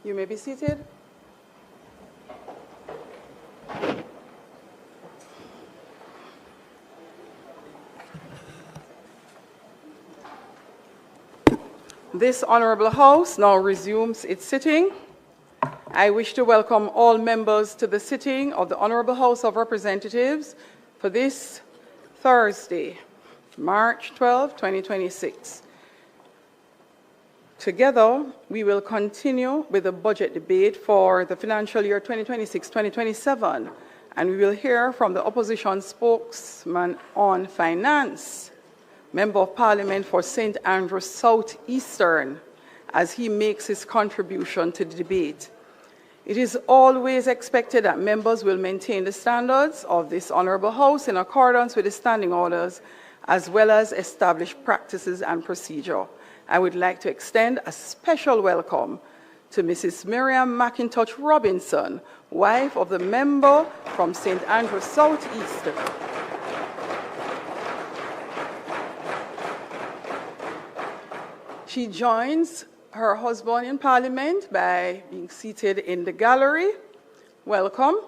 You may be seated. This Honorable House now resumes its sitting. I wish to welcome all members to the sitting of the Honorable House of Representatives for this Thursday, March 12, 2026. Together, we will continue with the budget debate for the financial year 2026-2027, and we will hear from the opposition spokesman on finance, Member of Parliament for St. Andrews South Eastern, as he makes his contribution to the debate. It is always expected that members will maintain the standards of this Honourable House in accordance with the standing orders, as well as established practices and procedure. I would like to extend a special welcome to Mrs. Miriam McIntosh Robinson, wife of the member from St. Andrews South Eastern. She joins her husband in Parliament by being seated in the gallery. Welcome.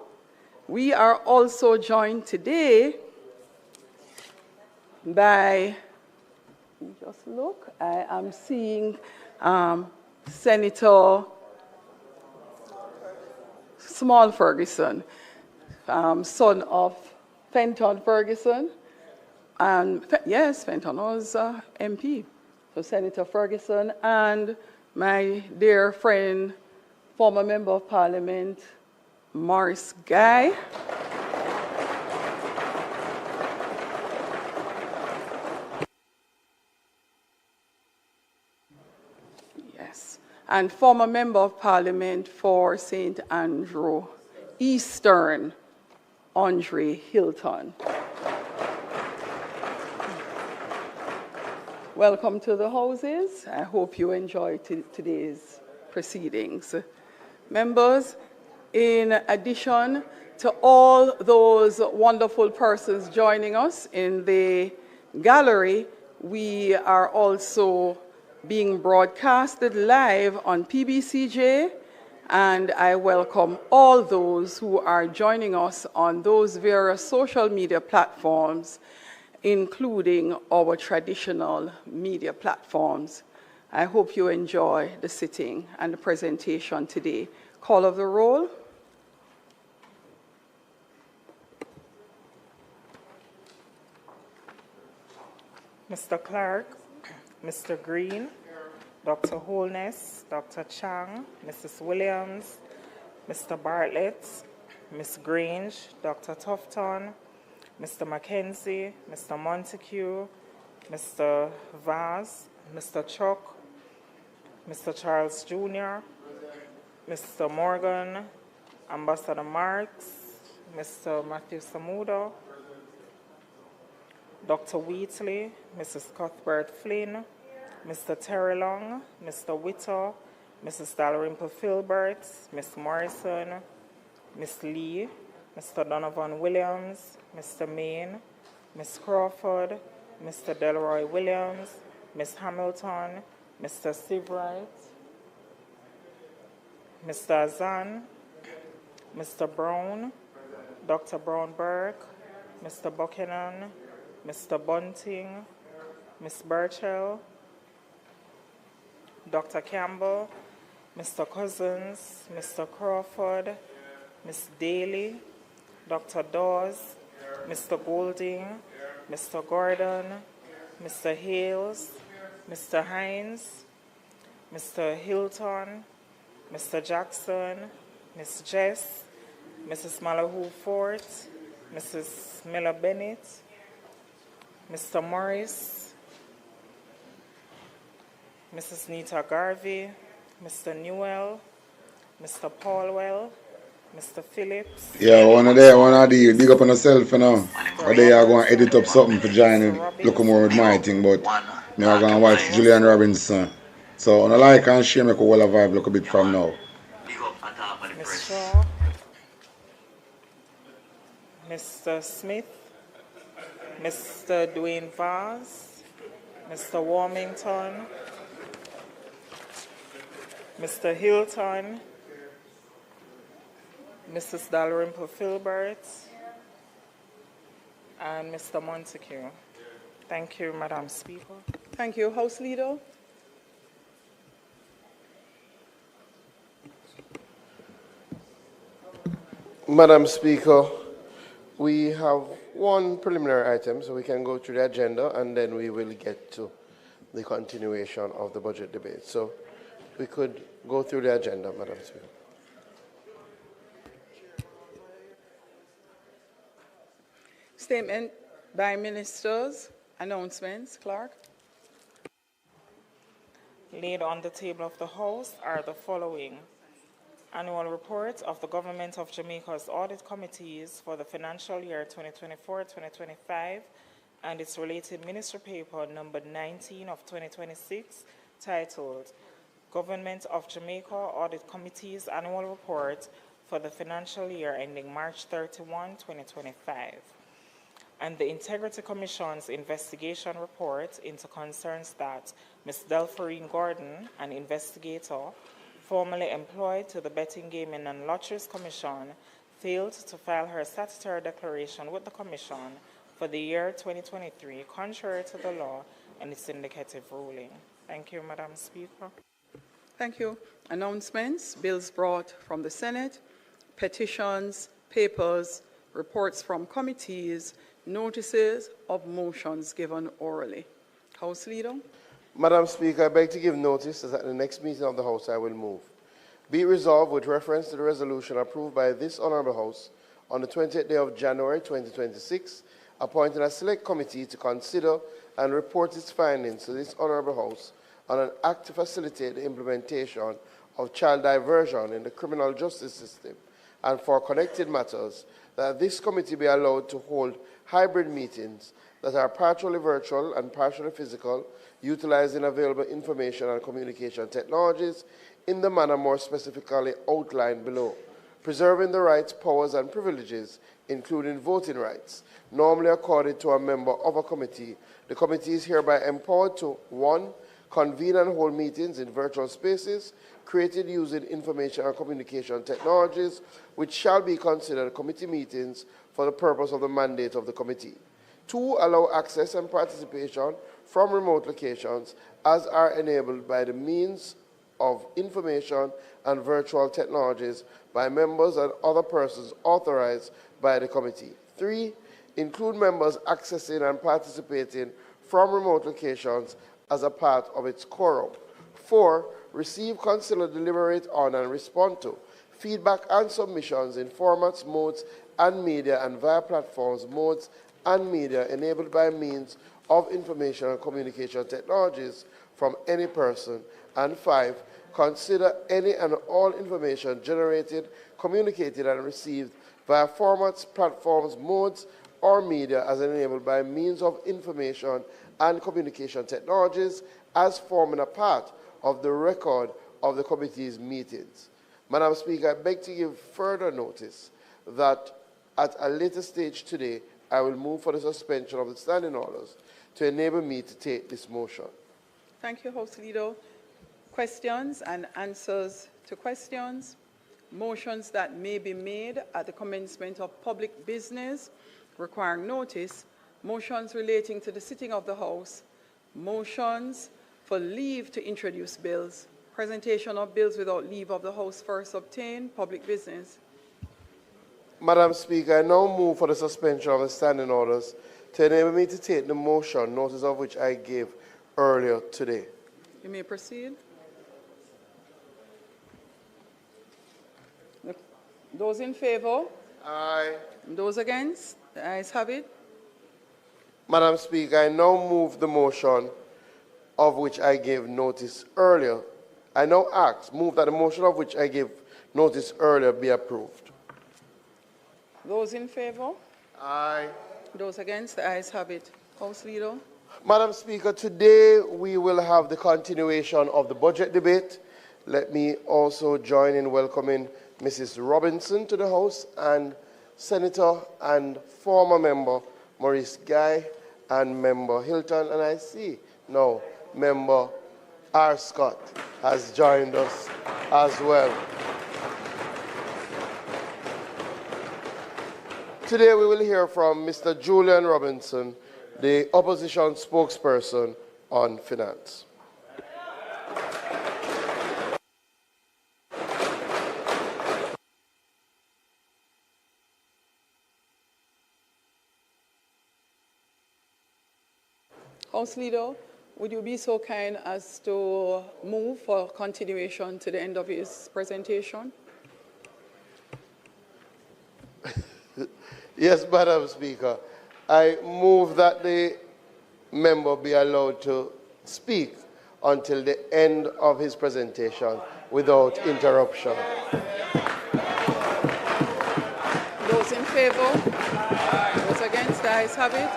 We are also joined today by, just look, I am seeing Senator Small Ferguson, son of Fenton Ferguson. And yes, Fenton was MP. So Senator Ferguson and my dear friend, former Member of Parliament, Morris Guy. Yes, and former Member of Parliament for St. Andrew Eastern, Andre Hilton. Welcome to the Houses. I hope you enjoy today's proceedings. Members, in addition to all those wonderful persons joining us in the gallery, we are also being broadcasted live on PBCJ, and I welcome all those who are joining us on those various social media platforms, including our traditional media platforms. I hope you enjoy the sitting and the presentation today. Call of the roll. Mr. Clark, Mr. Green, Dr. Holness, Dr. Chang, Mrs. Williams, Mr. Bartlett, Ms. Grange, Dr. Tufton, Mr. Mackenzie, Mr. Montague, Mr. Vaz, Mr. Chuck, Mr. Charles Jr., Mr. Morgan, Ambassador Marks, Mr. Matthew Samuda, Dr. Wheatley, Mrs. Cuthbert Flynn, Mr. Terry Long, Mr. Witter, Mrs. Dalrymple Filbert, Ms. Morrison, Ms. Lee, Mr. Donovan Williams, Mr. Main, Ms. Crawford, Mr. Delroy Williams, Ms. Hamilton, Mr. Sivright, Mr. Azan, Mr. Brown, Dr. Brown-Burke, Mr. Buchanan, Mr. Bunting, Ms. Burchell, Dr. Campbell, Mr. Cousins, Mr. Crawford, Ms. Daly, Dr. Dawes, Mr. Golding, Mr. Gordon, Mr. Hales, Mr. Hines, Mr. Hilton, Mr. Jackson, Ms. Jess, Mrs. Malahoo Fort, Mrs. Miller Bennett, Mr. Morris, Mrs. Nita Garvey, Mr. Newell, Mr. Paulwell, Mr. Phillips. Yeah, one of the big up on yourself, you know. Or they are going to edit up something for joining, look more with my thing, but me are going to watch Julian Robinson. So, on a like and share, make a whole vibe look a bit from now. Ms. Shaw, Mr. Smith, Mr. Dwayne Vaz, Mr. Warmington, Mr. Hilton, Mrs. Dalrymple Filbert, and Mr. Montague. Thank you, Madam Speaker. Thank you. House Leader. Madam Speaker, we have one preliminary item, so we can go through the agenda and then we will get to the continuation of the budget debate. So we could go through the agenda, Madam Speaker. Statement by ministers. Announcements. Clerk. Laid on the table of the House are the following: Annual report of the Government of Jamaica's audit committees for the financial year 2024-2025 and its related ministry paper number 19 of 2026 titled Government of Jamaica Audit Committee's Annual Report for the financial year ending March 31, 2025. And the Integrity Commission's investigation report into concerns that Ms. Delphorine Gordon, an investigator, formerly employed to the Betting, Gaming and Lotteries Commission, failed to file her statutory declaration with the Commission for the year 2023, contrary to the law and its indicative ruling. Thank you, Madam Speaker. Thank you. Announcements. Bills brought from the Senate. Petitions, papers, reports from committees, notices of motions given orally. House Leader. Madam Speaker, I beg to give notice that at the next meeting of the House I will move. Be it resolved with reference to the resolution approved by this Honourable House on the 20th day of January 2026, appointing a select committee to consider and report its findings to this Honourable House on an act to facilitate the implementation of child diversion in the criminal justice system and for connected matters, that this committee be allowed to hold hybrid meetings that are partially virtual and partially physical, utilizing available information and communication technologies in the manner more specifically outlined below, preserving the rights, powers, and privileges, including voting rights, normally accorded to a member of a committee. The committee is hereby empowered to 1. Convene and hold meetings in virtual spaces created using information and communication technologies, which shall be considered committee meetings for the purpose of the mandate of the committee. 2. Allow access and participation from remote locations as are enabled by the means of information and virtual technologies by members and other persons authorized by the committee. 3. Include members accessing and participating from remote locations as a part of its quorum. 4. Receive, consider, deliberate on, and respond to feedback and submissions in formats, modes, and media and via platforms, modes, and media enabled by means of information and communication technologies from any person. And 5. Consider any and all information generated, communicated, and received via formats, platforms, modes, or media as enabled by means of information and communication technologies as forming a part of the record of the committee's meetings. Madam Speaker, I beg to give further notice that at a later stage today, I will move for the suspension of the standing orders to enable me to take this motion. Thank you, House Leader. Questions and answers to questions. Motions that may be made at the commencement of public business requiring notice. Motions relating to the sitting of the House. Motions for leave to introduce bills. Presentation of bills without leave of the House first obtained. Public business. Madam Speaker, I now move for the suspension of the standing orders to enable me to take the motion, notice of which I gave earlier today. You may proceed. Those in favor? Aye. Those against? The ayes have it. Madam Speaker, I now move the motion of which I gave notice earlier. I now move that the motion of which I gave notice earlier be approved. Those in favor? Aye. Those against? The ayes have it. House Leader. Madam Speaker, today we will have the continuation of the budget debate. Let me also join in welcoming Mrs. Robinson to the House and Senator and former member Maurice Guy and member Hilton, and I see now member R. Scott. has joined us as well. Today we will hear from Mr. Julian Robinson, the opposition spokesperson on finance. House Leader, would you be so kind as to move for continuation to the end of his presentation? Yes, Madam Speaker. I move that the member be allowed to speak until the end of his presentation without interruption. Those in favor? Those against? The ayes have it.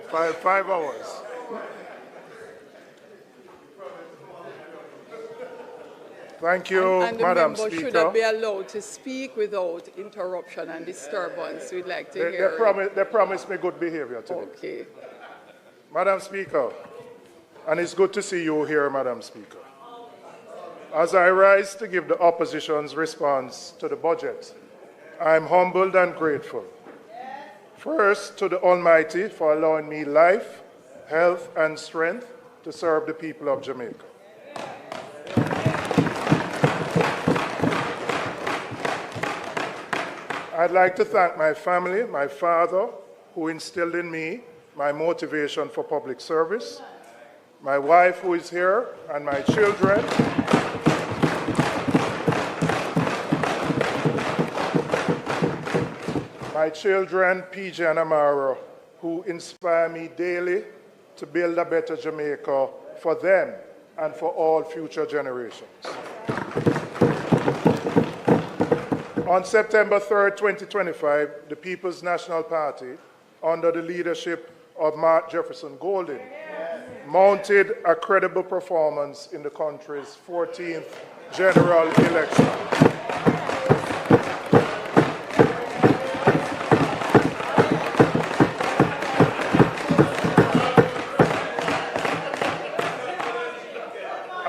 5 hours. Thank you, and the Madam member Speaker. should be allowed to speak without interruption and disturbance. We'd like to hear. They promised me good behavior today. Okay. Madam Speaker, and it's good to see you here, Madam Speaker. As I rise to give the opposition's response to the budget, I'm humbled and grateful. First, to the Almighty for allowing me life, health, and strength to serve the people of Jamaica. I'd like to thank my family, my father, who instilled in me my motivation for public service, my wife who is here, and my children. My children, PJ and Amara, who inspire me daily to build a better Jamaica for them and for all future generations. On September 3rd, 2025, the People's National Party, under the leadership of Mark Jefferson Golden, mounted a credible performance in the country's 14th general election.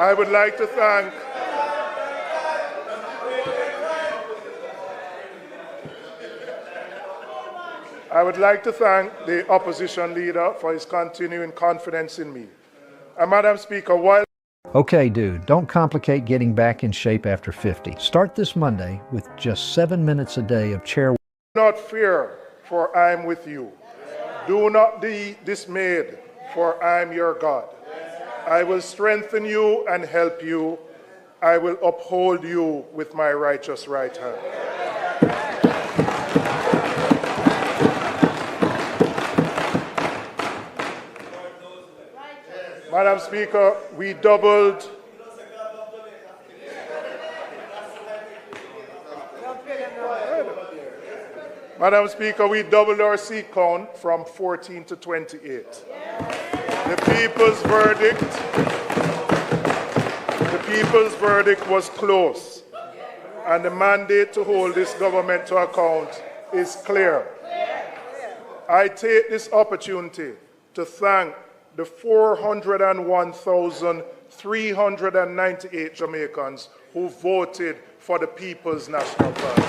I would like to thank the opposition leader for his continuing confidence in me. And Madam Speaker, while... Okay, dude, don't complicate getting back in shape after 50. Start this Monday with just 7 minutes a day of chair. Do not fear, for I am with you. Do not be dismayed, for I am your God. I will strengthen you and help you. I will uphold you with my righteous right hand. Madam Speaker, we doubled our seat count from 14 to 28. The people's verdict was close, and the mandate to hold this government to account is clear. I take this opportunity to thank the 401,398 Jamaicans who voted for the People's National Party.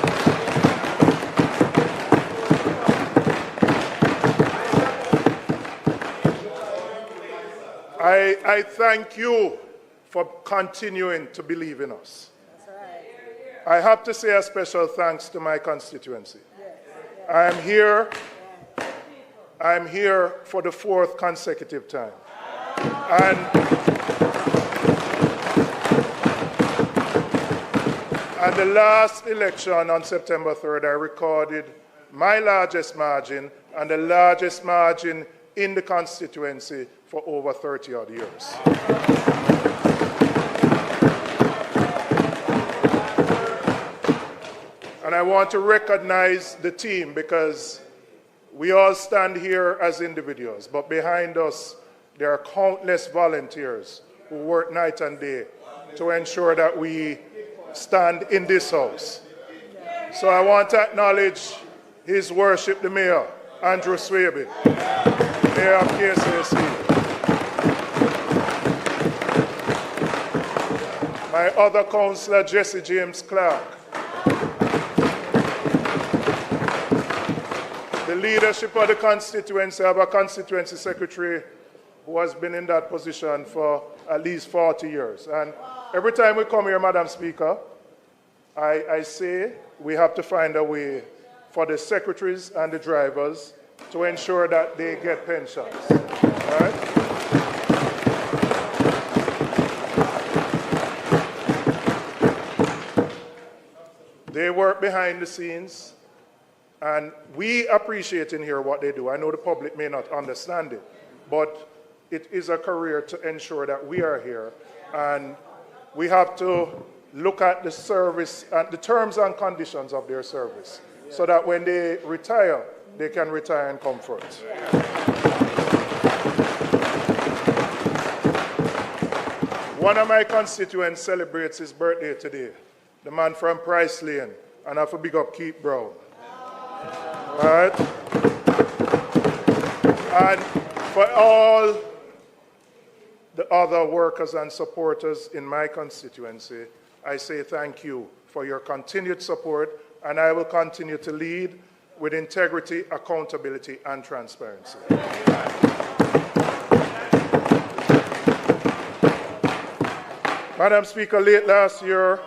I thank you for continuing to believe in us. That's right. I have to say a special thanks to my constituency. Yes. I'm here for the 4th consecutive time. And the last election on September 3rd, I recorded my largest margin and the largest margin in the constituency for over 30-odd years. And I want to recognize the team, because we all stand here as individuals, but behind us there are countless volunteers who work night and day to ensure that we stand in this house. So I want to acknowledge His Worship the Mayor, Andrew Swaby, Mayor of KCSE. my other councillor, Jesse James Clark, the leadership of the constituency. I have a constituency secretary who has been in that position for at least 40 years. And every time we come here, Madam Speaker, I say we have to find a way for the secretaries and the drivers to ensure that they get pensions. Right? They work behind the scenes, and we appreciate in here what they do. I know the public may not understand it, but it is a career to ensure that we are here, and we have to look at the service and the terms and conditions of their service so that when they retire, they can retire in comfort. One of my constituents celebrates his birthday today, the man from Price Lane, and I have to big up Keith Brown. All right? And for all the other workers and supporters in my constituency, I say thank you for your continued support, and I will continue to lead with integrity, accountability, and transparency. Madam Speaker, late last year,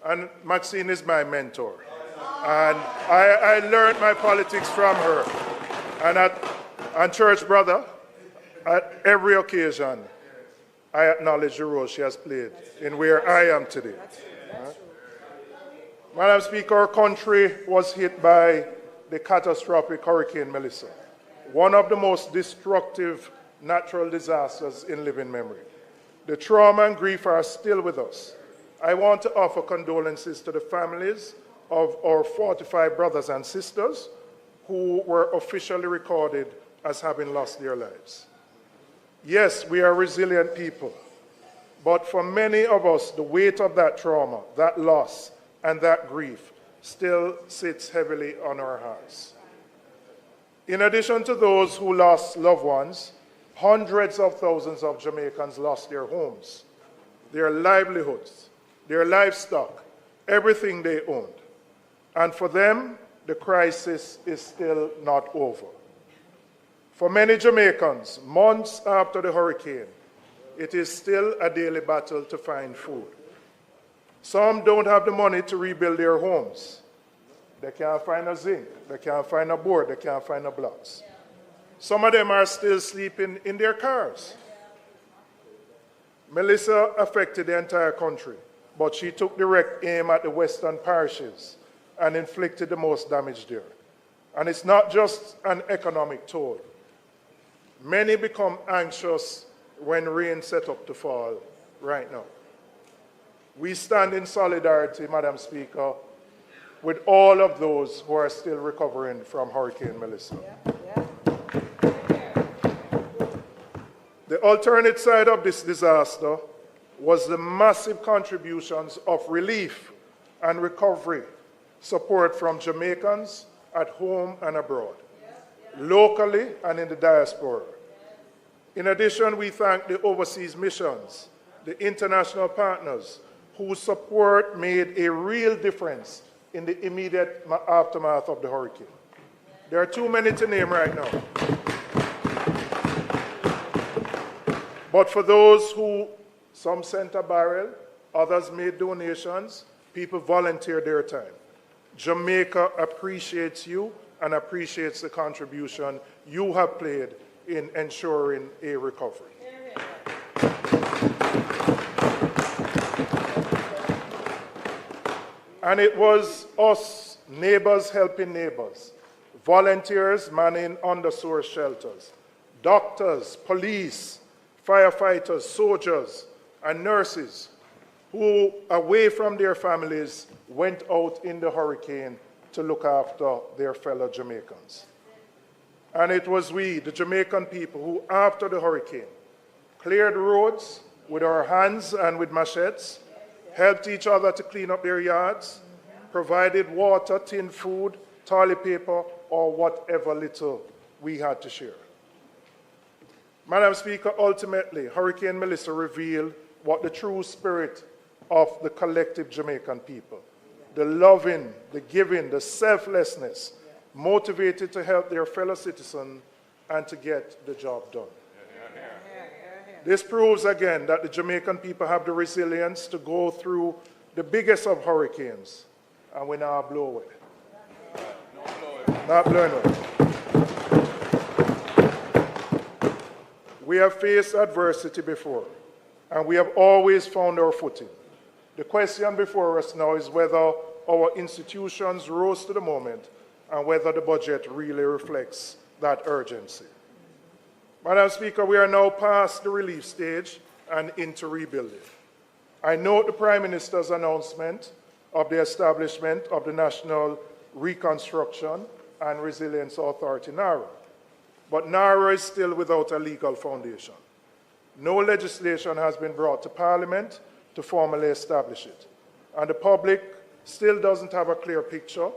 and Maxine is my mentor, and I learned my politics from her. And Church Brother, at every occasion, I acknowledge the role she has played in where I am today. Madam Speaker, our country was hit by the catastrophic Hurricane Melissa, one of the most destructive natural disasters in living memory. The trauma and grief are still with us. I want to offer condolences to the families of our 45 brothers and sisters who were officially recorded as having lost their lives. Yes, we are resilient people, but for many of us, the weight of that trauma, that loss, and that grief still sits heavily on our hearts. In addition to those who lost loved ones, hundreds of thousands of Jamaicans lost their homes, their livelihoods, their livestock, everything they owned. And for them, the crisis is still not over. For many Jamaicans, months after the hurricane, it is still a daily battle to find food. Some don't have the money to rebuild their homes. They can't find a zinc, they can't find a board, they can't find a blocks. Some of them are still sleeping in their cars. Melissa affected the entire country, but she took direct aim at the western parishes and inflicted the most damage there. And it's not just an economic toll. Many become anxious when rain set up to fall right now. We stand in solidarity, Madam Speaker, with all of those who are still recovering from Hurricane Melissa. The alternate side of this disaster was the massive contributions of relief and recovery support from Jamaicans at home and abroad, locally and in the diaspora. In addition, we thank the overseas missions, the international partners whose support made a real difference in the immediate aftermath of the hurricane. There are too many to name right now. But for those who, some sent a barrel, others made donations, people volunteered their time. Jamaica appreciates you and appreciates the contribution you have played in ensuring a recovery. And it was us, neighbors helping neighbors, volunteers manning undersourced shelters, doctors, police, firefighters, soldiers, and nurses who, away from their families, went out in the hurricane to look after their fellow Jamaicans. And it was we, the Jamaican people, who, after the hurricane, cleared roads with our hands and with machetes, helped each other to clean up their yards, provided water, tinned food, toilet paper, or whatever little we had to share. Madam Speaker, ultimately, Hurricane Melissa revealed what the true spirit of the collective Jamaican people. The loving, the giving, the selflessness, motivated to help their fellow citizens and to get the job done. This proves again that the Jamaican people have the resilience to go through the biggest of hurricanes, and we now blow away. Not blowing away. We have faced adversity before, and we have always found our footing. The question before us now is whether our institutions rose to the moment and whether the budget really reflects that urgency. Madam Speaker, we are now past the relief stage and into rebuilding. I note the Prime Minister's announcement of the establishment of the National Reconstruction and Resilience Authority, NARA. But NARA is still without a legal foundation. No legislation has been brought to Parliament to formally establish it. And the public still doesn't have a clear picture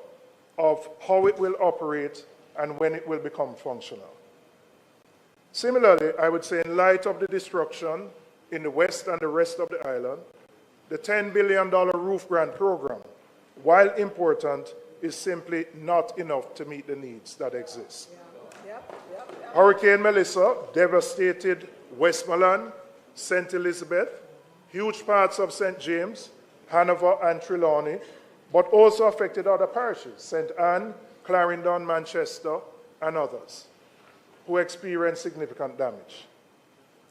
of how it will operate and when it will become functional. Similarly, I would say in light of the destruction in the West and the rest of the island, the $10 billion roof grant program, while important, is simply not enough to meet the needs that exist. Hurricane Melissa devastated Westmoreland, St. Elizabeth, huge parts of St. James, Hanover and Trelawney, but also affected other parishes, St. Anne, Clarendon, Manchester, and others, who experienced significant damage.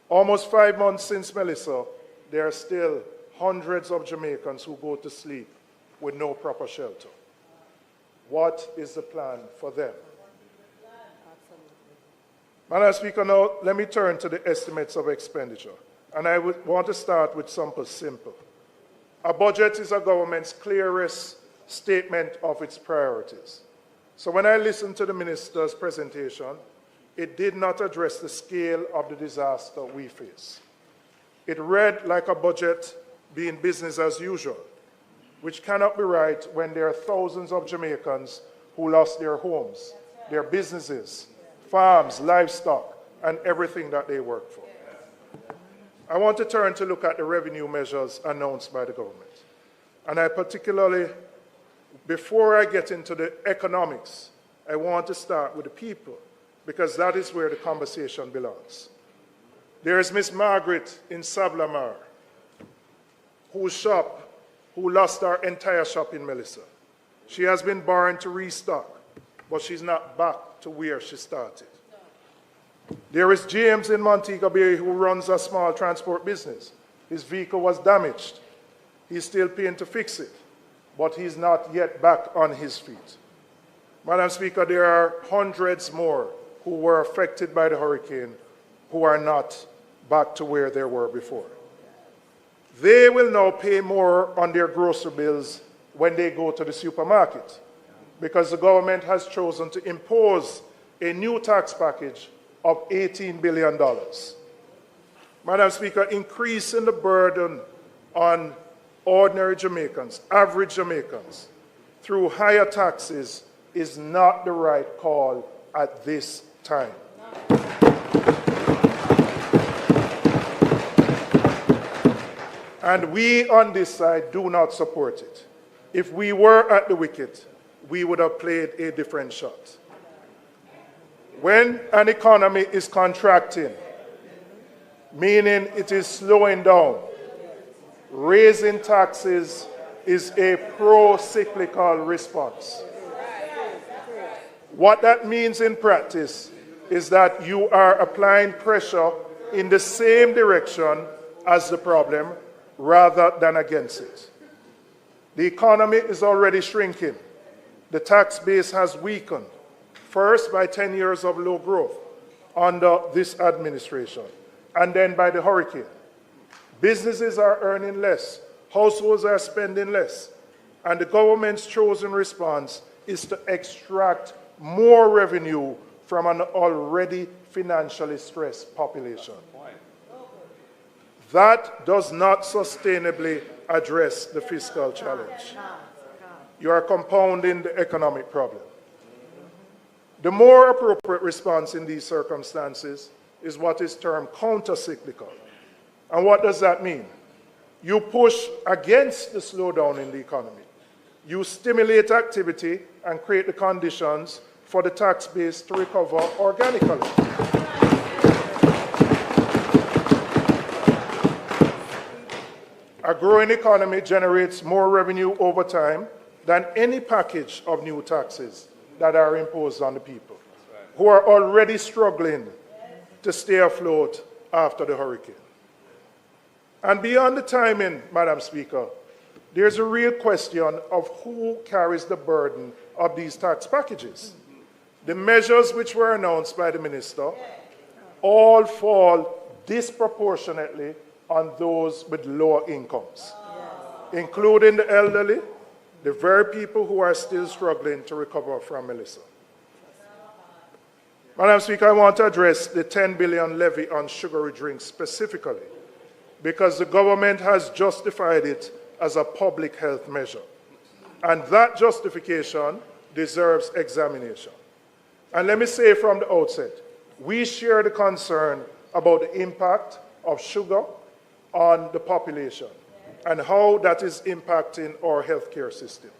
Almost 5 months since Melissa, there are still hundreds of Jamaicans who go to sleep with no proper shelter. What is the plan for them? Madam Speaker, now let me turn to the estimates of expenditure. And I would want to start with something simple. A budget is a government's clearest statement of its priorities. So when I listened to the minister's presentation, it did not address the scale of the disaster we face. It read like a budget being business as usual, which cannot be right when there are thousands of Jamaicans who lost their homes, their businesses, farms, livestock, and everything that they work for. I want to turn to look at the revenue measures announced by the government. And I particularly, before I get into the economics, I want to start with the people, because that is where the conversation belongs. There is Miss Margaret in Sablamar, who lost her entire shop in Melissa. She has been borrowing to restock, but she's not back to where she started. There is James in Montego Bay who runs a small transport business. His vehicle was damaged. He's still paying to fix it, but he's not yet back on his feet. Madam Speaker, there are hundreds more who were affected by the hurricane who are not back to where they were before. They will now pay more on their grocery bills when they go to the supermarket, because the government has chosen to impose a new tax package of $18 billion. Madam Speaker, increasing the burden on ordinary Jamaicans, average Jamaicans, through higher taxes is not the right call at this time. And we on this side do not support it. If we were at the wicket, we would have played a different shot. When an economy is contracting, meaning it is slowing down, raising taxes is a pro-cyclical response. What that means in practice is that you are applying pressure in the same direction as the problem rather than against it. The economy is already shrinking. The tax base has weakened, first by 10 years of low growth under this administration, and then by the hurricane. Businesses are earning less, households are spending less, and the government's chosen response is to extract more revenue from an already financially stressed population. That does not sustainably address the fiscal challenge. You are compounding the economic problem. The more appropriate response in these circumstances is what is termed counter-cyclical. And what does that mean? You push against the slowdown in the economy. You stimulate activity and create the conditions for the tax base to recover organically. A growing economy generates more revenue over time than any package of new taxes that are imposed on the people, who are already struggling to stay afloat after the hurricane. And beyond the timing, Madam Speaker, there's a real question of who carries the burden of these tax packages. The measures which were announced by the minister all fall disproportionately on those with lower incomes, including the elderly, the very people who are still struggling to recover from Melissa. Madam Speaker, I want to address the 10 billion levy on sugary drinks specifically, because the government has justified it as a public health measure. And that justification deserves examination. And let me say from the outset, we share the concern about the impact of sugar on the population and how that is impacting our healthcare system.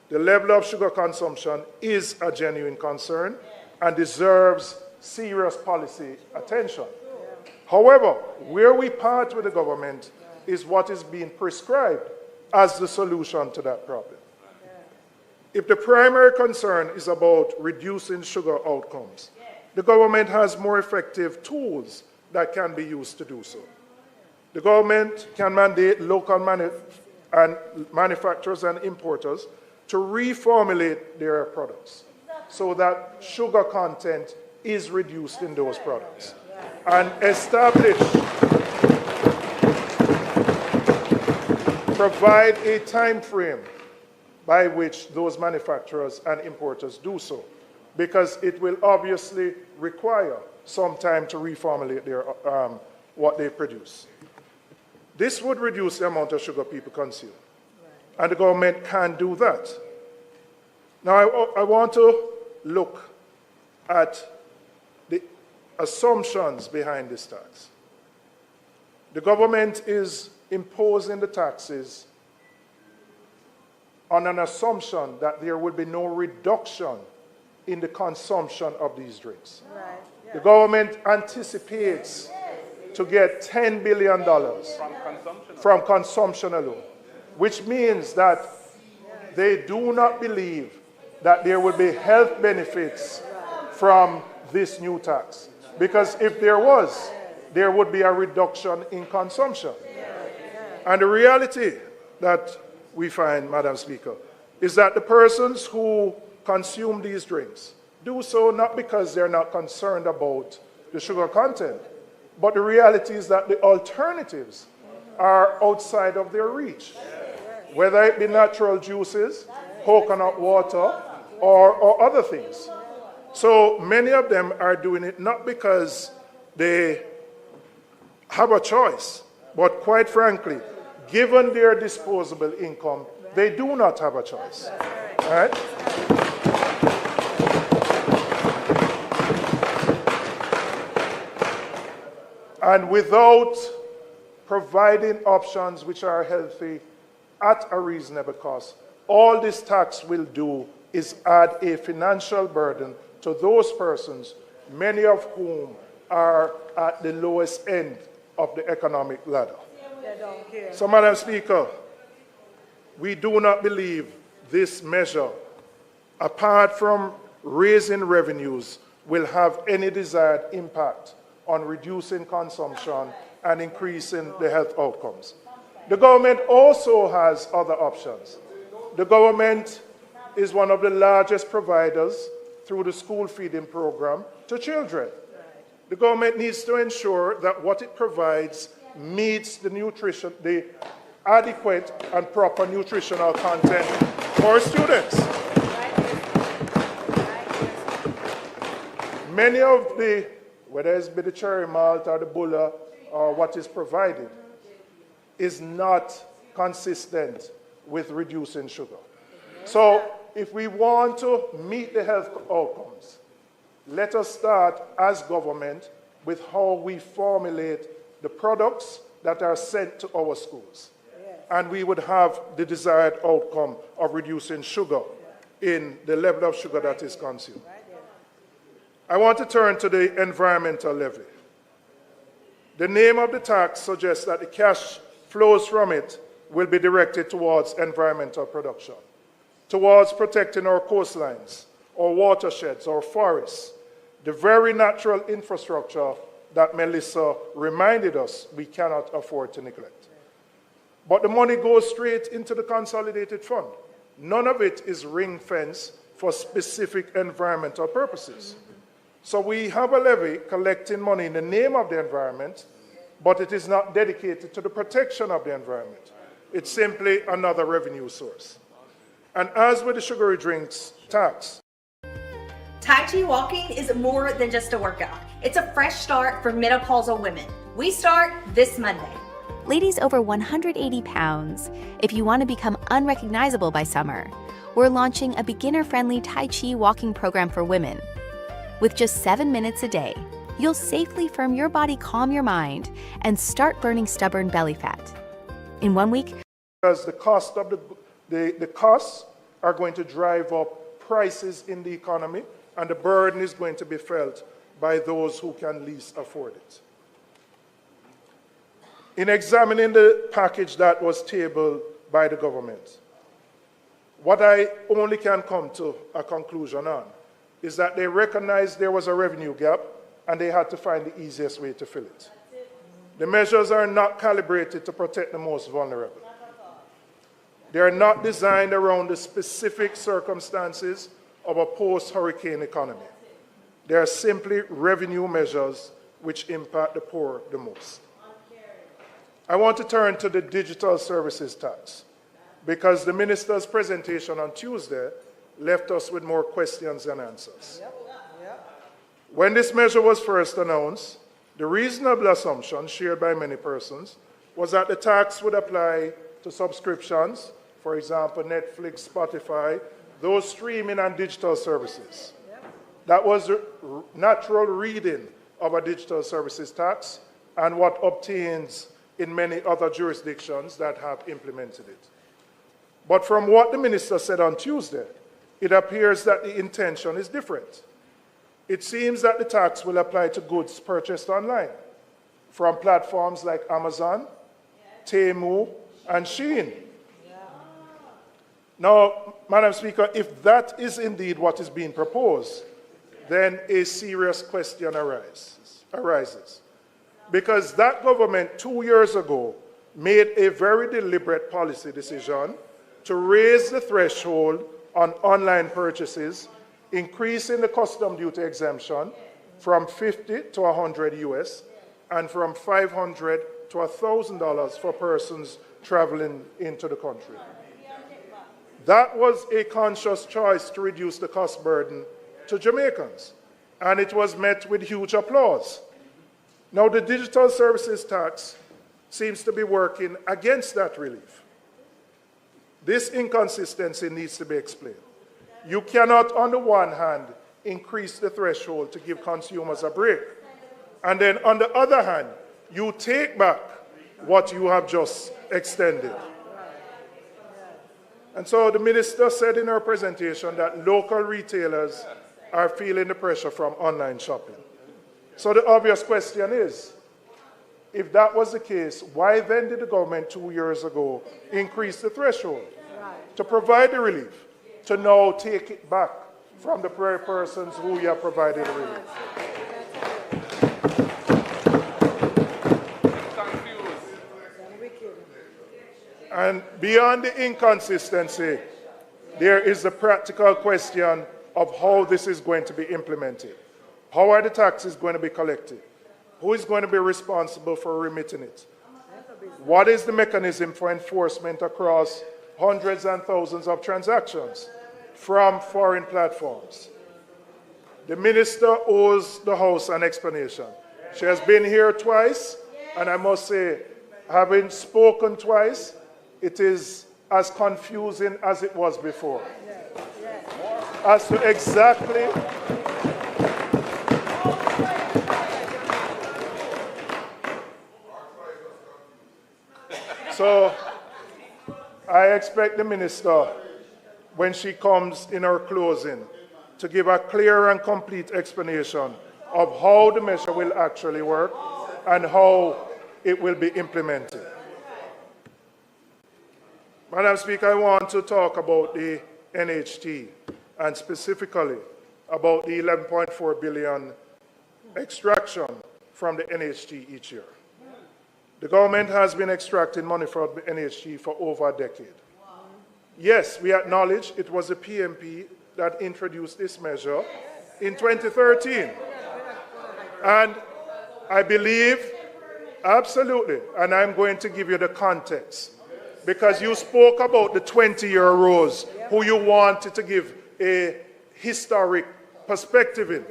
The level of sugar consumption is a genuine concern and deserves serious policy attention. However, where we part with the government is what is being prescribed as the solution to that problem. If the primary concern is about reducing sugar outcomes, the government has more effective tools that can be used to do so. The government can mandate local manufacturers and importers to reformulate their products so that sugar content is reduced in those products and provide a time frame by which those manufacturers and importers do so, because it will obviously require some time to reformulate their, what they produce. This would reduce the amount of sugar people consume, and the government can do that. Now, I want to look at the assumptions behind this tax. The government is imposing the taxes on an assumption that there will be no reduction in the consumption of these drinks. Right. Yeah. The government anticipates to get $10 billion from consumption alone, which means that they do not believe that there will be health benefits from this new tax. Because if there was, there would be a reduction in consumption. And the reality that we find, Madam Speaker, is that the persons who consume these drinks do so not because they're not concerned about the sugar content, but the reality is that the alternatives are outside of their reach, whether it be natural juices, coconut water, or other things. So many of them are doing it not because they have a choice, but quite frankly, given their disposable income, they do not have a choice. All right? And without providing options which are healthy at a reasonable cost, all this tax will do is add a financial burden to those persons, many of whom are at the lowest end of the economic ladder. So, Madam Speaker, we do not believe this measure, apart from raising revenues, will have any desired impact on reducing consumption and increasing the health outcomes. The government also has other options. The government is one of the largest providers through the school feeding program to children. The government needs to ensure that what it provides meets the adequate and proper nutritional content for students. Many of the, whether it's the cherry malt or the bulla or what is provided, is not consistent with reducing sugar. So if we want to meet the health outcomes, let us start as government with how we formulate the products that are sent to our schools. and we would have the desired outcome of reducing sugar in the level of sugar that is consumed. I want to turn to the environmental levy. The name of the tax suggests that the cash flows from it will be directed towards environmental production, towards protecting our coastlines, our watersheds, our forests, the very natural infrastructure that Melissa reminded us we cannot afford to neglect. But the money goes straight into the consolidated fund. None of it is ring-fenced for specific environmental purposes. So we have a levy collecting money in the name of the environment, but it is not dedicated to the protection of the environment. It's simply another revenue source. And as with the sugary drinks tax, Tai Chi walking is more than just a workout. It's a fresh start for menopausal women. We start this Monday. Ladies over 180 pounds, if you want to become unrecognizable by summer, we're launching a beginner-friendly Tai Chi walking program for women. With just 7 minutes a day, you'll safely firm your body, calm your mind, and start burning stubborn belly fat. In 1 week, because the cost of the costs are going to drive up prices in the economy, and the burden is going to be felt by those who can least afford it. In examining the package that was tabled by the government, what I only can come to a conclusion on is that they recognized there was a revenue gap and they had to find the easiest way to fill it. The measures are not calibrated to protect the most vulnerable. They are not designed around the specific circumstances of a post-hurricane economy. They are simply revenue measures which impact the poor the most. I want to turn to the digital services tax because the minister's presentation on Tuesday left us with more questions than answers. When this measure was first announced, the reasonable assumption shared by many persons was that the tax would apply to subscriptions, for example, Netflix, Spotify, those streaming and digital services. That was the natural reading of a digital services tax and what obtains in many other jurisdictions that have implemented it. But from what the minister said on Tuesday, it appears that the intention is different. It seems that the tax will apply to goods purchased online from platforms like Amazon, Temu, and Shein. Now, Madam Speaker, if that is indeed what is being proposed, then a serious question arises. Because that government 2 years ago made a very deliberate policy decision to raise the threshold on online purchases, increasing the custom duty exemption from 50 to 100 US and from $500 to $1,000 for persons traveling into the country. That was a conscious choice to reduce the cost burden to Jamaicans, and it was met with huge applause. Now, the digital services tax seems to be working against that relief. This inconsistency needs to be explained. You cannot, on the one hand, increase the threshold to give consumers a break, and then on the other hand, you take back what you have just extended. And so the minister said in her presentation that local retailers are feeling the pressure from online shopping. So the obvious question is, if that was the case, why then did the government 2 years ago increase the threshold to provide the relief, to now take it back from the very persons who you have provided the relief? And beyond the inconsistency, there is the practical question of how this is going to be implemented. How are the taxes going to be collected? Who is going to be responsible for remitting it? What is the mechanism for enforcement across hundreds and thousands of transactions from foreign platforms? The minister owes the House an explanation. She has been here twice, and I must say, having spoken twice, it is as confusing as it was before. As to exactly I expect the minister, when she comes in her closing, to give a clear and complete explanation of how the measure will actually work and how it will be implemented. Madam Speaker, I want to talk about the NHT and specifically about the 11.4 billion extraction from the NHT each year. The government has been extracting money from the NHT for over a decade. Yes, we acknowledge it was the PMP that introduced this measure in 2013. And I believe, absolutely, and I'm going to give you the context, because you spoke about the 20-year-olds who you wanted to give a historic perspective in.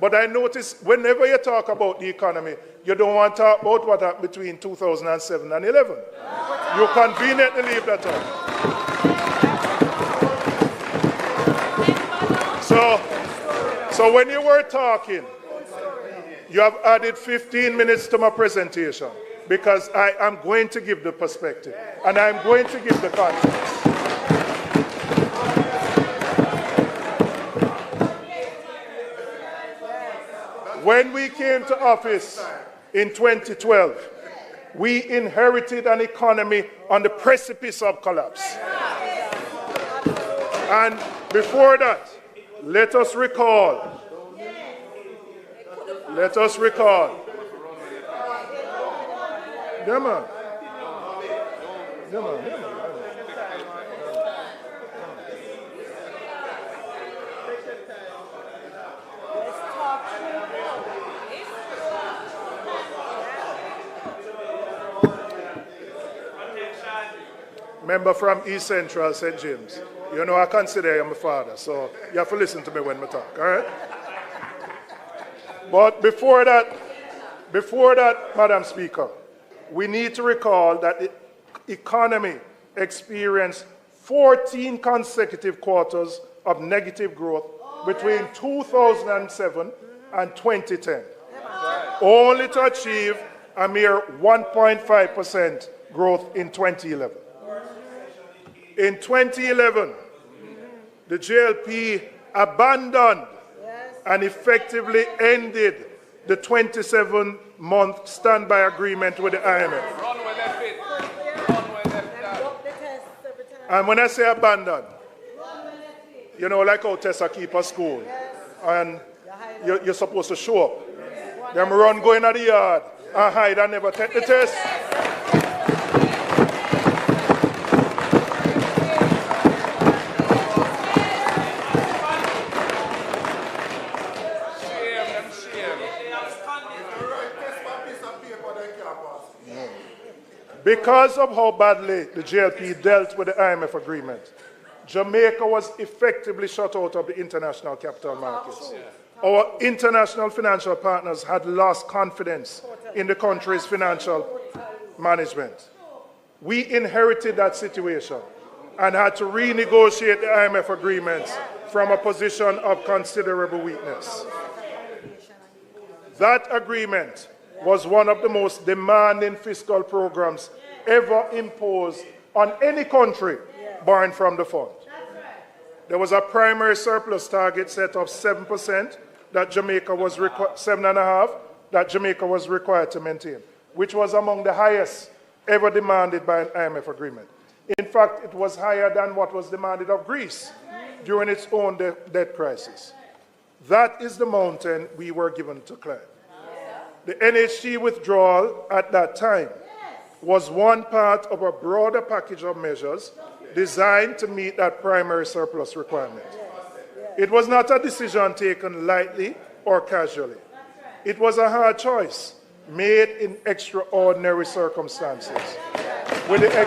But I notice whenever you talk about the economy, you don't want to talk about what happened between 2007 and 11. You conveniently leave that out. So when you were talking, you have added 15 minutes to my presentation because I am going to give the perspective and I'm going to give the context. When we came to office in 2012, we inherited an economy on the precipice of collapse. And before that, let us recall. Yeah, man. Member from East Central, St. James. You know, I consider you my father, so you have to listen to me when I talk, all right? But before that, Madam Speaker, we need to recall that the economy experienced 14 consecutive quarters of negative growth between 2007 and 2010, only to achieve a mere 1.5% growth in 2011. In 2011, the JLP abandoned and effectively ended the 27-month standby agreement with the IMF. And when I say abandoned, you know, like how Tessa keep a school, and you're supposed to show up. Them run go in the yard and hide and never take the test. Because of how badly the JLP dealt with the IMF agreement, Jamaica was effectively shut out of the international capital markets. Our international financial partners had lost confidence in the country's financial management. We inherited that situation and had to renegotiate the IMF agreements from a position of considerable weakness. That agreement was one of the most demanding fiscal programs ever imposed on any country born from the fund. There was a primary surplus target set of 7% that Jamaica was 7.5% that Jamaica was required to maintain, which was among the highest ever demanded by an IMF agreement. In fact, it was higher than what was demanded of Greece during its own debt crisis. That is the mountain we were given to climb. The NHT withdrawal at that time was one part of a broader package of measures designed to meet that primary surplus requirement. It was not a decision taken lightly or casually. It was a hard choice made in extraordinary circumstances with the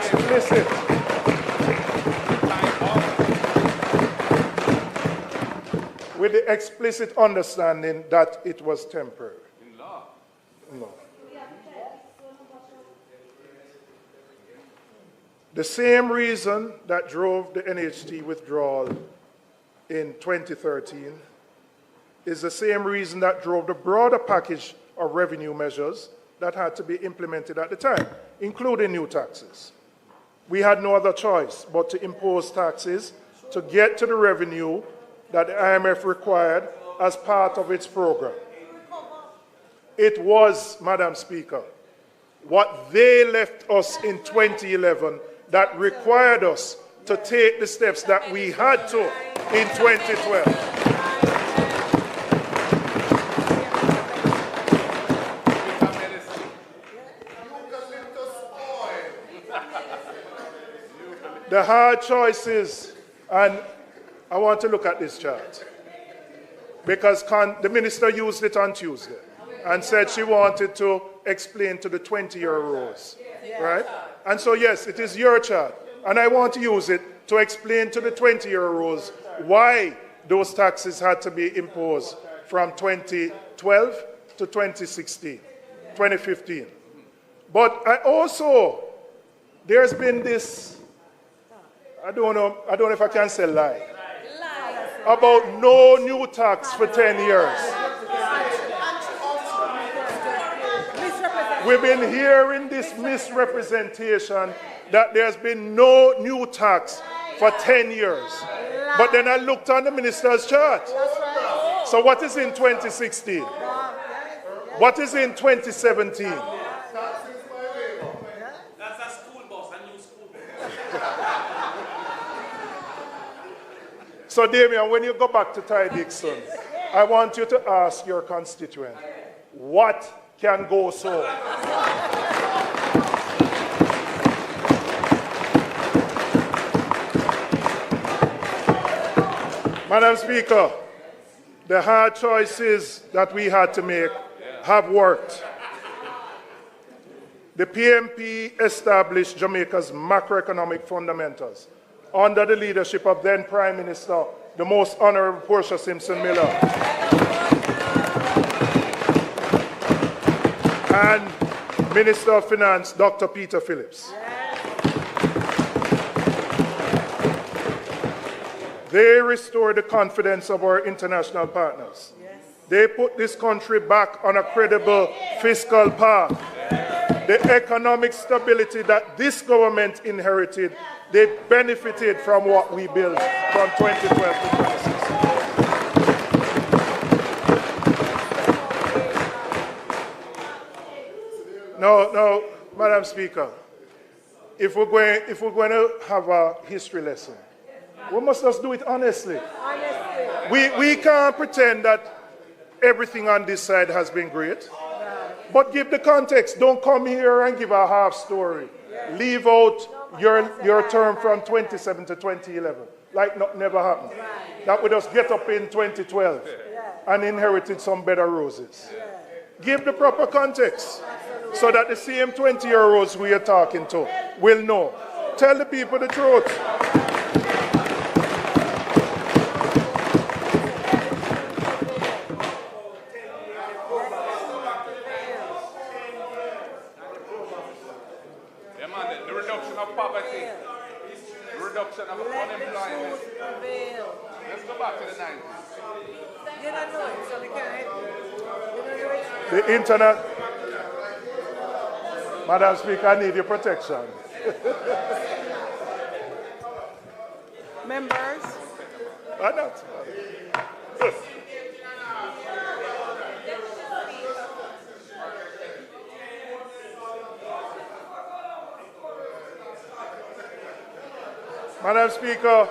explicit understanding that it was temporary. No. The same reason that drove the NHT withdrawal in 2013 is the same reason that drove the broader package of revenue measures that had to be implemented at the time, including new taxes. we had no other choice but to impose taxes to get to the revenue that the IMF required as part of its program. It was, Madam Speaker, what they left us in 2011 that required us to take the steps that we had to in 2012. The hard choices, and I want to look at this chart, because the minister used it on Tuesday and said she wanted to explain to the 20-year rows, right? And so, yes, it is your chart, and I want to use it to explain to the 20-year rows why those taxes had to be imposed from 2012 to 2016, 2015. But I also, there's been this, I don't know if I can say lie, about no new tax for 10 years. We've been hearing this misrepresentation that there's been no new tax for 10 years. But then I looked on the minister's chart. So what is in 2016? What is in 2017? So, Damien, when you go back to Ty Dixon, I want you to ask your constituent, what can go so? Madam Speaker, the hard choices that we had to make have worked. The PMP established Jamaica's macroeconomic fundamentals under the leadership of then Prime Minister, the Most Honorable Portia Simpson Miller, and Minister of Finance, Dr. Peter Phillips. They restored the confidence of our international partners. They put this country back on a credible fiscal path. The economic stability that this government inherited, they benefited from what we built from 2012 to 2016. No, Madam Speaker, if we're going to have a history lesson, we must just do it honestly. We can't pretend that everything on this side has been great. But give the context. Don't come here and give a half story. Leave out your term from 27 to 2011. Like nothing never happened. That we just get up in 2012 and inherited some better roses. Give the proper context so that the same 20-year-olds we are talking to will know. Tell the people the truth. The internet, Madam Speaker, I need your protection. Members. Why not? Madam Speaker,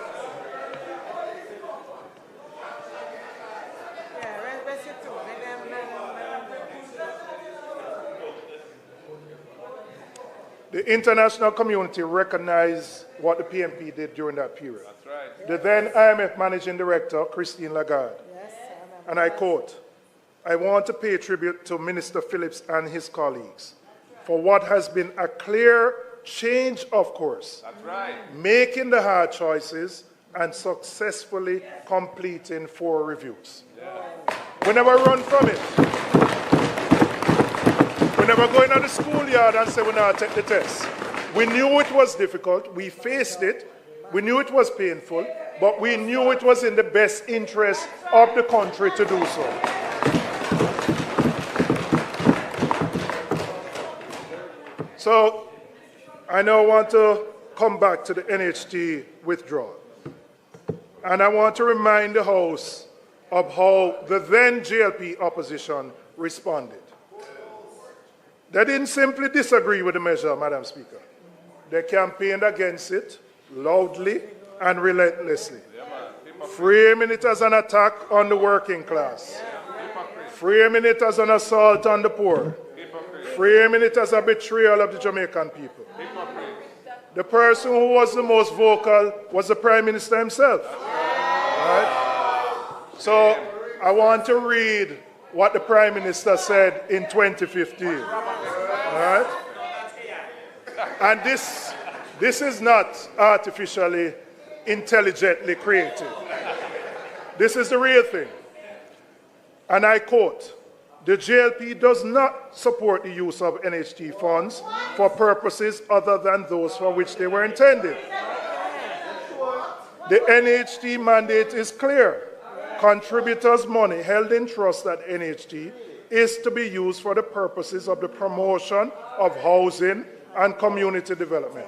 the international community recognized what the PMP did during that period. That's right. The then IMF Managing Director, Christine Lagarde, and I quote, "I want to pay tribute to Minister Phillips and his colleagues for what has been a clear change of course, that's right, making the hard choices and successfully completing 4 reviews." Yeah. We never run from it. We never go into the schoolyard and say we're not take the test. We knew it was difficult. We faced it. We knew it was painful, but we knew it was in the best interest of the country to do so. So I now want to come back to the NHT withdrawal. And I want to remind the House of how the then JLP opposition responded. They didn't simply disagree with the measure, Madam Speaker. They campaigned against it loudly and relentlessly, framing it as an attack on the working class, framing it as an assault on the poor, framing it as a betrayal of the Jamaican people. The person who was the most vocal was the Prime Minister himself. Right? So I want to read what the Prime Minister said in 2015. Right? And this is not artificially, intelligently created. This is the real thing. And I quote, "The JLP does not support the use of NHT funds for purposes other than those for which they were intended. The NHT mandate is clear. Contributors' money held in trust at NHT is to be used for the purposes of the promotion of housing and community development.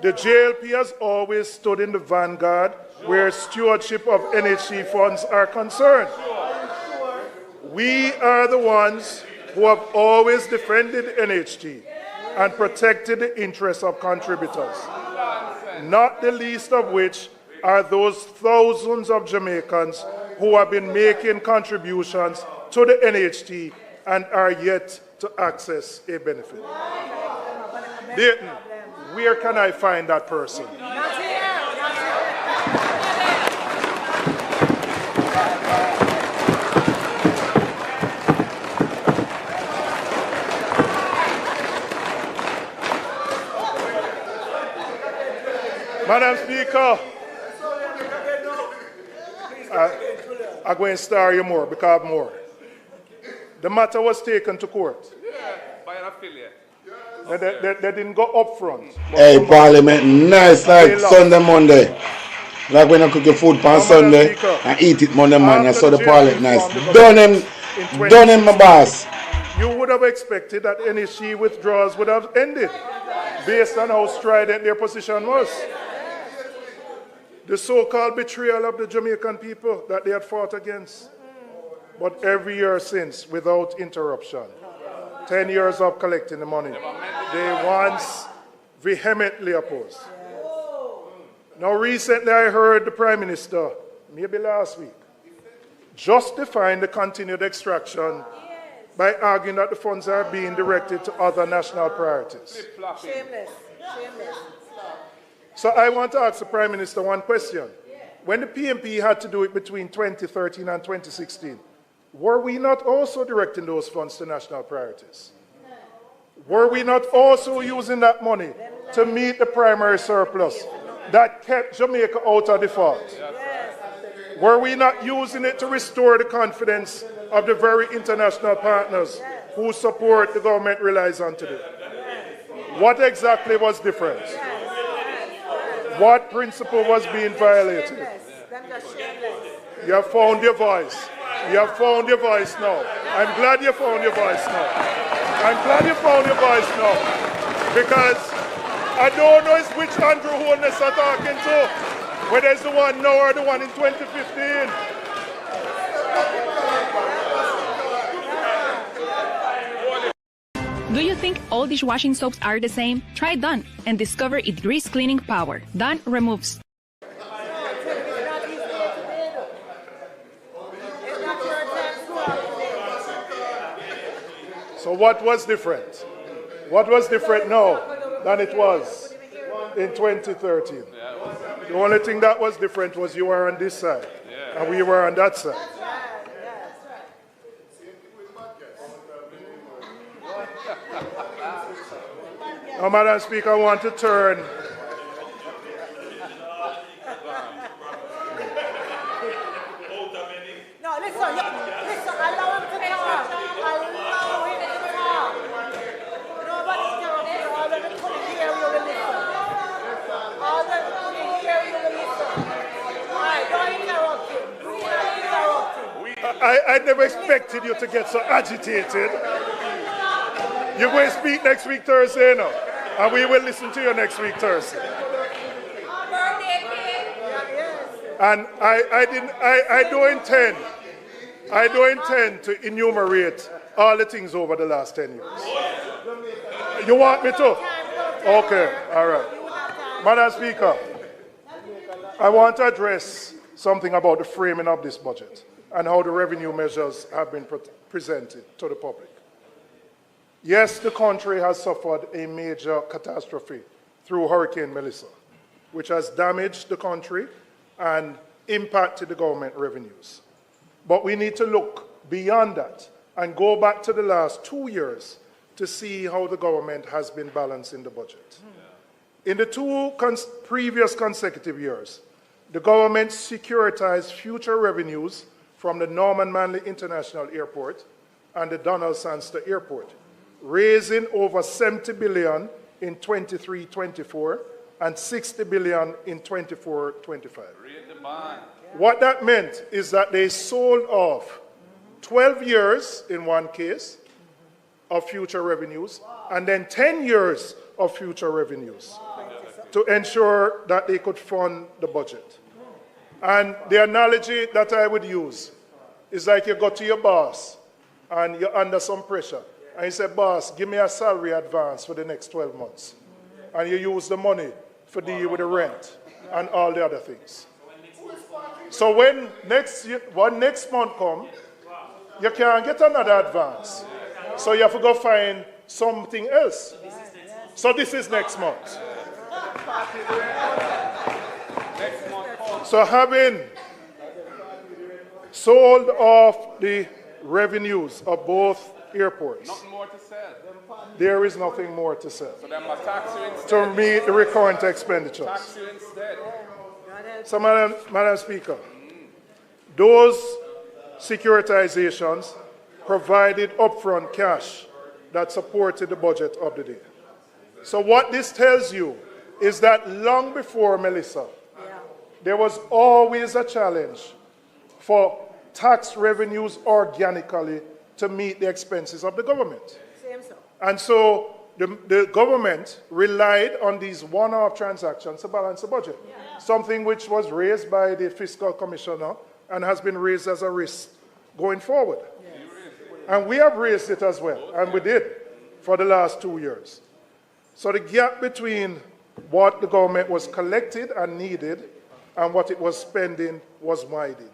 The JLP has always stood in the vanguard where stewardship of NHT funds are concerned. We are the ones who have always defended NHT and protected the interests of contributors, not the least of which are those thousands of Jamaicans who have been making contributions to the NHT and are yet to access a benefit." Dayton, where can I find that person? Madam Speaker, I'm going to star you more because more. The matter was taken to court. By an affiliate. They didn't go up front. Hey, Parliament, nice like Sunday, Monday. Like when I cook your food on Sunday and eat it Monday morning. I saw the Parliament nice. Done him, my boss. You would have expected that NHT withdrawals would have ended based on how strident their position was. The so-called betrayal of the Jamaican people that they had fought against. But every year since, without interruption, 10 years of collecting the money, they once vehemently opposed. Now recently I heard the Prime Minister, maybe last week, justifying the continued extraction by arguing that the funds are being directed to other national priorities. Shameless. So I want to ask the Prime Minister one question. When the PMP had to do it between 2013 and 2016, were we not also directing those funds to national priorities? Were we not also using that money to meet the primary surplus that kept Jamaica out of default? Were we not using it to restore the confidence of the very international partners whose support the government relies on today? What exactly was different? What principle was being violated? You have found your voice. You have found your voice now. I'm glad you found your voice now. I'm glad you found your voice now. Because I don't know which Andrew Holness are talking to, whether it's the one now or the one in 2015. Do you think all dishwashing soaps are the same? Try Dawn and discover its grease cleaning power. Dawn removes. So what was different? What was different now than it was in 2013? The only thing that was different was you were on this side and we were on that side. Now, Madam Speaker, I want to turn. No, listen, allow him to talk. Allow him to talk. Nobody interrupt you. All of them couldn't hear you, will listen. All of them couldn't hear you, will listen. All right, don't interrupt him. Do not interrupt him. I never expected you to get so agitated. You're going to speak next week, Thursday, now. And we will listen to you next week, Thursday. And I don't intend to enumerate all the things over the last 10 years. You want me to? Okay, all right. Madam Speaker, I want to address something about the framing of this budget and how the revenue measures have been presented to the public. Yes, the country has suffered a major catastrophe through Hurricane Melissa, which has damaged the country and impacted the government revenues. But we need to look beyond that and go back to the last 2 years to see how the government has been balancing the budget. In the two previous consecutive years, the government securitized future revenues from the Norman Manley International Airport and the Donald Sangster Airport, raising over 70 billion in 23-24 and 60 billion in 24-25. What that meant is that they sold off 12 years in one case of future revenues and then 10 years of future revenues to ensure that they could fund the budget. And the analogy that I would use is like you go to your boss and you're under some pressure. And you say, boss, give me a salary advance for the next 12 months. And you use the money for deal with the rent and all the other things. So when next month comes, you can't get another advance. So you have to go find something else. So this is next month. So having sold off the revenues of both airports, Nothing more to sell. there is nothing more to sell So them must tax you instead. to meet the recurrent expenditures. Tax you instead. So, Madam Speaker, those securitizations provided upfront cash that supported the budget of the day. So what this tells you is that long before Melissa, there was always a challenge for tax revenues organically to meet the expenses of the government. And so the government relied on these one-off transactions to balance the budget, something which was raised by the Fiscal Commissioner and has been raised as a risk going forward. And we have raised it as well, and we did for the last 2 years. So the gap between what the government was collected and needed and what it was spending was widening.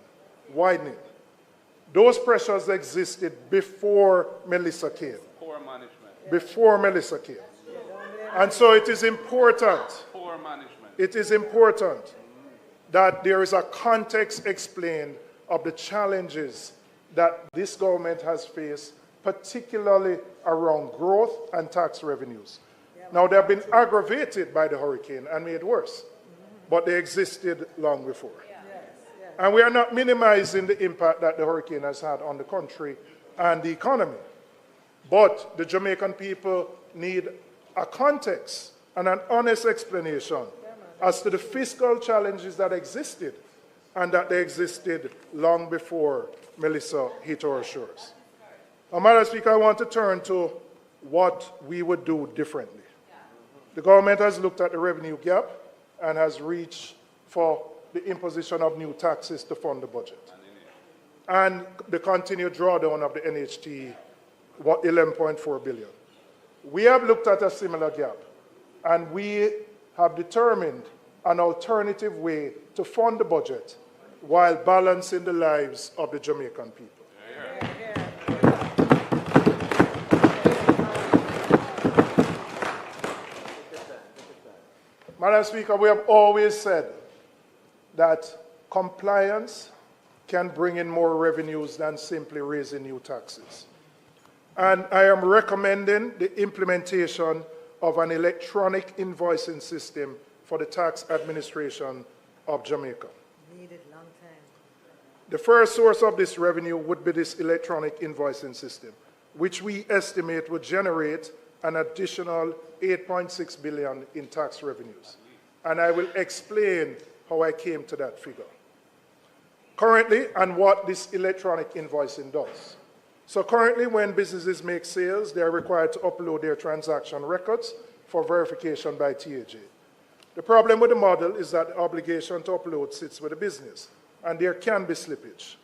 Those pressures existed before Melissa came. Poor management. Before Melissa came. And so it is important. Poor management. It is important that there is a context explained of the challenges that this government has faced, particularly around growth and tax revenues. Now, they have been aggravated by the hurricane and made worse, but they existed long before. And we are not minimizing the impact that the hurricane has had on the country and the economy. But the Jamaican people need a context and an honest explanation as to the fiscal challenges that existed and that they existed long before Melissa hit our shores. Now, Madam Speaker, I want to turn to what we would do differently. The government has looked at the revenue gap and has reached for the imposition of new taxes to fund the budget. And the continued drawdown of the NHT, 11.4 billion. We have looked at a similar gap, and we have determined an alternative way to fund the budget while balancing the lives of the Jamaican people. Madam Speaker, we have always said that compliance can bring in more revenues than simply raising new taxes. And I am recommending the implementation of an electronic invoicing system for the tax administration of Jamaica. Needed long time. The first source of this revenue would be this electronic invoicing system, which we estimate would generate an additional 8.6 billion in tax revenues. And I will explain how I came to that figure. Currently, and what this electronic invoicing does. So currently, when businesses make sales, they are required to upload their transaction records for verification by TAJ. The problem with the model is that the obligation to upload sits with the business, and there can be slippage.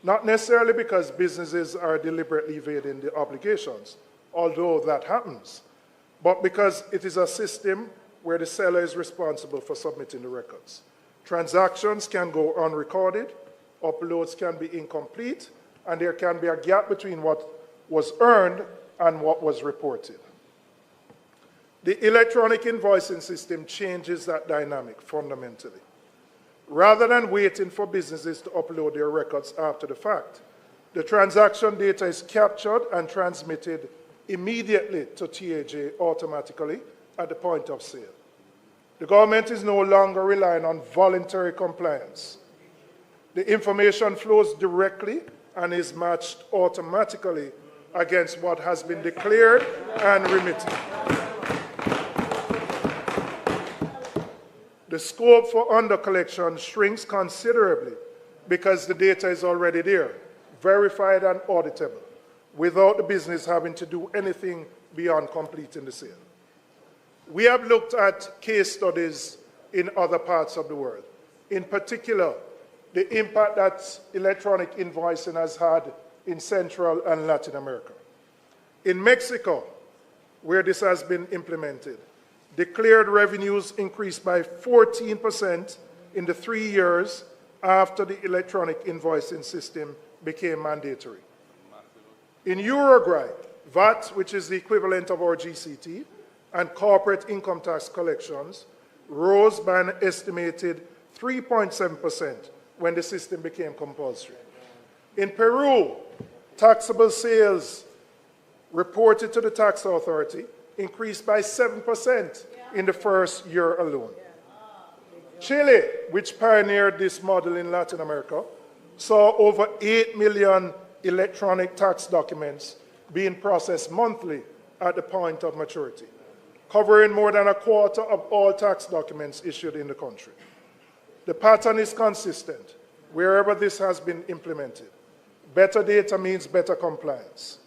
Not necessarily because businesses are deliberately evading the obligations, although that happens, but because it is a system where the seller is responsible for submitting the records. Transactions can go unrecorded, uploads can be incomplete, and there can be a gap between what was earned and what was reported. The electronic invoicing system changes that dynamic fundamentally. Rather than waiting for businesses to upload their records after the fact, the transaction data is captured and transmitted immediately to TAJ automatically at the point of sale. The government is no longer relying on voluntary compliance. The information flows directly and is matched automatically against what has been declared and remitted. The scope for undercollection shrinks considerably because the data is already there, verified and auditable, without the business having to do anything beyond completing the sale. We have looked at case studies in other parts of the world, in particular, the impact that electronic invoicing has had in Central and Latin America. In Mexico, where this has been implemented, declared revenues increased by 14% in the 3 years after the electronic invoicing system became mandatory. In Uruguay, VAT, which is the equivalent of our GCT, and corporate income tax collections rose by an estimated 3.7% when the system became compulsory. In Peru, taxable sales reported to the tax authority increased by 7% in the first year alone. Chile, which pioneered this model in Latin America, saw over 8 million electronic tax documents being processed monthly at the point of maturity, covering more than a quarter of all tax documents issued in the country. The pattern is consistent wherever this has been implemented. Better data means better compliance.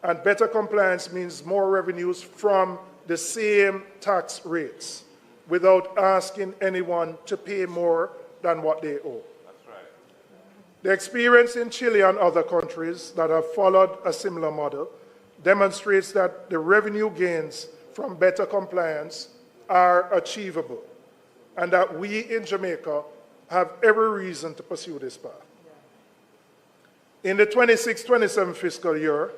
And better compliance means more revenues from the same tax rates without asking anyone to pay more than what they owe. That's right. The experience in Chile and other countries that have followed a similar model demonstrates that the revenue gains from better compliance are achievable and that we in Jamaica have every reason to pursue this path. In the 26-27 fiscal year,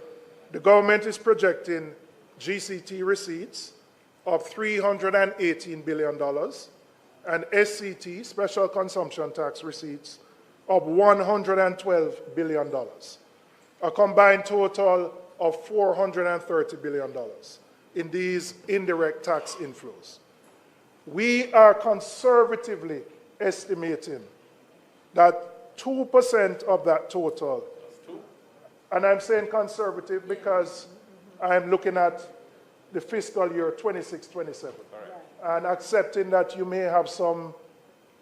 the government is projecting GCT receipts of $318 billion and SCT, special consumption tax receipts, of $112 billion, a combined total of $430 billion in these indirect tax inflows. We are conservatively estimating that 2% of that total, and I'm saying conservative because I'm looking at the fiscal year 26-27, and accepting that you may have some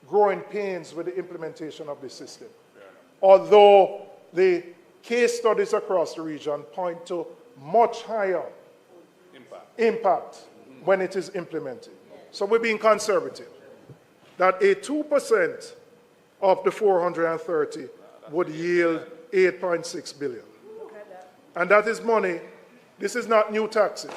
growing pains with the implementation of this system. Although the case studies across the region point to much higher impact when it is implemented. So we're being conservative, that a 2% of the 430 would yield 8.6 billion. And that is money. This is not new taxes.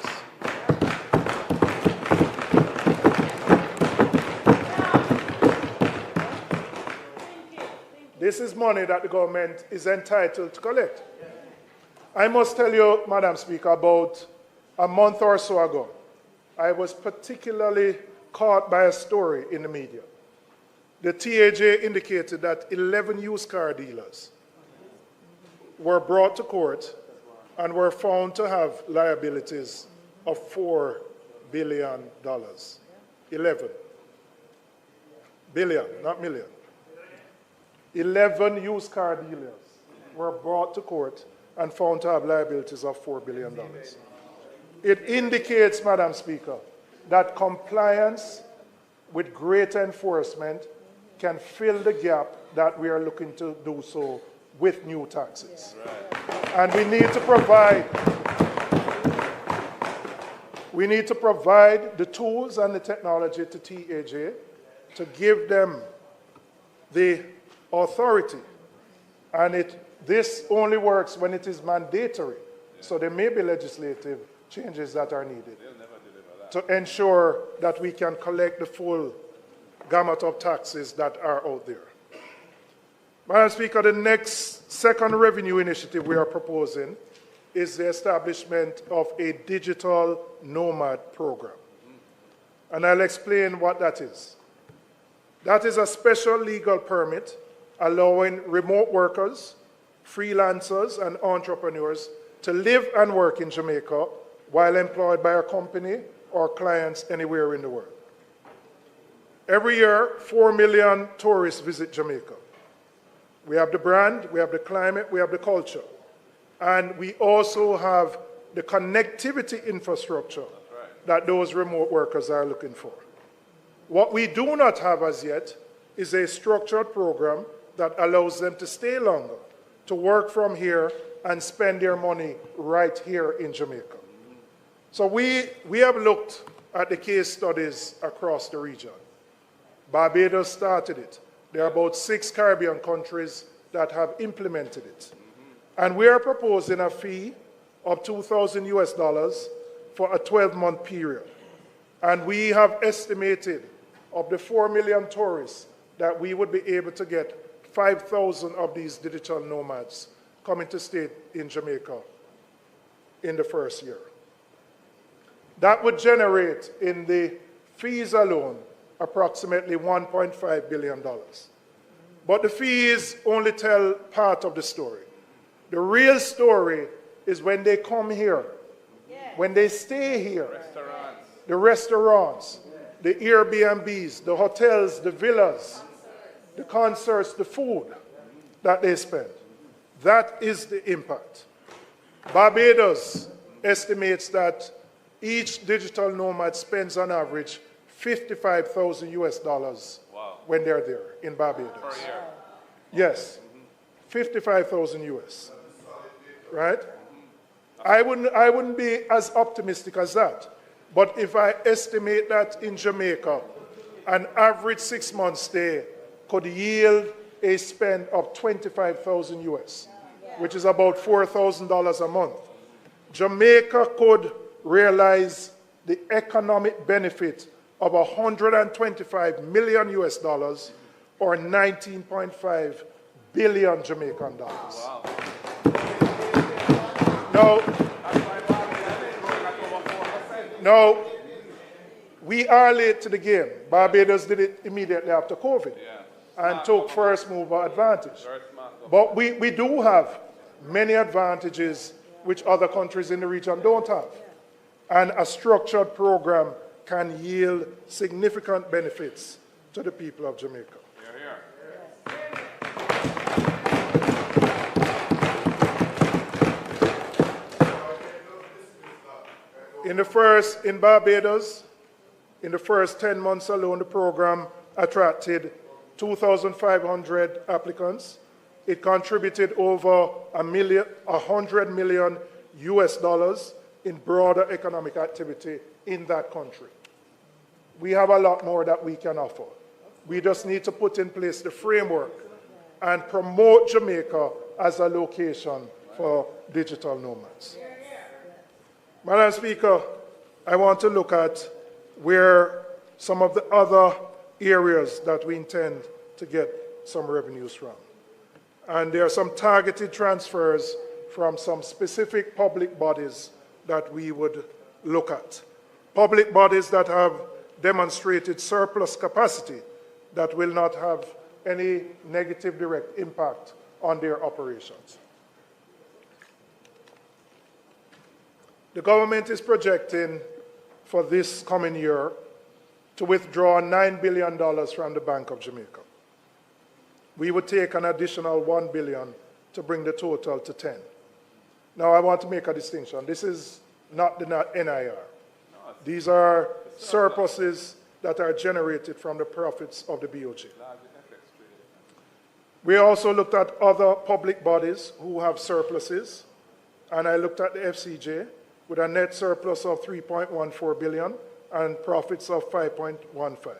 This is money that the government is entitled to collect. I must tell you, Madam Speaker, about a month or so ago, I was particularly caught by a story in the media. The TAJ indicated that 11 used car dealers were brought to court and were found to have liabilities of $4 billion. 11 billion, not million. 11 used car dealers were brought to court and found to have liabilities of $4 billion. It indicates, Madam Speaker, that compliance with greater enforcement can fill the gap that we are looking to do so with new taxes. And we need to provide We need to provide the tools and the technology to TAJ to give them the authority. And this only works when it is mandatory. So there may be legislative changes that are needed to ensure that we can collect the full gamut of taxes that are out there. Madam Speaker, the next second revenue initiative we are proposing is the establishment of a digital nomad program. And I'll explain what that is. That is a special legal permit allowing remote workers, freelancers, and entrepreneurs to live and work in Jamaica while employed by a company or clients anywhere in the world. Every year, 4 million tourists visit Jamaica. We have the brand, we have the climate, we have the culture. And we also have the connectivity infrastructure that those remote workers are looking for. What we do not have as yet is a structured program that allows them to stay longer, to work from here and spend their money right here in Jamaica. So we have looked at the case studies across the region. Barbados started it. There are about 6 Caribbean countries that have implemented it. And we are proposing a fee of $2,000 for a 12-month period. And we have estimated of the 4 million tourists that we would be able to get 5,000 of these digital nomads coming to stay in Jamaica in the first year. That would generate in the fees alone approximately $1.5 billion. But the fees only tell part of the story. The real story is when they come here, when they stay here, the restaurants, the Airbnbs, the hotels, the villas, the concerts, the food that they spend. That is the impact. Barbados estimates that each digital nomad spends on average $55,000 when they're there in Barbados. Per year. Yes, 55,000 US, right? I wouldn't be as optimistic as that. But if I estimate that in Jamaica, an average 6-month stay could yield a spend of 25,000 US, which is about $4,000 a month. Jamaica could realize the economic benefit of $125 million US dollars, or 19.5 billion Jamaican dollars. Wow. Now, we are late to the game. Barbados did it immediately after COVID and took first mover advantage. But we do have many advantages which other countries in the region don't have. And a structured program can yield significant benefits to the people of Jamaica. In Barbados, in the first 10 months alone, the program attracted 2,500 applicants. It contributed over $100 million US dollars in broader economic activity in that country. We have a lot more that we can offer. We just need to put in place the framework and promote Jamaica as a location for digital nomads. Madam Speaker, I want to look at where some of the other areas that we intend to get some revenues from. And there are some targeted transfers from some specific public bodies that we would look at. Public bodies that have demonstrated surplus capacity that will not have any negative direct impact on their operations. The government is projecting for this coming year to withdraw $9 billion from the Bank of Jamaica. We would take an additional $1 billion to bring the total to 10. Now, I want to make a distinction. This is not the NIR. These are surpluses that are generated from the profits of the BOJ. We also looked at other public bodies who have surpluses, and I looked at the FCJ, with a net surplus of 3.14 billion and profits of 5.15.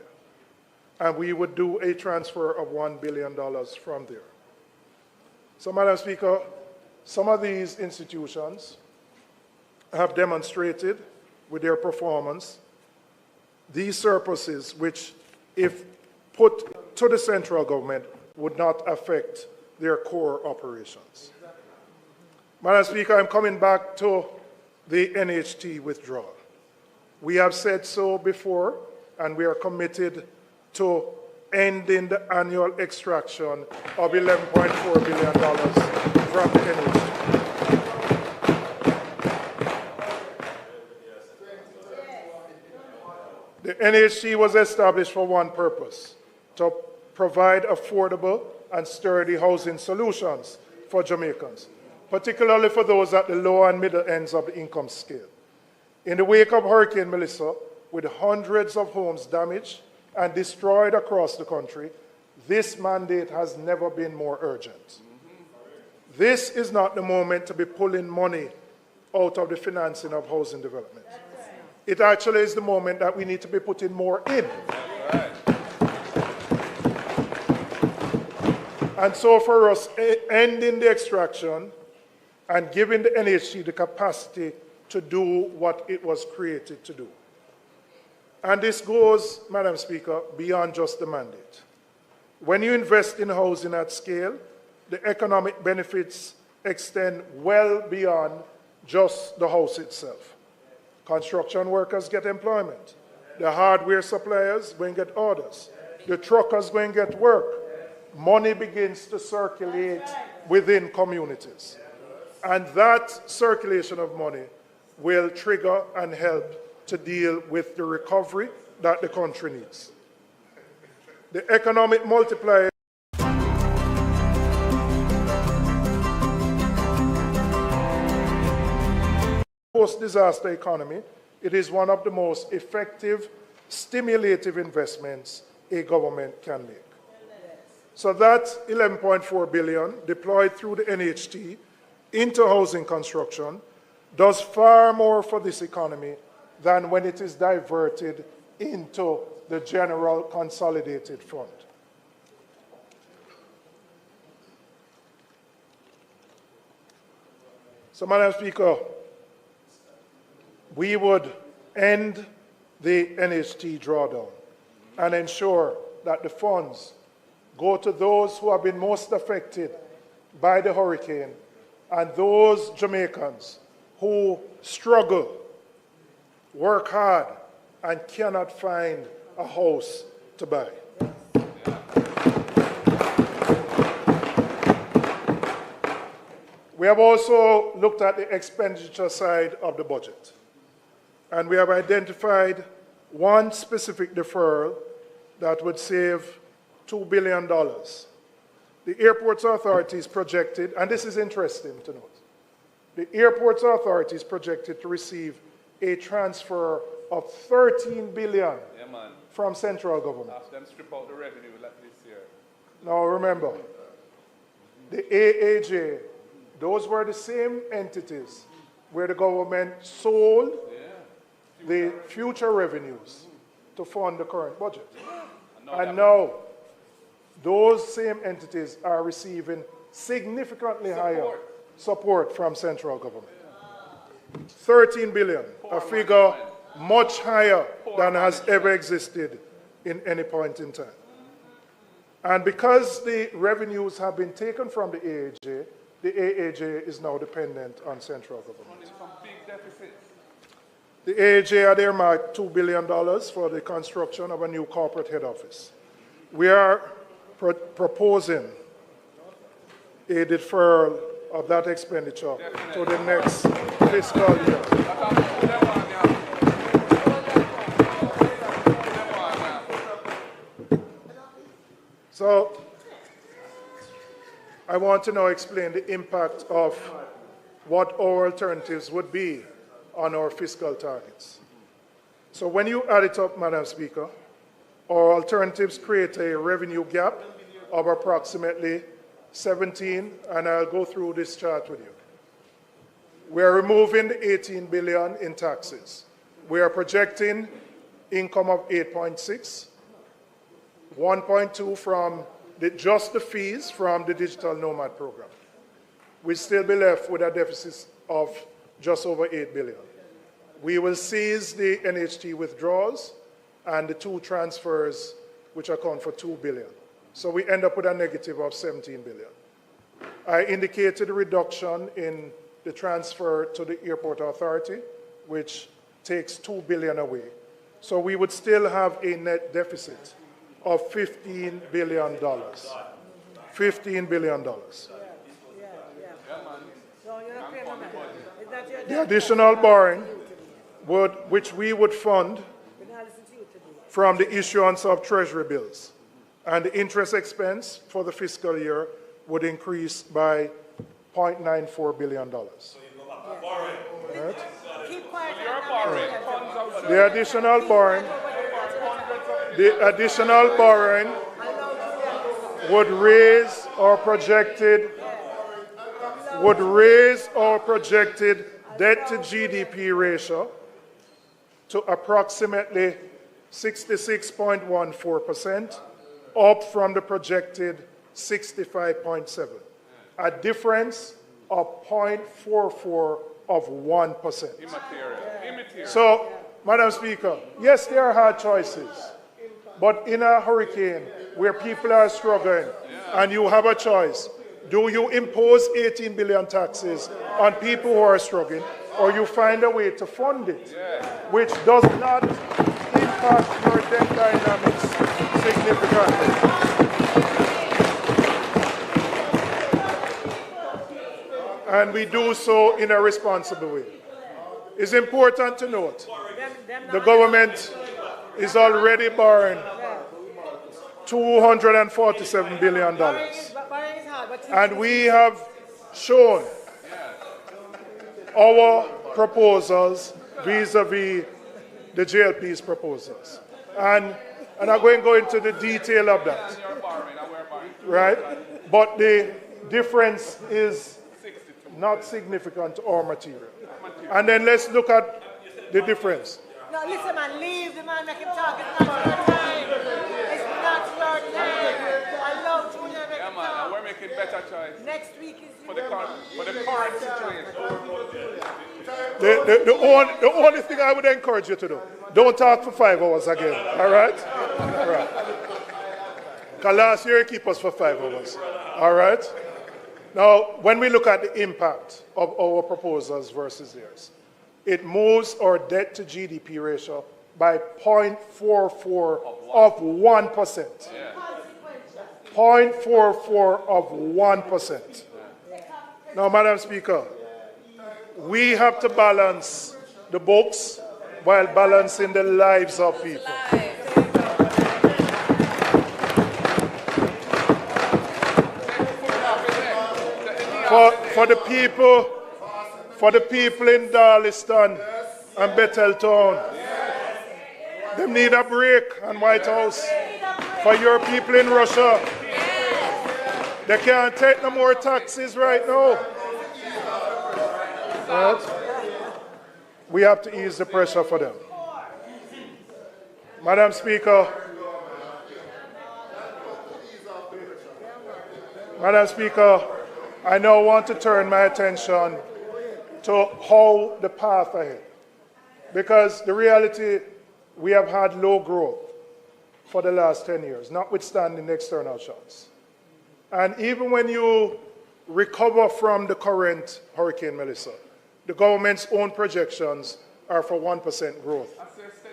And we would do a transfer of $1 billion from there. So, Madam Speaker, some of these institutions have demonstrated with their performance these surpluses, which, if put to the central government, would not affect their core operations. Madam Speaker, I'm coming back to the NHT withdrawal. We have said so before, and we are committed to ending the annual extraction of $11.4 billion from the NHT. The NHT was established for one purpose: to provide affordable and sturdy housing solutions for Jamaicans, particularly for those at the low and middle ends of the income scale. In the wake of Hurricane Melissa, with hundreds of homes damaged and destroyed across the country, this mandate has never been more urgent. This is not the moment to be pulling money out of the financing of housing development. It actually is the moment that we need to be putting more in. And so for us, ending the extraction and giving the NHT the capacity to do what it was created to do. And this goes, Madam Speaker, beyond just the mandate. When you invest in housing at scale, the economic benefits extend well beyond just the house itself. Construction workers get employment. The hardware suppliers go and get orders. The truckers go and get work. Money begins to circulate within communities. And that circulation of money will trigger and help to deal with the recovery that the country needs. The economic multiplier post-disaster economy, it is one of the most effective, stimulative investments a government can make. So that $11.4 billion deployed through the NHT into housing construction does far more for this economy than when it is diverted into the general consolidated fund. So, Madam Speaker, we would end the NHT drawdown and ensure that the funds go to those who have been most affected by the hurricane and those Jamaicans who struggle, work hard, and cannot find a house to buy. We have also looked at the expenditure side of the budget, and we have identified one specific deferral that would save $2 billion. The Airports Authority is projected, and this is interesting to note, the Airports Authority is projected to receive a transfer of $13 billion from central government. After them strip out the revenue like this year. Now remember, the AAJ, those were the same entities where the government sold the future revenues to fund the current budget. And now, those same entities are receiving significantly higher support from central government. 13 billion, a figure much higher than has ever existed in any point in time. And because the revenues have been taken from the AAJ is now dependent on central government. The AAJ had earmarked $2 billion for the construction of a new corporate head office. We are proposing a deferral of that expenditure to the next fiscal year. So, I want to now explain the impact of what our alternatives would be on our fiscal targets. So when you add it up, Madam Speaker, our alternatives create a revenue gap of approximately 17, and I'll go through this chart with you. We are removing the 18 billion in taxes. We are projecting income of 8.6, 1.2 from just the fees from the digital nomad program. We'll still be left with a deficit of just over 8 billion. We will seize the NHT withdrawals and the 2 transfers, which account for 2 billion. So we end up with a negative of 17 billion. I indicated a reduction in the transfer to the airport authority, which takes 2 billion away. So we would still have a net deficit of $15 billion. $15 billion. The additional borrowing, which we would fund from the issuance of treasury bills. And the interest expense for the fiscal year would increase by $0.94 billion. Right? The additional borrowing would raise our projected debt to GDP ratio to approximately 66.14%, up from the projected 65.7%, a difference of 0.44 of 1%. Immaterial. So, Madam Speaker, yes, there are hard choices, but in a hurricane where people are struggling and you have a choice, do you impose 18 billion taxes on people who are struggling, or you find a way to fund it, which does not impact your debt dynamics significantly? And we do so in a responsible way. It's important to note the government is already borrowing $247 billion. And we have shown our proposals vis-a-vis the JLP's proposals. And I'm going to go into the detail of that. Right? But the difference is not significant or material. And then let's look at the difference. No, listen, man, leave the man, make him talk. It's not your time. It's not your time. I love Julian, make him talk. We're making better choice. Next week is for the current situation. The only thing I would encourage you to do, don't talk for 5 hours again, all right? All right. Because last year you keep us for 5 hours, all right? Now, when we look at the impact of our proposals versus theirs, it moves our debt to GDP ratio by 0.44 of 1%. 0.44 of 1%. Now, Madam Speaker, we have to balance the books while balancing the lives of people. For the people in Darliston and Betheltown, they need a break on White House. For your people in Russia, they can't take no more taxes right now. Right? We have to ease the pressure for them. Madam Speaker, I now want to turn my attention to how the path ahead. Because the reality, we have had low growth for the last 10 years, notwithstanding the external shocks. And even when you recover from the current Hurricane Melissa, the government's own projections are for 1% growth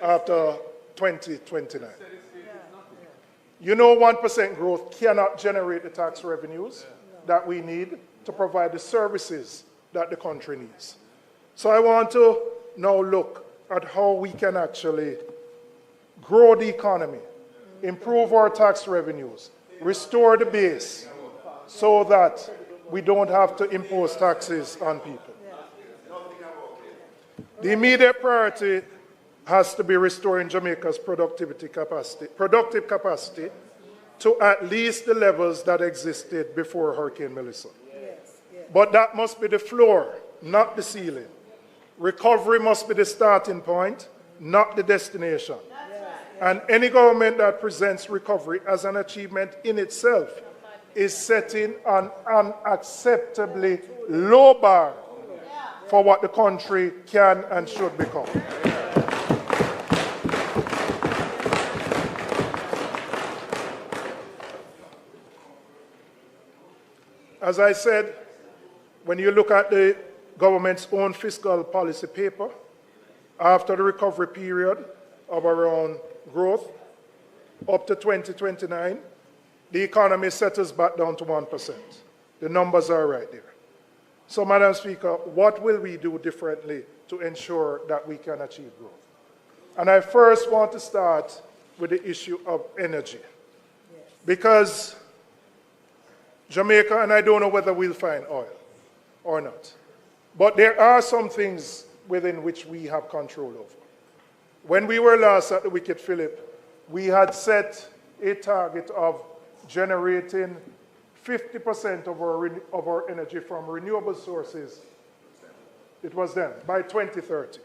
after 2029. You know 1% growth cannot generate the tax revenues that we need to provide the services that the country needs. So I want to now look at how we can actually grow the economy, improve our tax revenues, restore the base so that we don't have to impose taxes on people. The immediate priority has to be restoring Jamaica's productive capacity to at least the levels that existed before Hurricane Melissa. But that must be the floor not the ceiling. Recovery must be the starting point, not the destination. And any government that presents recovery as an achievement in itself is setting an unacceptably low bar for what the country can and should become. As I said, when you look at the government's own fiscal policy paper, after the recovery period of around growth, up to 2029, the economy settles back down to 1%. The numbers are right there. So, Madam Speaker, what will we do differently to ensure that we can achieve growth? And I first want to start with the issue of energy. Because Jamaica, and I don't know whether we'll find oil or not, but there are some things within which we have control over. When we were last at the Wicked Philip, we had set a target of generating 50% of our energy from renewable sources. It was then, by 2030.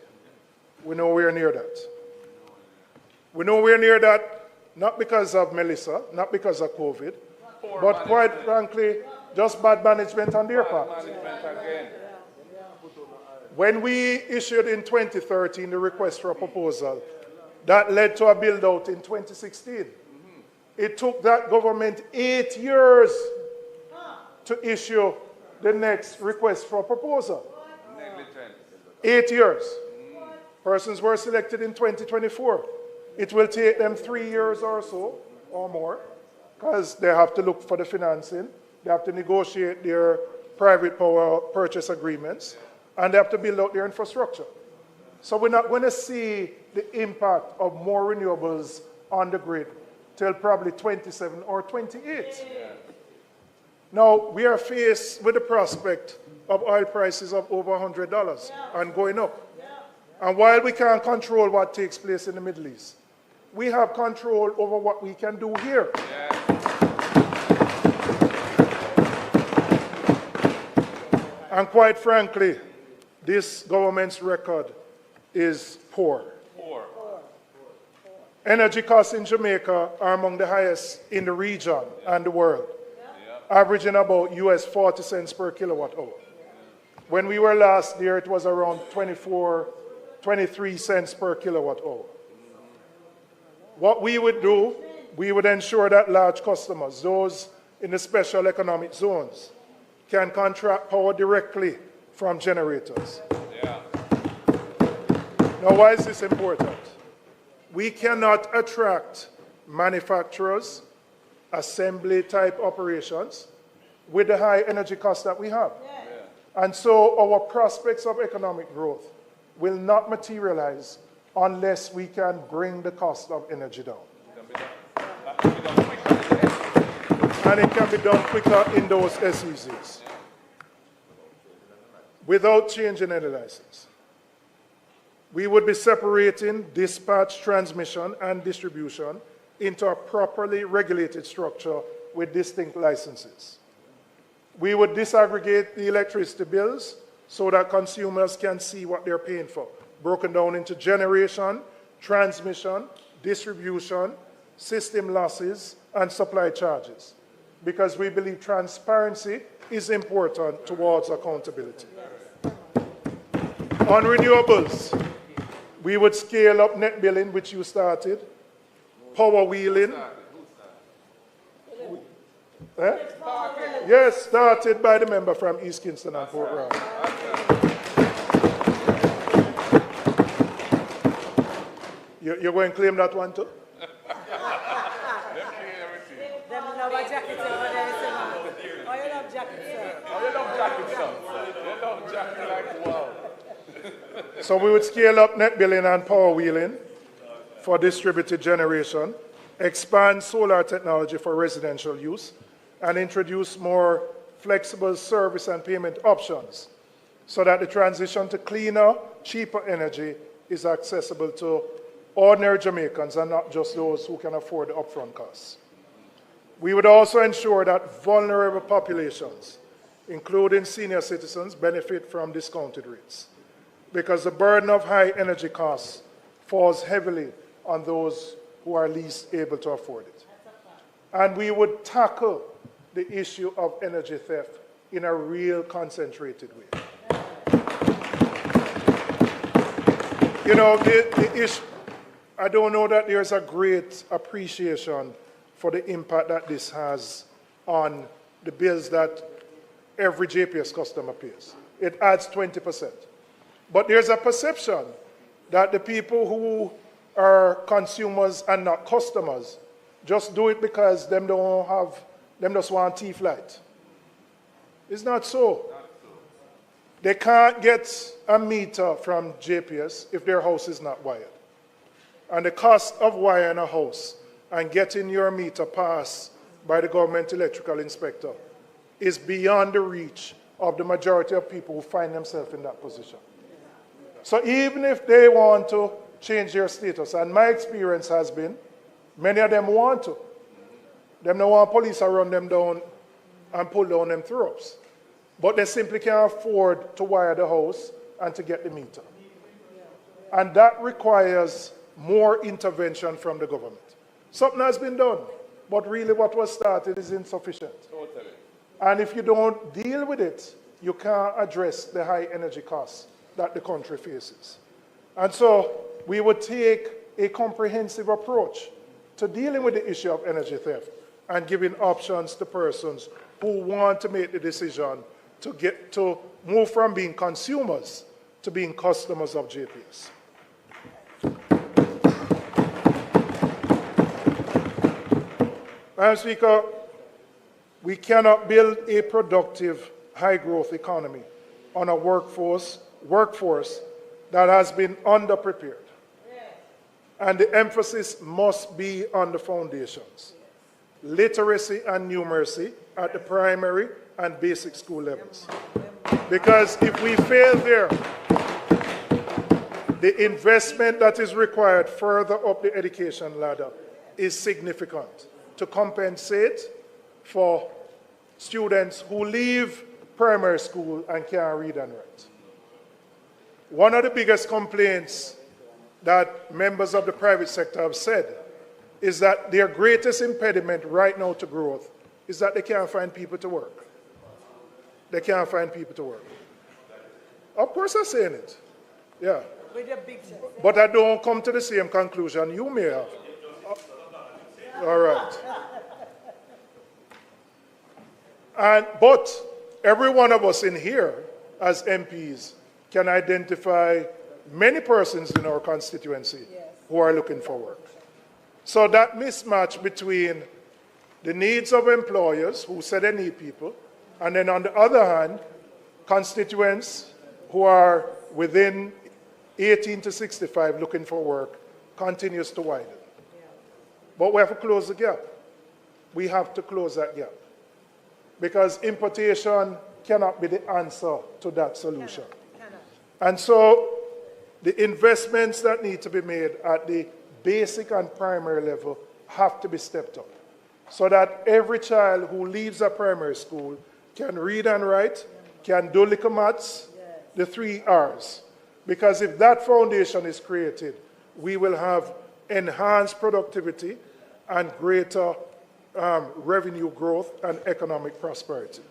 We're nowhere near that. We're nowhere near that, not because of Melissa, not because of COVID, but quite frankly, just bad management on their part. When we issued in 2013 the request for a proposal, that led to a build-out in 2016. It took that government 8 years to issue the next request for a proposal. 8 years. Persons were selected in 2024. It will take them 3 years or so, or more, because they have to look for the financing, they have to negotiate their private power purchase agreements, and they have to build out their infrastructure. So we're not going to see the impact of more renewables on the grid till probably 27 or 28. Now, we are faced with the prospect of oil prices of over $100 and going up. And while we can't control what takes place in the Middle East, we have control over what we can do here. And quite frankly, this government's record is poor. Energy costs in Jamaica are among the highest in the region and the world, averaging about US 40 cents per kilowatt hour. When we were last there, it was around 23 cents per kilowatt hour. What we would do, we would ensure that large customers, those in the special economic zones, can contract power directly from generators. Now, why is this important? We cannot attract manufacturers, assembly-type operations with the high energy costs that we have. And so our prospects of economic growth will not materialize unless we can bring the cost of energy down. And it can be done quicker in those SEZs without changing any license. We would be separating dispatch, transmission, and distribution into a properly regulated structure with distinct licenses. We would disaggregate the electricity bills so that consumers can see what they're paying for, broken down into generation, transmission, distribution, system losses, and supply charges, because we believe transparency is important towards accountability. On renewables, we would scale up net billing, which you started, power wheeling. Yes, started by the member from East Kingston and Port Royal. You're going to claim that one too? So we would scale up net billing and power wheeling for distributed generation, expand solar technology for residential use, and introduce more flexible service and payment options so that the transition to cleaner, cheaper energy is accessible to ordinary Jamaicans and not just those who can afford the upfront costs. We would also ensure that vulnerable populations including senior citizens, benefit from discounted rates because the burden of high energy costs falls heavily on those who are least able to afford it. And we would tackle the issue of energy theft in a real concentrated way. You know, the issue, I don't know that there's a great appreciation for the impact that this has on the bills that every JPS customer pays. It adds 20%. But there's a perception that the people who are consumers and not customers just do it because them just want tea flight. It's not so. They can't get a meter from JPS if their house is not wired. And the cost of wiring a house and getting your meter passed by the government electrical inspector is beyond the reach of the majority of people who find themselves in that position. So even if they want to change their status, and my experience has been, many of them want to. Them don't want police to run them down and pull down them throats. But they simply can't afford to wire the house and to get the meter. And that requires more intervention from the government. Something has been done, but really what was started is insufficient. Totally. And if you don't deal with it, you can't address the high energy costs that the country faces. And so we would take a comprehensive approach to dealing with the issue of energy theft and giving options to persons who want to make the decision to move from being consumers to being customers of JPS. Madam Speaker, we cannot build a productive, high-growth economy on a workforce that has been underprepared. And the emphasis must be on the foundations, literacy and numeracy at the primary and basic school levels. Because if we fail there, the investment that is required further up the education ladder is significant to compensate for students who leave primary school and can't read and write. One of the biggest complaints that members of the private sector have said is that their greatest impediment right now to growth is that they can't find people to work. They can't find people to work. Of course I'm saying it. Yeah. But I don't come to the same conclusion you may have. All right. But every one of us in here as MPs can identify many persons in our constituency who are looking for work. So that mismatch between the needs of employers who say they need people, and then on the other hand, constituents who are within 18 to 65 looking for work continues to widen. But we have to close the gap. We have to close that gap. Because importation cannot be the answer to that solution. And so the investments that need to be made at the basic and primary level have to be stepped up so that every child who leaves a primary school can read and write, can do little maths, the 3 R's. Because if that foundation is created, we will have enhanced productivity and greater revenue growth and economic prosperity.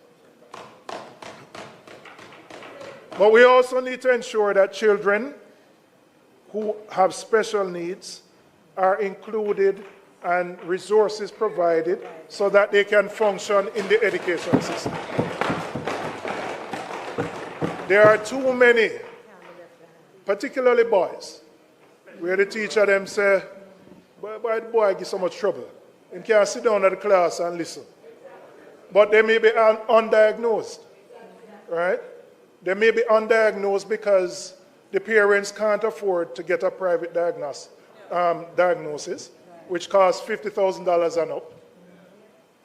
But we also need to ensure that children who have special needs are included and resources provided so that they can function in the education system. There are too many, particularly boys, where the teacher them say, why the boy give so much trouble? He can't sit down at the class and listen. But they may be undiagnosed, right? They may be undiagnosed because the parents can't afford to get a private diagnosis, which costs $50,000 and up.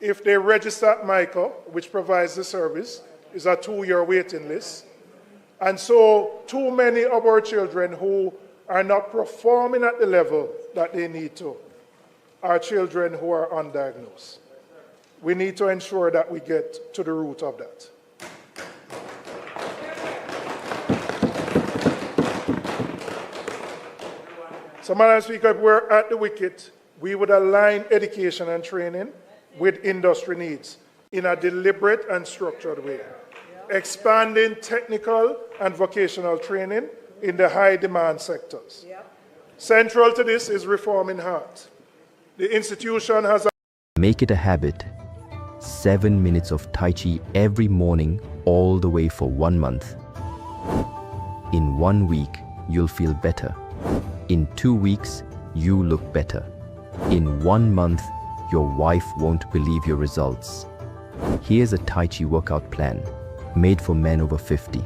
If they register at MICA, which provides the service, is a 2-year waiting list. And so too many of our children who are not performing at the level that they need to are children who are undiagnosed. We need to ensure that we get to the root of that. So, Madam Speaker, if we're at the wicket, we would align education and training with industry needs in a deliberate and structured way, expanding technical and vocational training in the high-demand sectors. Central to this is reforming heart. The institution has Make it a habit. 7 minutes of Tai Chi every morning, all the way for 1 month. In 1 week, you'll feel better. In 2 weeks, you look better. In 1 month, your wife won't believe your results. Here's a Tai Chi workout plan, made for men over 50.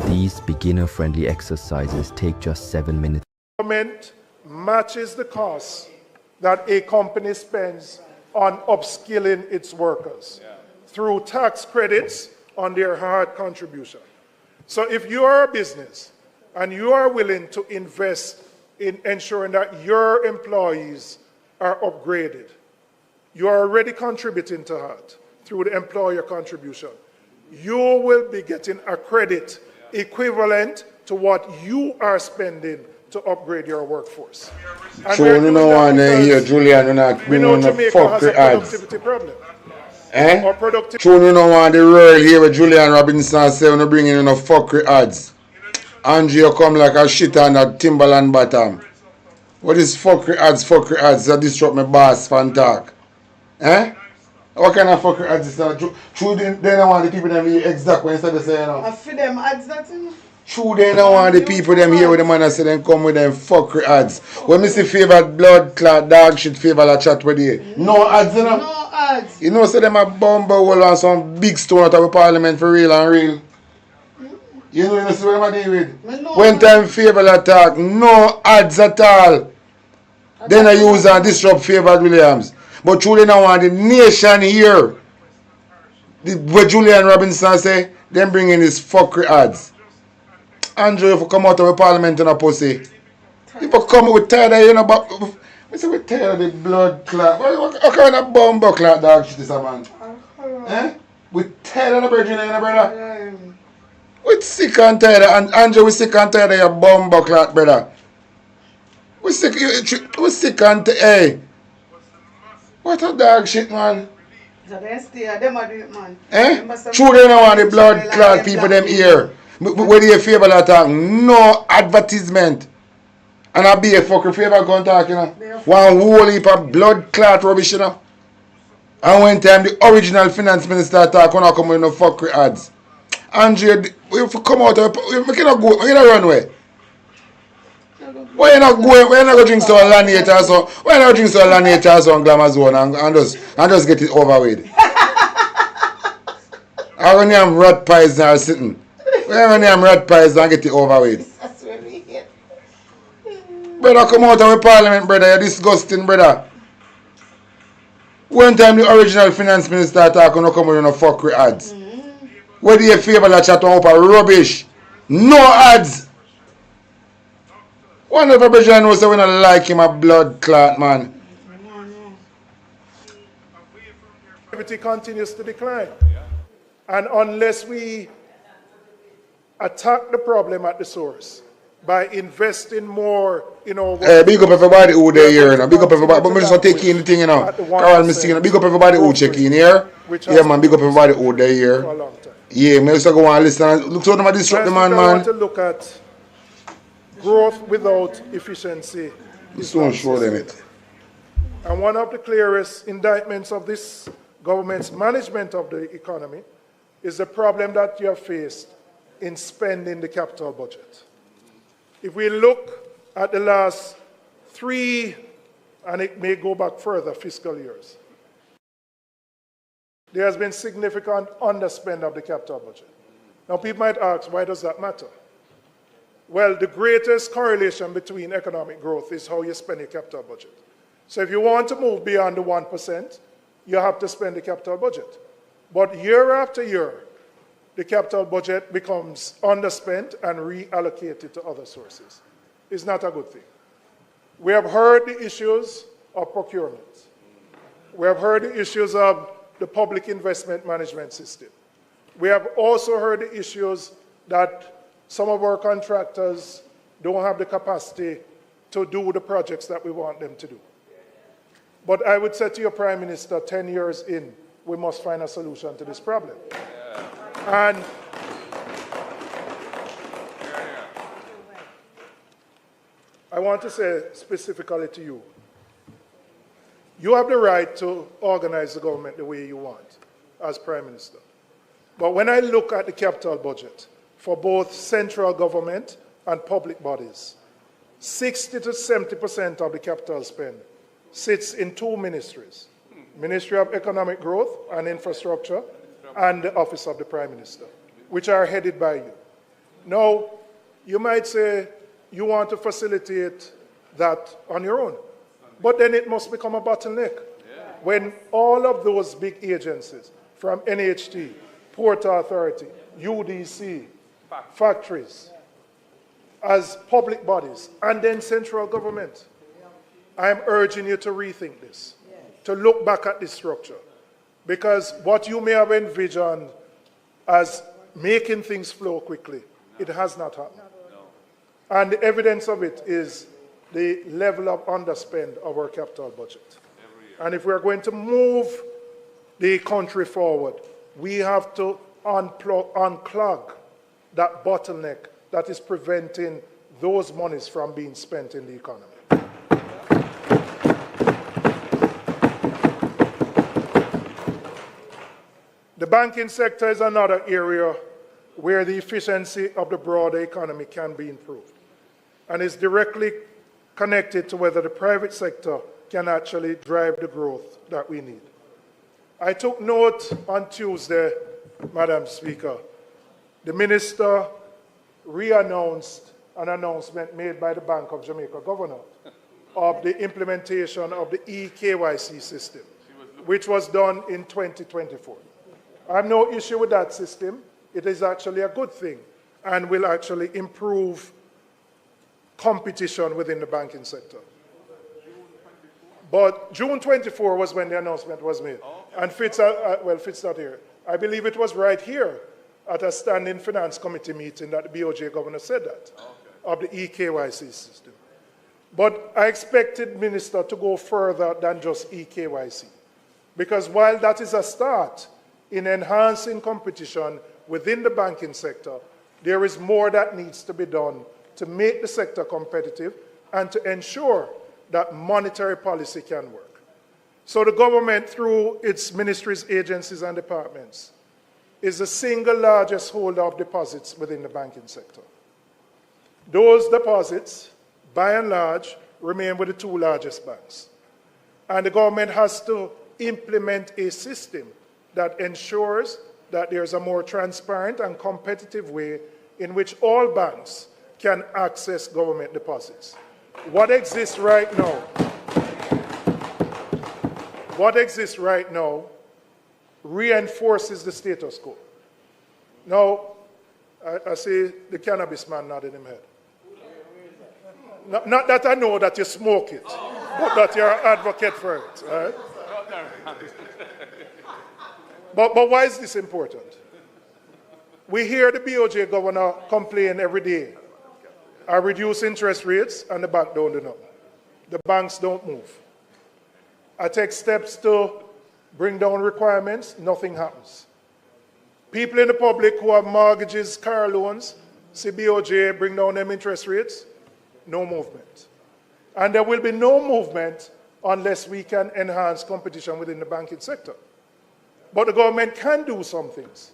These beginner-friendly exercises take just 7 minutes. Government matches the cost that a company spends on upskilling its workers through tax credits on their hard contribution. So if you are a business and you are willing to invest in ensuring that your employees are upgraded, you are already contributing to HART through the employer contribution. You will be getting a credit equivalent to what you are spending to upgrade your workforce. Sure, you know one here, Julian, we know Jamaica has a productivity problem. Eh? True, you know one the royal here with Julian Robinson say when you bring in enough fuckery ads. Andrew come like a shit on that Timberland bottom. What is fuckery ads that disrupt my boss fan talk? Eh? What kind of fuckery ads is that? True, they don't want the people them here exactly instead of saying, you know. I feel them ads that in. True, they don't want the people them here with the man and say them come with them fuckery ads. When me see favorite blood clot dog shit favor chat with you. No ads, you know? No ads. You know, say them a bumble on some big stone out of the parliament for real and real. You know see what I'm dealing with? When time favor attack, no ads at all. Then I use and disrupt favored Williams. But truly now want the nation here. What Julian Robinson say, them bring in his fuckery ads. Andrew, if you come out of the parliament in a pussy, if you come with tired of, you know, but we say we tired of the blood clot. What kind of bumble clot dog shit is a man? Eh? We tired of the virgin, you know, brother? We sick and tired of, and Andrew, we sick and tired of your bumble clot, brother. We sick and tired, hey. What a dog shit, man. So they stay, them are do it, man. Eh? True, they don't want the blood clot people them here. Where do you favor that talk? No advertisement. And I be a fucking favor gun talk, you know. One whole heap of blood clot rubbish, you know. And one time the original finance minister talk when I come with no fuckery ads. Andrew, if you come out, you cannot go, you cannot run away. Why you not going? Why you not go drink some Laniator so? Why you not drink some Laniator so on Glamour Zone and just get it over with? I when you am rat pies now sitting. When you am rat pies and get it over with. That's what we get. Brother, come out of the parliament, brother. You're disgusting, brother. One time the original finance minister talk and come with no fuckery ads. Where do you favor that chat on up a rubbish? No ads. One of the Belgian knows that we don't like him a blood clot, man. Activity continues to decline. And unless we attack the problem at the source by investing more in our work. Big up everybody who there here, you know. Big up everybody. But we just want to take in the thing, you know. Carol, Mr. You know. Big up everybody who check in here. Yeah, man. Big up everybody who there here. Yeah, man. Just go and listen. Look to them disrupt the man, I man. want to look at growth without efficiency. Just don't show them it. And one of the clearest indictments of this government's management of the economy is the problem that you have faced in spending the capital budget. If we look at the last 3, and it may go back further, fiscal years, there has been significant underspend of the capital budget. Now, people might ask, why does that matter? Well, the greatest correlation between economic growth is how you spend your capital budget. So if you want to move beyond the 1%, you have to spend the capital budget. But year after year, the capital budget becomes underspent and reallocated to other sources. It's not a good thing. We have heard the issues of procurement. We have heard the issues of the public investment management system. We have also heard the issues that some of our contractors don't have the capacity to do the projects that we want them to do. But I would say to your Prime Minister, 10 years in, we must find a solution to this problem. And I want to say specifically to you, you have the right to organize the government the way you want as Prime Minister. But when I look at the capital budget for both central government and public bodies, 60 to 70% of the capital spend sits in two ministries, Ministry of Economic Growth and Infrastructure and the Office of the Prime Minister, which are headed by you. Now, you might say you want to facilitate that on your own, but then it must become a bottleneck. When all of those big agencies, from NHT, Port Authority, UDC, factories, as public bodies, and then central government, I am urging you to rethink this, to look back at this structure. Because what you may have envisioned as making things flow quickly, it has not happened. And the evidence of it is the level of underspend of our capital budget. And if we're going to move the country forward, we have to unclog that bottleneck that is preventing those monies from being spent in the economy. The banking sector is another area where the efficiency of the broader economy can be improved, and is directly connected to whether the private sector can actually drive the growth that we need. I took note on Tuesday, Madam Speaker, the Minister re-announced an announcement made by the Bank of Jamaica Governor of the implementation of the eKYC system, which was done in 2024. I have no issue with that system. It is actually a good thing and will actually improve competition within the banking sector. But June 24 was when the announcement was made. And Fitz not here. I believe it was right here at a standing finance committee meeting that the BOJ governor said that, of the eKYC system. But I expected Minister to go further than just eKYC. Because while that is a start in enhancing competition within the banking sector, there is more that needs to be done to make the sector competitive and to ensure that monetary policy can work. So the government, through its ministries, agencies, and departments, is the single largest holder of deposits within the banking sector. Those deposits, by and large, remain with the two largest banks. And the government has to implement a system that ensures that there's a more transparent and competitive way in which all banks can access government deposits. What exists right now reinforces the status quo. Now, I see the cannabis man nodding his head. Not that I know that you smoke it, but that you're an advocate for it. Right? But why is this important? We hear the BOJ governor complain every day. I reduce interest rates and the bank don't do nothing. The banks don't move. I take steps to bring down requirements, nothing happens. People in the public who have mortgages, car loans, see BOJ bring down them interest rates, no movement. And there will be no movement unless we can enhance competition within the banking sector. But the government can do some things.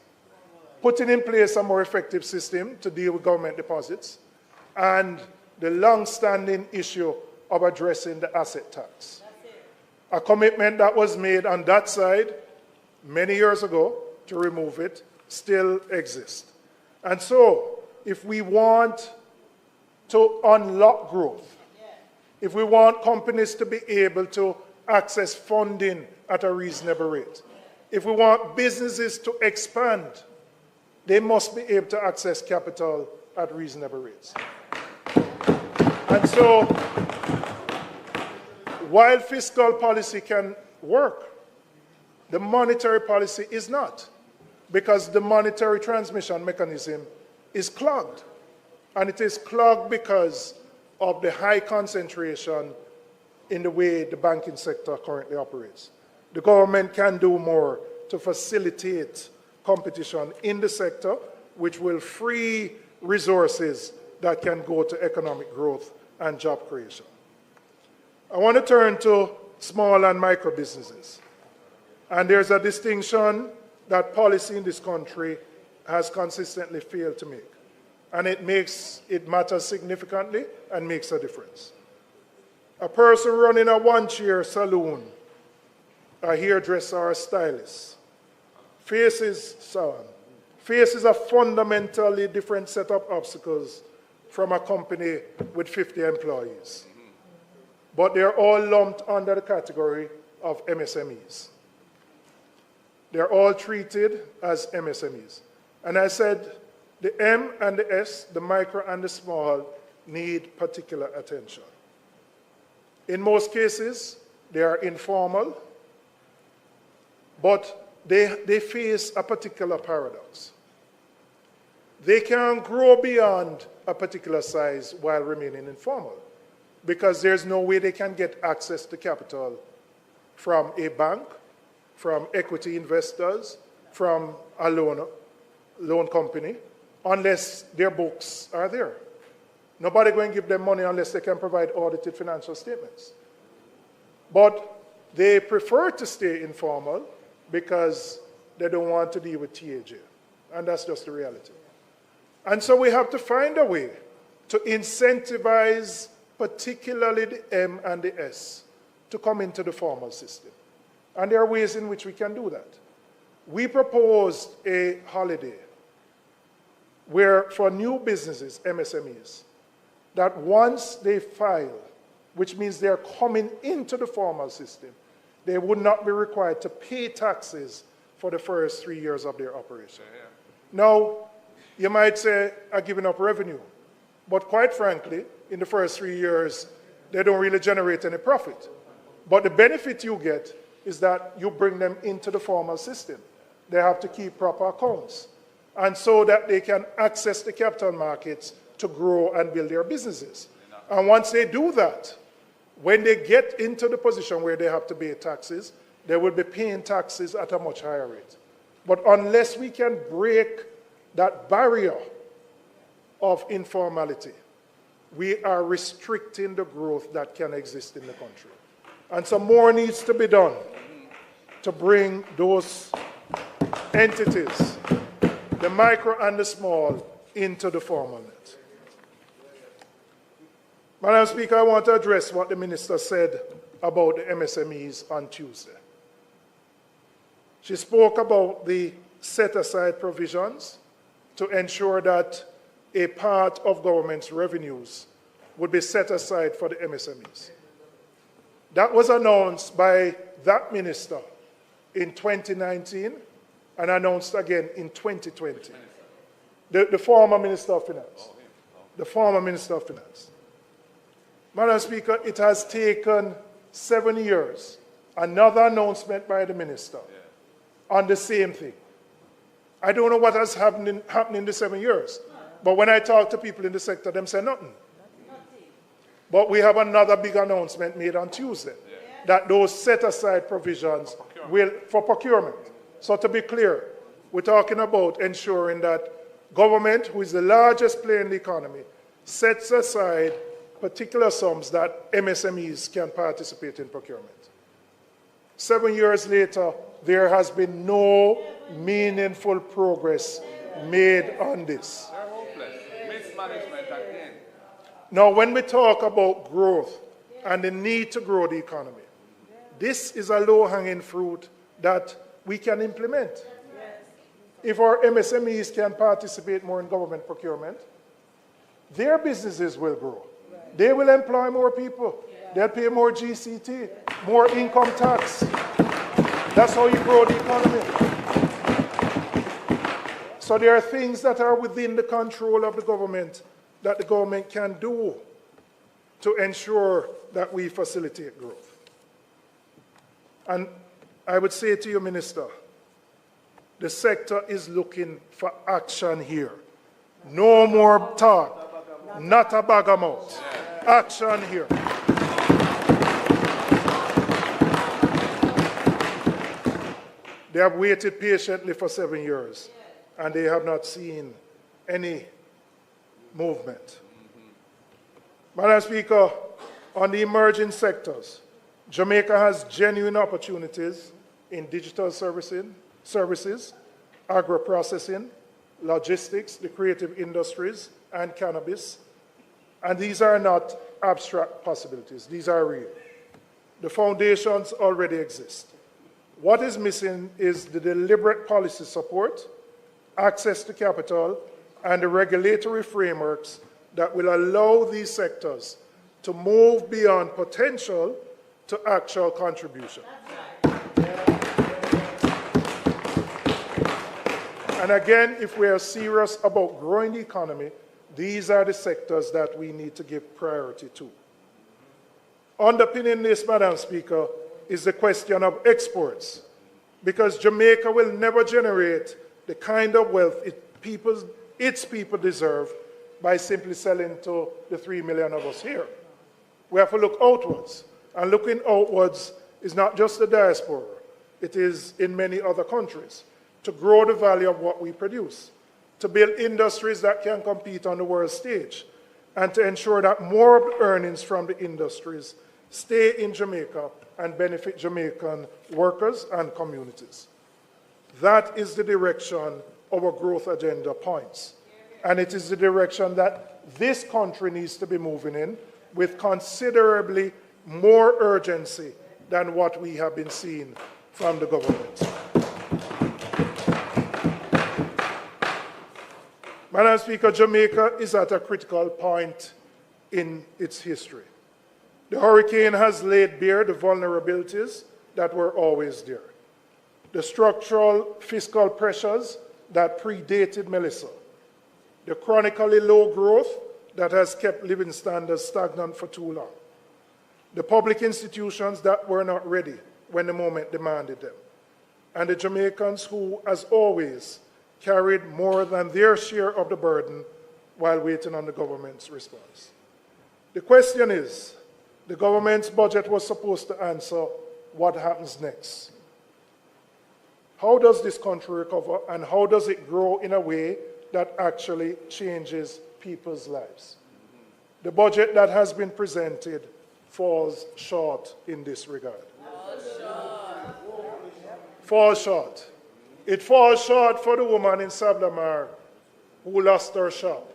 Putting in place a more effective system to deal with government deposits and the long-standing issue of addressing the asset tax. A commitment that was made on that side many years ago to remove it still exists. And so, if we want to unlock growth, if we want companies to be able to access funding at a reasonable rate, if we want businesses to expand, they must be able to access capital at reasonable rates. And so, while fiscal policy can work, the monetary policy is not, because the monetary transmission mechanism is clogged. And it is clogged because of the high concentration in the way the banking sector currently operates. The government can do more to facilitate competition in the sector, which will free resources that can go to economic growth and job creation. I want to turn to small and micro businesses. And there's a distinction that policy in this country has consistently failed to make. And it matters significantly and makes a difference. A person running a one-chair saloon, a hairdresser or a stylist, faces a fundamentally different set of obstacles from a company with 50 employees. But they're all lumped under the category of MSMEs. They're all treated as MSMEs. And I said the M and the S, the micro and the small, need particular attention. In most cases, they are informal, but they face a particular paradox. They can't grow beyond a particular size while remaining informal, because there's no way they can get access to capital from a bank, from equity investors, from a loan company, unless their books are there. Nobody going to give them money unless they can provide audited financial statements. But they prefer to stay informal because they don't want to deal with TAJ. And that's just the reality. And so we have to find a way to incentivize particularly the M and the S to come into the formal system. And there are ways in which we can do that. We proposed a holiday where for new businesses, MSMEs, that once they file, which means they're coming into the formal system, they would not be required to pay taxes for the first 3 years of their operation. Now, you might say, I'm giving up revenue. But quite frankly, in the first 3 years, they don't really generate any profit. But the benefit you get is that you bring them into the formal system. They have to keep proper accounts. And so that they can access the capital markets to grow and build their businesses. And once they do that, when they get into the position where they have to pay taxes, they will be paying taxes at a much higher rate. But unless we can break that barrier of informality, we are restricting the growth that can exist in the country. And so more needs to be done to bring those entities, the micro and the small, into the formal net. Madam Speaker, I want to address what the Minister said about the MSMEs on Tuesday. She spoke about the set-aside provisions to ensure that a part of government's revenues would be set aside for the MSMEs. That was announced by that minister in 2019 and announced again in 2020. The former Minister of Finance. The former Minister of Finance. Madam Speaker, it has taken 7 years. Another announcement by the minister on the same thing. I don't know what has happened in the 7 years. But when I talk to people in the sector, them say nothing. But we have another big announcement made on Tuesday, that those set-aside provisions will, for procurement. So to be clear, we're talking about ensuring that government, who is the largest player in the economy, sets aside particular sums that MSMEs can participate in procurement. 7 years later, there has been no meaningful progress made on this. They're hopeless. Mismanagement again. Now, when we talk about growth and the need to grow the economy, this is a low-hanging fruit that we can implement. If our MSMEs can participate more in government procurement, their businesses will grow. They will employ more people. They'll pay more GCT, more income tax. That's how you grow the economy. So there are things that are within the control of the government that the government can do to ensure that we facilitate growth. And I would say to you, Minister, the sector is looking for action here. No more talk, not a bag of mouth. action here. They have waited patiently for 7 years, and they have not seen any movement. Madam Speaker, on the emerging sectors, Jamaica has genuine opportunities in digital services, agro-processing, logistics, the creative industries, and cannabis. And these are not abstract possibilities. These are real. The foundations already exist. What is missing is the deliberate policy support, access to capital, and the regulatory frameworks that will allow these sectors to move beyond potential to actual contribution. And again, if we are serious about growing the economy, these are the sectors that we need to give priority to. Underpinning this, Madam Speaker, is the question of exports, because Jamaica will never generate the kind of wealth its people deserve by simply selling to the 3 million of us here. We have to look outwards, and looking outwards is not just the diaspora, it is in many other countries, to grow the value of what we produce, to build industries that can compete on the world stage, and to ensure that more of the earnings from the industries stay in Jamaica and benefit Jamaican workers and communities. That is the direction our growth agenda points. And it is the direction that this country needs to be moving in with considerably more urgency than what we have been seeing from the government. Madam Speaker, Jamaica is at a critical point in its history. The hurricane has laid bare the vulnerabilities that were always there. The structural fiscal pressures that predated Melissa. The chronically low growth that has kept living standards stagnant for too long. The public institutions that were not ready when the moment demanded them. And the Jamaicans who, as always, carried more than their share of the burden while waiting on the government's response. The question is, the government's budget was supposed to answer what happens next. How does this country recover, and how does it grow in a way that actually changes people's lives? The budget that has been presented falls short in this regard. Falls short. It falls short for the woman in Sablamar who lost her shop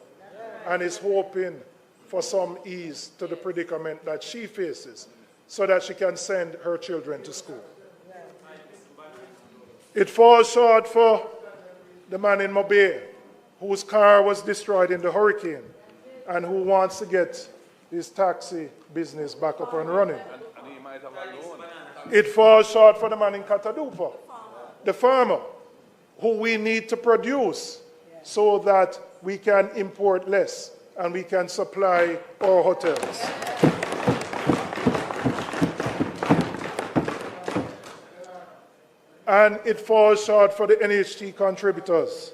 and is hoping for some ease to the predicament that she faces so that she can send her children to school. It falls short for the man in Mobay whose car was destroyed in the hurricane and who wants to get his taxi business back up and running. It falls short for the man in Katadupa, the farmer, who we need to produce so that we can import less and we can supply our hotels. And it falls short for the NHT contributors,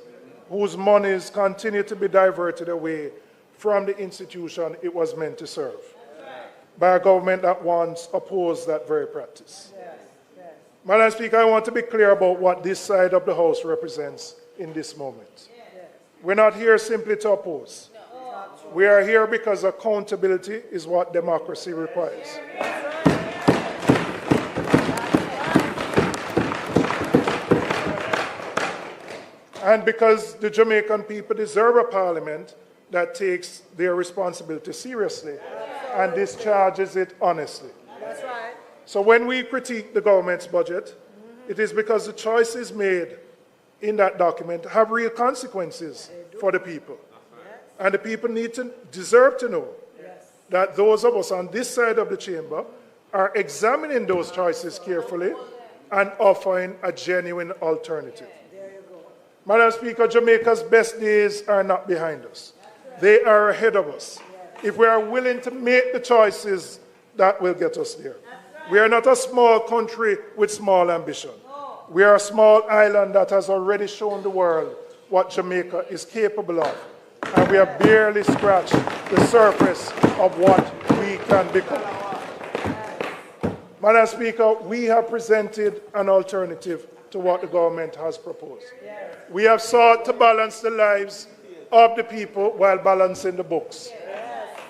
whose monies continue to be diverted away from the institution it was meant to serve, by a government that once opposed that very practice. Madam Speaker, I want to be clear about what this side of the House represents in this moment. We're not here simply to oppose. We are here because accountability is what democracy requires. And because the Jamaican people deserve a parliament that takes their responsibility seriously and discharges it honestly. That's right. So when we critique the government's budget, it is because the choices made in that document have real consequences for the people. And the people deserve to know that those of us on this side of the chamber are examining those choices carefully and offering a genuine alternative. Madam Speaker, Jamaica's best days are not behind us. They are ahead of us. If we are willing to make the choices that will get us there. We are not a small country with small ambition. We are a small island that has already shown the world what Jamaica is capable of and we have barely scratched the surface of what we can become. Madam Speaker, we have presented an alternative to what the government has proposed. We have sought to balance the lives of the people while balancing the books.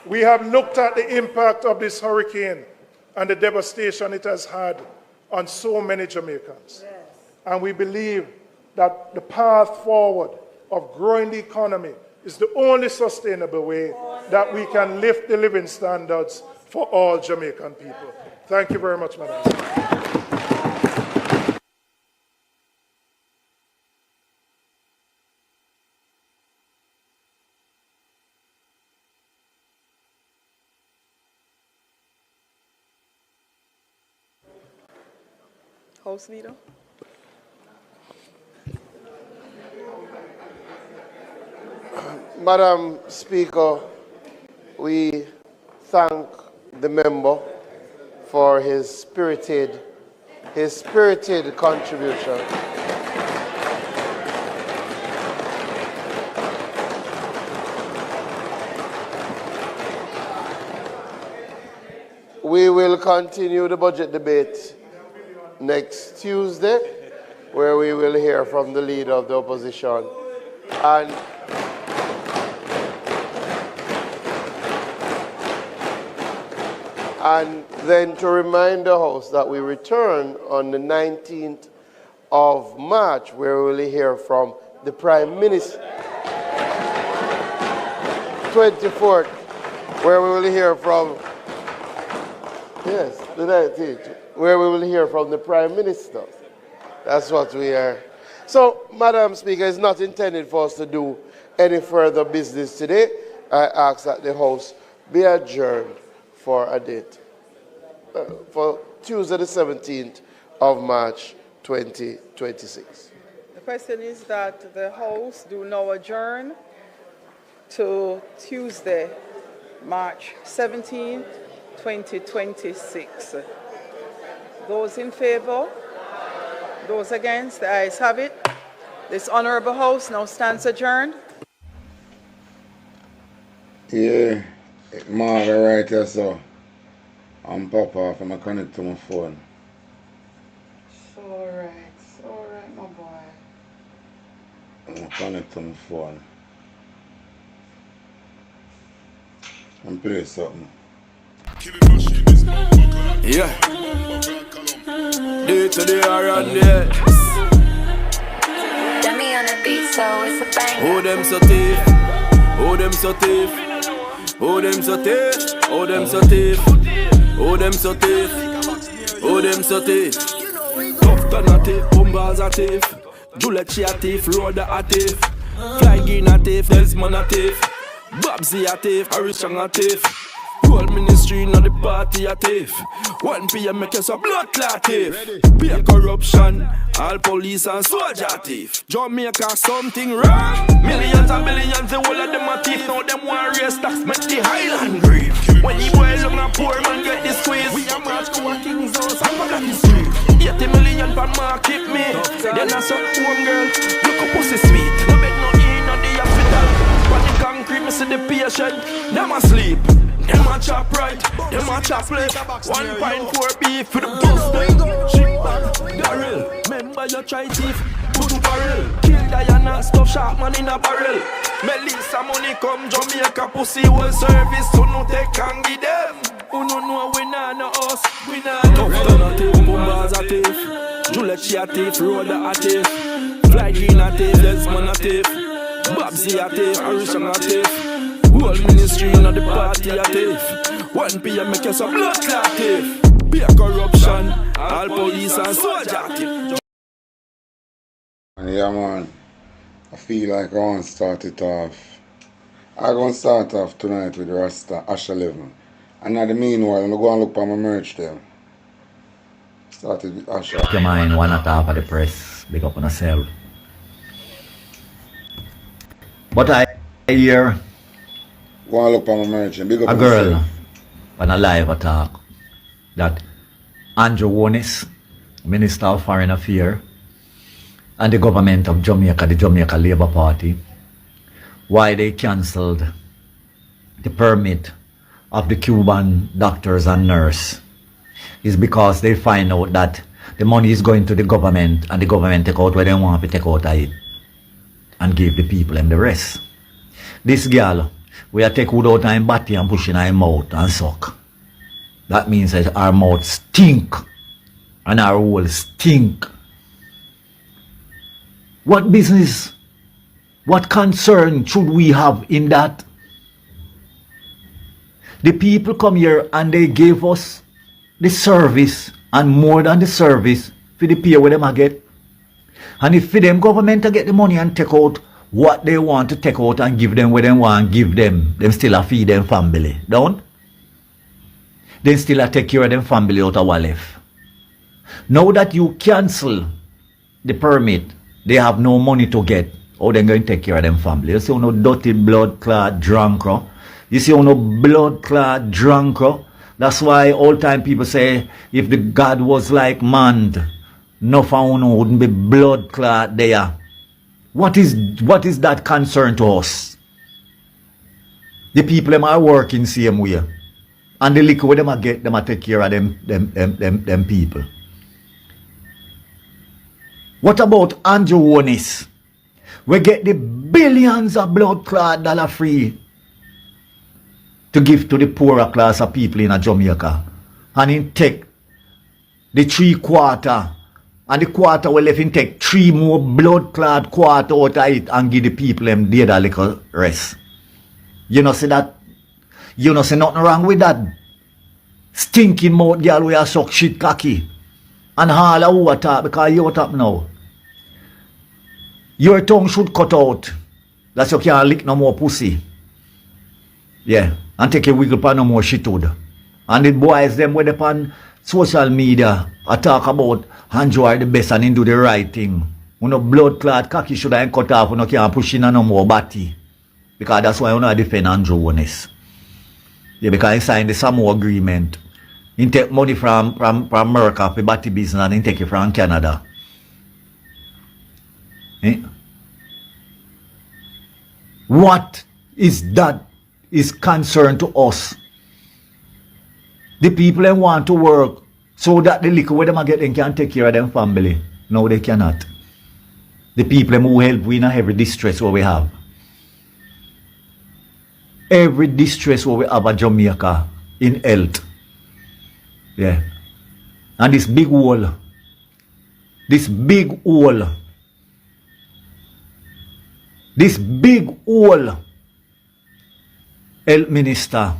We have looked at the impact of this hurricane and the devastation it has had on so many Jamaicans. And we believe that the path forward of growing the economy is the only sustainable way that we can lift the living standards for all Jamaican people. Thank you very much, Madam Speaker. House Leader. Madam Speaker, we thank the member for his spirited contribution. We will continue the budget debate next Tuesday, where we will hear from the leader of the opposition. And then to remind the House that we return on the 19th of March, where we will hear from the Prime Minister. 24th, where we will hear from, yes, the 19th, where we will hear from the Prime Minister. That's what we are. So, Madam Speaker, it's not intended for us to do any further business today. I ask that the House be adjourned for a date, for Tuesday the 17th of March 2026. The question is that the House do now adjourn to Tuesday, March 17th, 2026. Those in favor? Those against? The ayes have it. This Honourable House now stands adjourned. Yeah, Marga right here, so I'm pop off and I connect to my phone. All right, my boy. I'm connect to my phone. And play something. Yeah. D to the R and the X. Dummy on the beat, so it's a bang. Oh, them so thief. Oh, them so thief. Oh, them so thief. Oh, them so thief. Oh, them so thief. Oh, them so thief. Tough turn a thief, Bombas a thief. Julian a thief, Rhoda a thief. Flying a thief, Desmond a thief. Babsy a thief, Harrison a thief. Whole ministry not the party a thief. 1 PM make us a blood clot thief. Be a corruption, all police and soldier thief. Jamaica something wrong. Millions and billions, the whole of them a thief. Now them want raise tax, make the highland grieve. When you boy look a poor man get the squeeze. We a march to a king's house and go down the street. 80 million per market me. Then I saw one girl, look a pussy sweet. No bed no in on the hospital. But the concrete, me see the patient, them asleep. Them a chop right, them a chop left. 1.4 beef for the boost. Barrel, remember you try thief. Put to barrel, kill Diana, stuff sharp man in a barrel. Melissa money come Jamaica pussy whole service. So no take and give them. Who no know we nah no us, we nah no. Tough turn a thief, Bombas a thief. Julian a thief, Rhoda a thief. Flying a thief, Desmond a thief. Babsy a thief, Harrison a thief. Whole ministry not the party a thief. 1 PM make us a blood clot thief. Be a corruption, all police and soldier thief. Yeah, man. I feel like I want to start it off. I'm going to start off tonight with Rasta, Ash 11. And in the meanwhile, I'm going to look for my merch there. Started with Ash. Come on, one at half of the press. Big up on yourself. But I hear Go and look for my merch. Big up a girl on a live attack that Andrew Wonis, Minister of Foreign Affairs, and the government of Jamaica, the Jamaica Labour Party, why they cancelled the permit of the Cuban doctors and nurse is because they find out that the money is going to the government and the government take out what they want to take out of it and give the people and the rest. This girl, we are take wood out and body and push in her mouth and suck. That means that our mouth stink and our hole stink. What business, what concern should we have in that? The people come here and they gave us the service and more than the service for the pay where them get. And if for them government to get the money and take out what they want to take out and give them what they want to give them still a feed them family, don't? They still a take care of them family out of what left. Now that you cancel the permit, they have no money to get. How they going to take care of them family? You see no dirty blood clot drunk. You see no blood clot drunk. That's why all time people say if the God was like man, no found wouldn't be blood clot there. What is that concern to us? The people them are working same way. And the liquor where them get, them take care of them people. What about Andrew Wonis? We get the billions of blood clot dollar free to give to the poorer class of people in Jamaica. And in take the 3/4 and the quarter will left in take 3 more blood clot quarter out of it and give the people them dead a little rest. You know see that? You know see nothing wrong with that. Stinking mouth girl we a suck shit cocky. And all of who talk because you talk now. Your tongue should cut out. That's you can't lick no more pussy. Yeah. And take a wiggle pan no more shitwood. And the boys them with upon social media I talk about Andrew are the best and him do the right thing. When no blood clot cocky should have cut off when you can't push in no more body. Because that's why you don't defend Andrew Wonis. Yeah, because he signed the Samoa agreement. He take money from America for body business and he take it from Canada. Eh? What is that is concern to us? The people that want to work so that the liquor where them get them can take care of them family. No, they cannot. The people who help we in every distress what we have. Every distress what we have at Jamaica in health. Yeah. And this big hole. This big hole. This big hole. Health minister.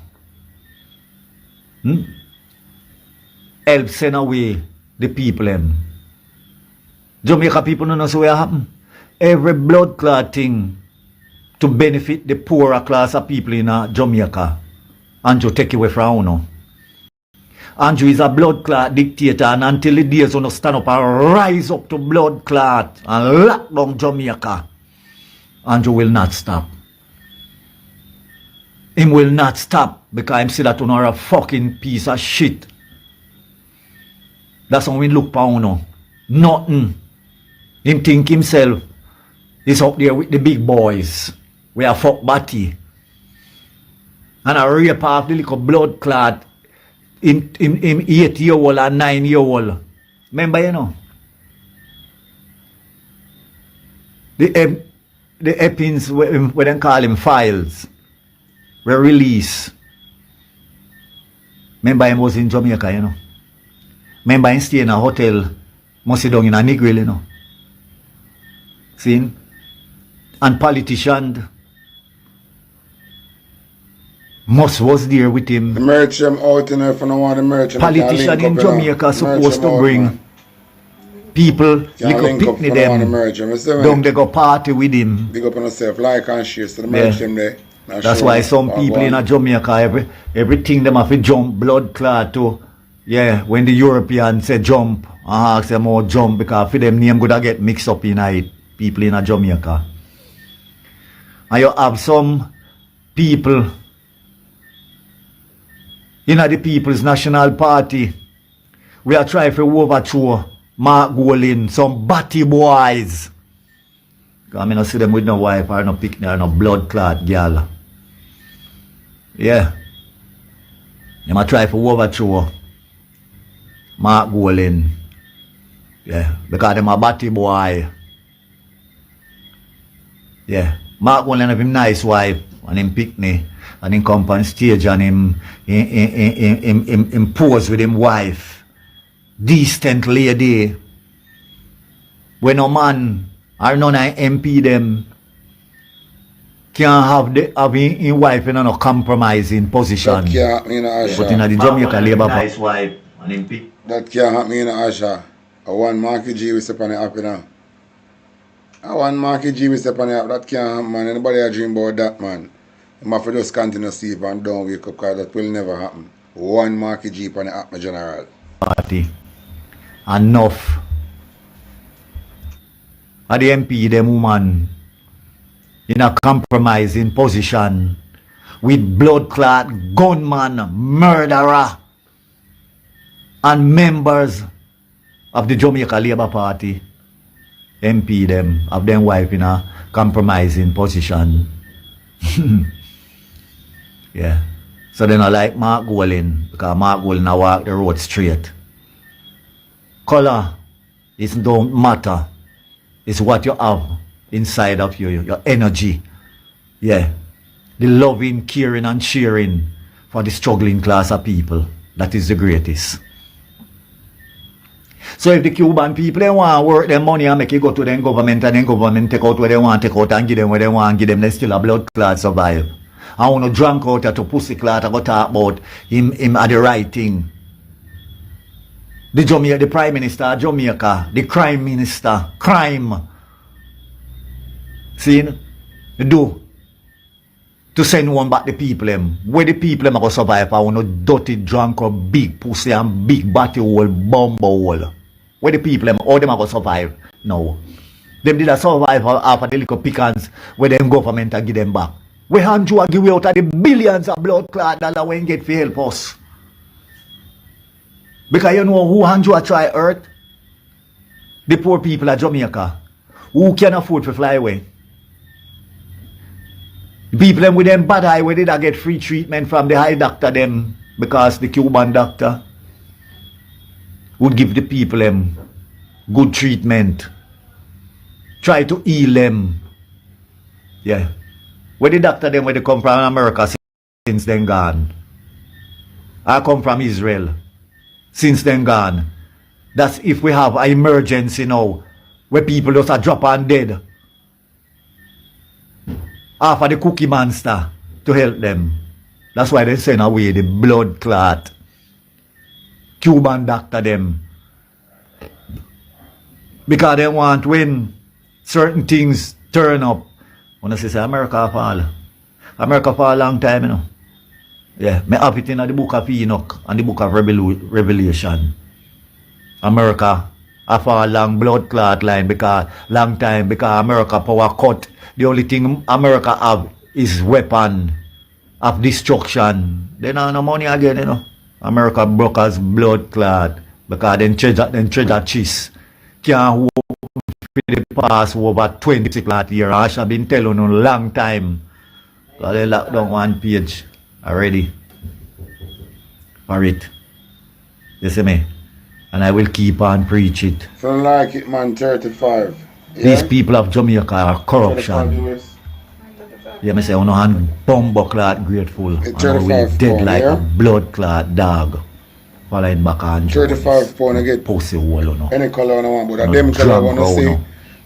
Help send away the people them. Jamaica people don't know so what happen. Every blood clot thing to benefit the poorer class of people in Jamaica. Andrew take away from you. Andrew is a blood clot dictator and until the days when you stand up and rise up to blood clot and lock down Jamaica, Andrew will not stop. Him will not stop because him see that you are a fucking piece of shit. That's how we look upon you. Nothing. Him think himself is up there with the big boys. We are fuck batty. And a rape off the little blood clot in 8-year-old and 9-year-old. Remember you know? The Eppins, what they call him files, were released. Remember him was in Jamaica, you know. Remember him stay in a hotel, must sit down in a Negril, you know. See? And politicians, Moss was there with him. The merch them out in if you don't want the merch. Politician in Jamaica supposed to bring people, little picnic them, don't they go party with him. Big up on yourself, like and share, so the merch them there. That's why some people in Jamaica, everything them have to jump blood clot to. Yeah, when the Europeans say jump, I ask them more jump because for them name gonna get mixed up in it, people in Jamaica. And you have some people in the People's National Party, we are trying to overthrow Mark Golin, some batty boys. Because I don't see them with no wife or no picnic or no blood clot girl. Yeah. They might try for overthrow Mark Golan. Yeah. Because them a batty boy. Yeah. Mark Golan have him nice wife and him picnic and him come on stage and him pose with him wife. Decent lady. When no man or none of MP them can't have his wife in a compromising position. That can't happen in Asha. But in the Jamaica Labour nice wife and him pick. That can't happen in Asha. A one Marky G we step on the app, you know. A one Marky G we step on the app. That can't happen, man. Anybody a dream about that, man. You have to just continue to sleep and don't wake up because that will never happen. One Marky G on the app, my general. Party. Enough. At the MP, them woman in a compromising position with blood clot, gunman, murderer, and members of the Jamaica Labour Party. MP them have them wife in a compromising position. Yeah. So they not like Mark Golan because Mark Golan now walk the road straight. Color, it don't matter. It's what you have inside of you, your energy. Yeah. The loving, caring, and sharing for the struggling class of people. That is the greatest. So if the Cuban people they want to work their money and make it go to the government and then government take out what they want to take out and give them what they want to give them, they still a blood clot survive. I want to drunk out to pussy clot and go talk about him at the right thing. The Prime Minister of Jamaica, the Crime Minister, crime. See, you do to send one back the people them. Where the people them are going to survive, I want no dirty, drunk, or big pussy and big batty hole, bomb hole. Where the people them, all them are going to survive? No. Them did a survive after the little pickings where them government give them back. Where Andrew give out of the billions of blood clot dollar when get for help us. Because you know who Andrew try hurt? The poor people of Jamaica. Who can afford to fly away? The people them with them bad eye where they get free treatment from the eye doctor them because the Cuban doctor would give the people them good treatment. Try to heal them. Yeah. Where the doctor them where they come from America since then gone. I come from Israel. Since then gone. That's if we have an emergency now where people just are drop and dead. After the cookie monster to help them. That's why they send away the blood clot. Cuban doctor them. Because they want when certain things turn up. When I say America fall. America fall a long time, you know. Yeah, me have it in the book of Enoch and the book of Revelation. America a fall long blood clot line because long time because America power cut. The only thing America have is weapon of destruction. They don't have no money again, you know. America broke as blood clot because then treasure cheese. Can't work for the past over 20 years. I have been telling you a long time. Because they locked down one page already for it. You see me? And I will keep on preach it. So like it, man, 35. Yeah? These people of Jamaica are corruption. Yeah, me say, you know, and bumbo clot grateful. And we dead like a blood clot dog. Following back on 35 pound I get pussy hole, you know. Any color I want, but them color I want to see.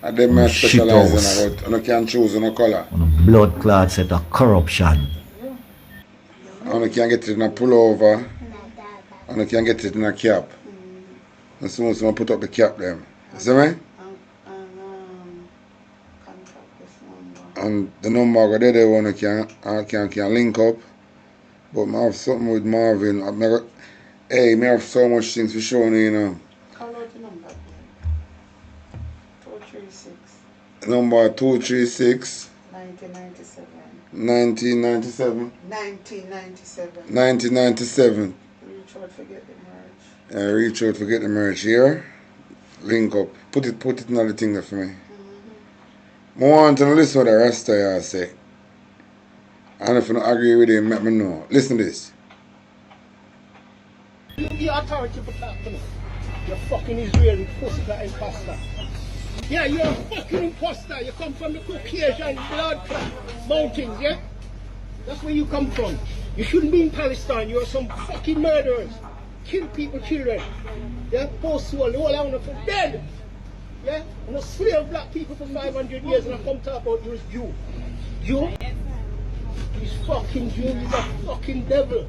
And them I specialize in about. And I can choose no color. Blood clot set of corruption. And I can get it in a pullover. And I can get it in a cap. And soon as I put up the cap them. You see me? And the number I got there one I can link up. But I have something with Marvin. I have so much things to show you, you know. Call out the number. 236. Number 236. 1997. 1997. 1997. 1997. Reach out, forget the merge. Reach out, forget the merge here. Link up. Put it in the thing there for me. I want to listen to the rest of y'all say. And if you don't agree with him, let me know. Listen to this. You authority for talking to me. You're fucking Israeli pussy imposter. Yeah, you're a fucking imposter. You come from the Caucasian blood clot mountains, yeah? That's where you come from. You shouldn't be in Palestine. You're some fucking murderers. Kill people, children. Yeah, post-war, the whole island for dead. Yeah, and a slave black people for 500 years, and I come talk about you as Jew. Jew? He's fucking Jew, he's a fucking devil.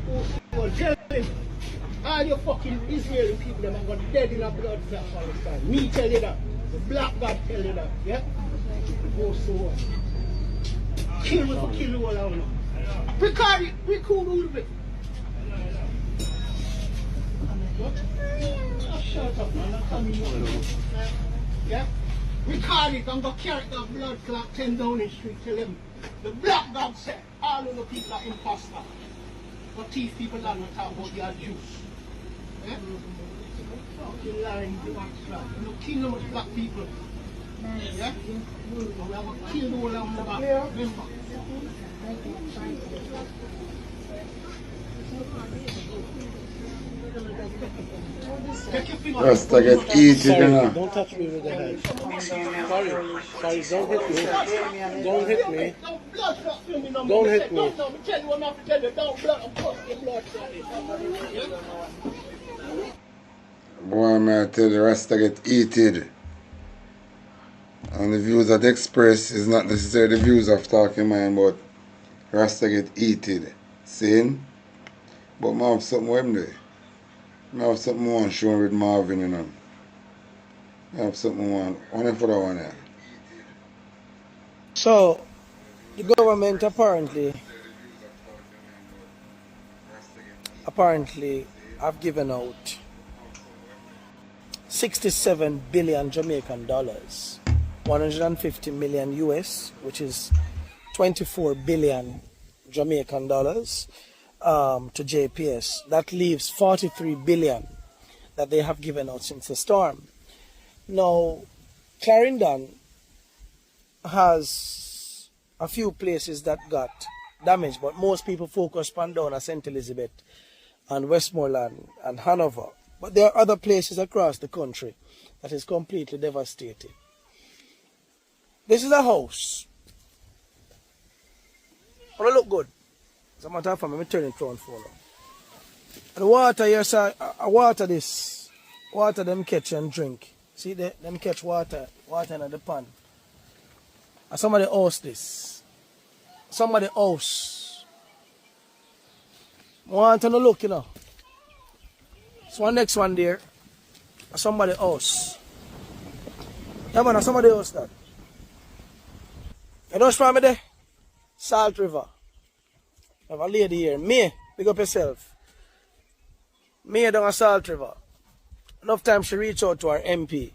Post-war, tell him. All your fucking Israeli people, them are going dead in a blood clot Palestine. Me tell you that. The black God tell you that, yeah? Post-war. Kill me for kill the whole island. Record it, record all of it. Shut up, man. I'm coming here. Yeah? Record it and go carry that blood clot 10 Downing Street. Tell them the black God said all of the people are imposter. But these people are not talking about your Jews. Yeah? Fucking lying black clot. You know, kill them with black people. Yeah? We have to kill the whole of them back. Remember? Rasta get eaten, you know. Don't touch me with the hand. Sorry, don't hit me. Don't hit me. Don't hit me. Boy, man, I tell you, Rasta get eaten. And the views that express is not necessarily the views of Talking Mind, but Rasta get eaten. Saying? But I have something with him there. I have something I want to show with Marvin, you know. I have something I want. One for that one here. So, the government apparently have given out 67 billion Jamaican dollars, 150 million US, which is 24 billion Jamaican dollars. To JPS. That leaves 43 billion that they have given out since the storm. Now, Clarendon has a few places that got damaged, but most people focus on down at St. Elizabeth and Westmoreland and Hanover. But there are other places across the country that is completely devastated. This is a house. Well, it look good. As a matter of fact, let me turn it on for now. And the water here, sir, water this. Water them catch and drink. See, them catch water in the pan. And somebody else this. Somebody else. Want to look, you know. So one next one there. Somebody else. Yeah, man, somebody else that. You know what's me there? Salt River. I have a lady here. May, pick up yourself. May down a Salt River. Enough time she reached out to our MP,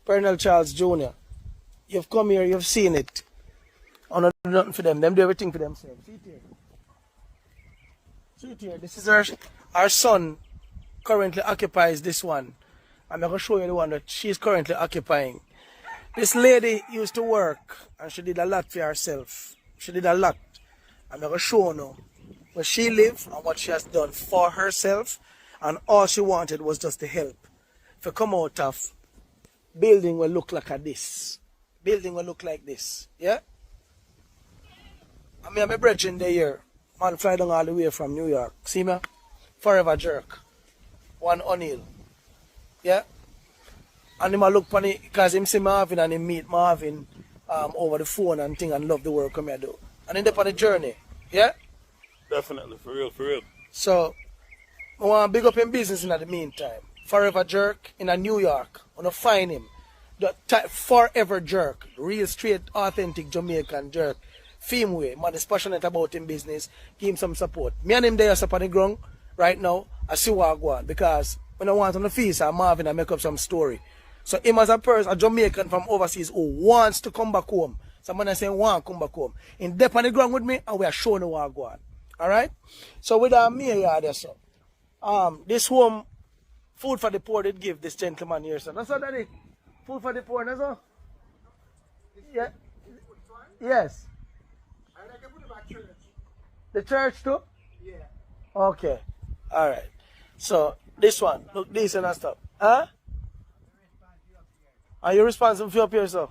Pernell Charles Jr. You've come here, you've seen it. I'm not doing nothing for them. Them do everything for themselves. See it here. See it here. This is our son currently occupies this one. I'm going to show you the one that she's currently occupying. This lady used to work and she did a lot for herself. She did a lot. I'm going to show you now where she lives and what she has done for herself, and all she wanted was just to help. If you come out of building will look like this. Building will look like this. Yeah? I mean, I'm a brethren there here. Man fly down all the way from New York. See me? Forever jerk. One O'Neill. Yeah? And him a look for me because him see Marvin and him meet Marvin over the phone and thing and love the work I do. And end up on a journey. Yeah? Definitely, for real, for real. So, I want to big up in business in the meantime. Forever Jerk in a New York. I want to find him. The Forever Jerk. Real straight, authentic Jamaican jerk. Fame way. Man is passionate about him business. Give him some support. Me and him there up on the ground right now. I see what I go on. Because when I want on the feast, I'm Marvin, I make up some story. So him as a person, a Jamaican from overseas who wants to come back home. Someone is saying, want to come back home. In depth on the ground with me, and we are showing you what I go on. Alright? So with our mayor there, so, this home, food for the poor, did give this gentleman here, so. That's what that is. Food for the poor, that's all. Yeah. Yes. And I can put it back church. The church too? Yeah. Okay. All right. So this one, look decent and stuff. Huh? Are you responsible for your peers, sir?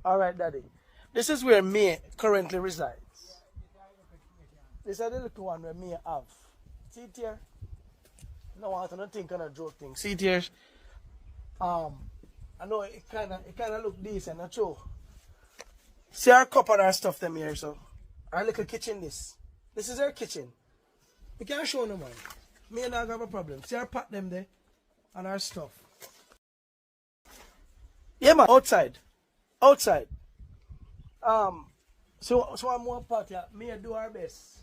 All right, Daddy. This is where May currently resides. This is the little one where May have. See it here? No, I don't think kind of joke thing. See it here? I know it kind of look decent, not true. See our cup and our stuff them here, so. Our little kitchen this. This is our kitchen. We can't show no man. Me and I have a problem. See our pot them there and our stuff. Yeah man, outside. Outside. So I'm one part here. Me and do our best.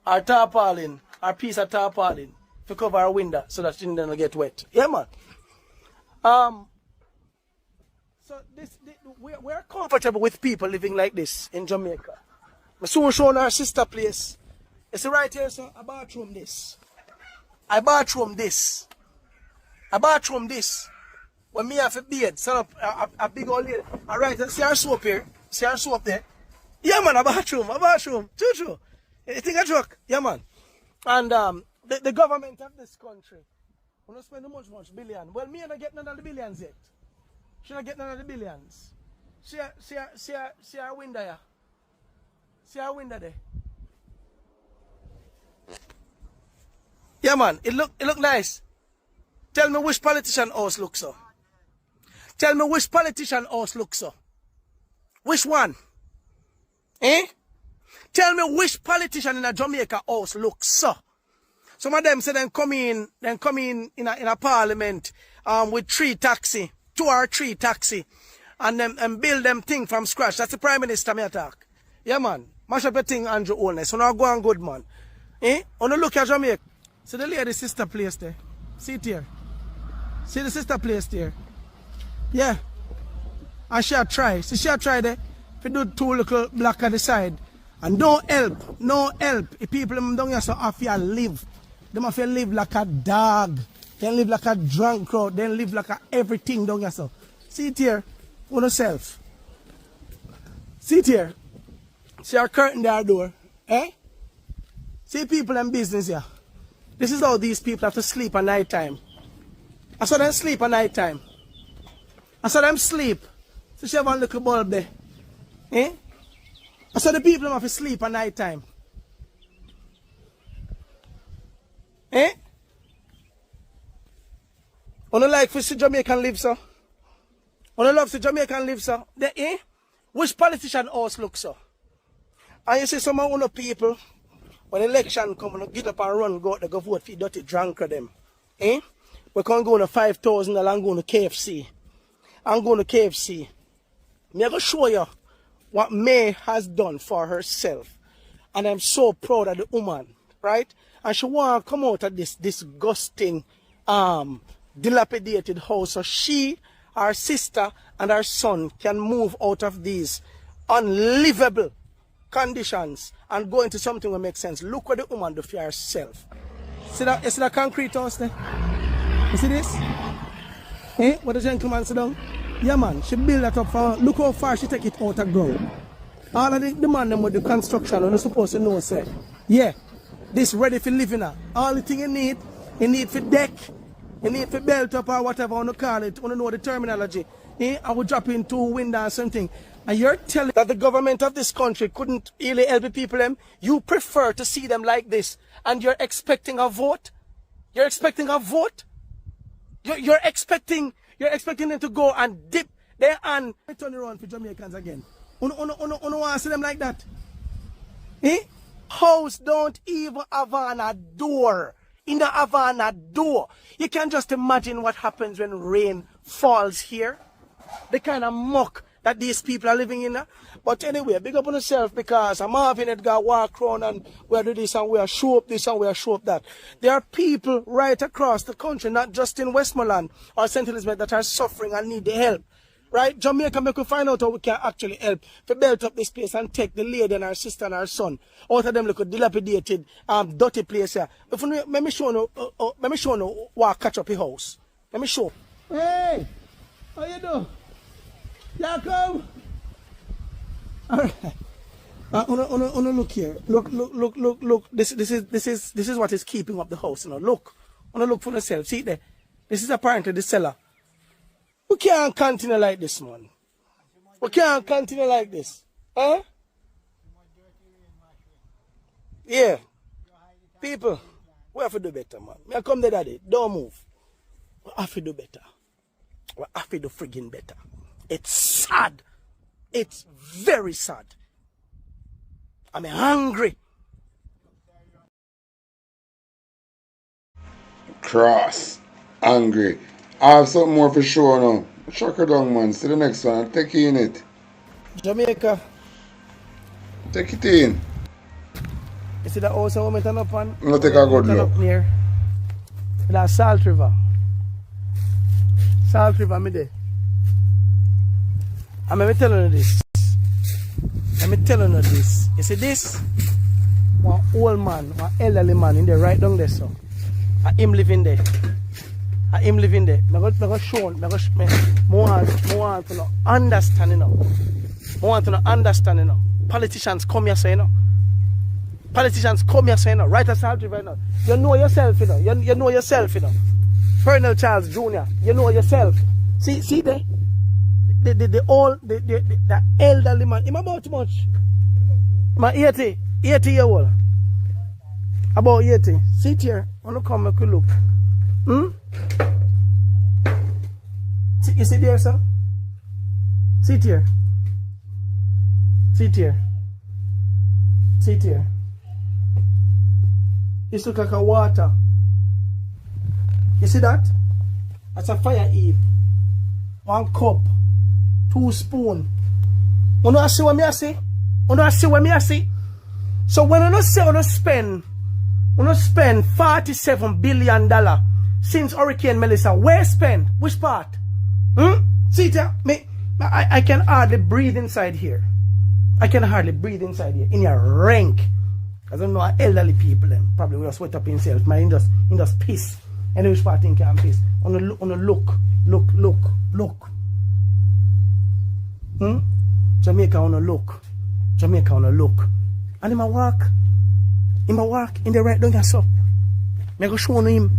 Our tarpaulin, our piece of tarpaulin to cover our window so that it don't get wet. Yeah man. So we're comfortable with people living like this in Jamaica. I soon shown our sister place. It's right here, so a bathroom this. A bathroom this. A bathroom this. When me have a beard, set up a big old lady. Alright, see our soap here? See our soap there? Yeah man, a bathroom. True. You think a joke? Yeah man. And the government of this country, we don't spend much billion. Well, me and I get none of the billions yet. She not get none of the billions. See our window here. See our window there. Yeah man, it look nice. Tell me which politician house looks so. Tell me which politician house looks so. Which one? Eh? Tell me which politician in a Jamaica house looks so. Some of them say then come in in a parliament with 3 taxi, 2 or 3 taxi, and build them thing from scratch. That's the Prime Minister me attack. Yeah man, mash up your thing Andrew Oldness. So now go on good man. Eh? Wanna look at Jamaica. See the lady sister place there. See it here. See the sister place there. Yeah. And she try. See she try there. If you do 2 little black on the side. And no help. If people don't here so have to live. They have to live like a dog. They live like a drunk crowd. They live like a everything down here so. See it here. On yourself. See it here. See our curtain there door. Eh? See people in business here. This is how these people have to sleep at night time. I saw them sleep at night time. I saw them sleep. So she have one little bulb there. Eh? I saw the people have to sleep at night time. Eh? Wanna like to see Jamaican live so? Wanna love to Jamaican live so? They, eh? Which politician house look so? And you see some of the people, when election come, get up and run, go out, they go vote for dirty drunk of them. Eh? We can't go on a $5,000 and go to KFC. I'm going to KFC. I'm going to show you what May has done for herself. And I'm so proud of the woman, right? And she want to come out of this disgusting, dilapidated house. So she, her sister, and her son can move out of these unlivable conditions and go into something that makes sense. Look what the woman do for herself. See that? You see that concrete house there? You see this? Eh? What the gentleman sit down? Yeah man, she build that up for, look how far she take it out of ground. All of the man them with the construction, you're supposed to know, say, yeah, this ready for living now. All the thing you need for deck, you need for belt up or whatever you want to call it, you want to know the terminology. Eh? I would drop in 2 windows or something. And you're telling that the government of this country couldn't really help the people them? You prefer to see them like this and you're expecting a vote? You're expecting a vote? You're expecting them to go and dip their hand. Turn around for Jamaicans again. Uno want to see them like that? Eh? House don't even have a door. In the Havana door. You can just imagine what happens when rain falls here. The kind of muck that these people are living in. But anyway, big up on yourself because I'm having it got walk around and we do this and we are show up this and we are show up that. There are people right across the country, not just in Westmoreland or St. Elizabeth, that are suffering and need the help. Right? Jamaica, make we find out how we can actually help to build up this place and take the lady and her sister and her son out of them look dilapidated, dirty place here. If let me show you what catch up your house. Let me show. Hey! How you doing? Yeah, come. All right. Look here. Look. This is what is keeping up the house. Look. Look for yourself. See there. This is apparently the cellar. We can't continue like this, man. We can't continue like this. Huh? Yeah. People, we have to do better, man. I come there, daddy. Don't move. We have to do better. We have to do friggin' better. It's sad. It's very sad. I'm hungry. Cross. Angry. I have something more for sure now. Chuck her down, man. See the next one. I'll take you in it. Jamaica. Take it in. You see that house I want to turn up on? I'm going to take a good look. Up near that Salt River. Salt River, me there. And let me tell you this. You see this? One old man, one elderly man in there, right down there, so. And him living there. I'm going to show him. I want to understand, I want to understand, Politicians come here, say, Politicians come here, say, right at Salt River, You know yourself, You know yourself, Colonel Charles Jr., you know yourself. See there? The elderly man, him about much? My 80 year old. About 80. Sit here. I want to come make a look. You see there, sir? Sit here. Sit here. Sit here. This looks like a water. You see that? That's a fire heap. 1 cup. 2 spoons. You know see what I see? You know see what I see? So when you say you spend $47 billion since Hurricane Melissa, where spend? Which part? See there? I can hardly breathe inside here. I can hardly breathe inside here. In your rank. I don't know how elderly people them probably will sweat up himself. Man, in just piss. And which part in can piss. On a look. Jamaica on a look. And in my walk in the right down yourself. I go show him.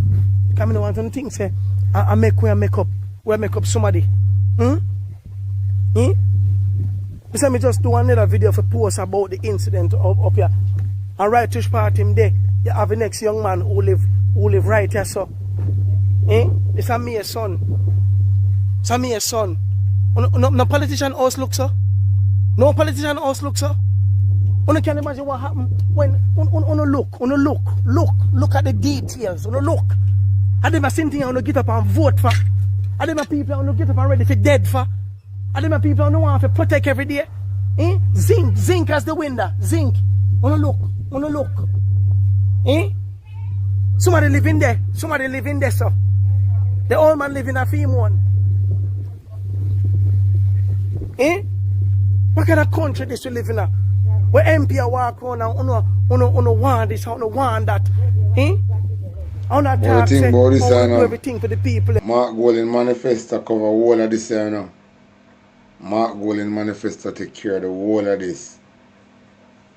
Because I don't want anything say I make up somebody. Let me just do another video for post about the incident up here. And right to part him there. You have the next young man who live right here, so. It's a mere son. No politician house look, sir. No politician house look, sir. You can imagine what happened when look at the details. Look. And them same thing you get up and vote for. And them people who get up and ready for dead for. And them people who want to protect every day. Zinc as the window. Zinc. Look. Somebody living there, sir. The old man living a theme one. What kind of country this we live in? Where MP walk around and want this, want that. I want to talk, say, do everything for the people. Mark Golden manifesto cover all of this here now. Mark Golden manifesto take care of the whole of this.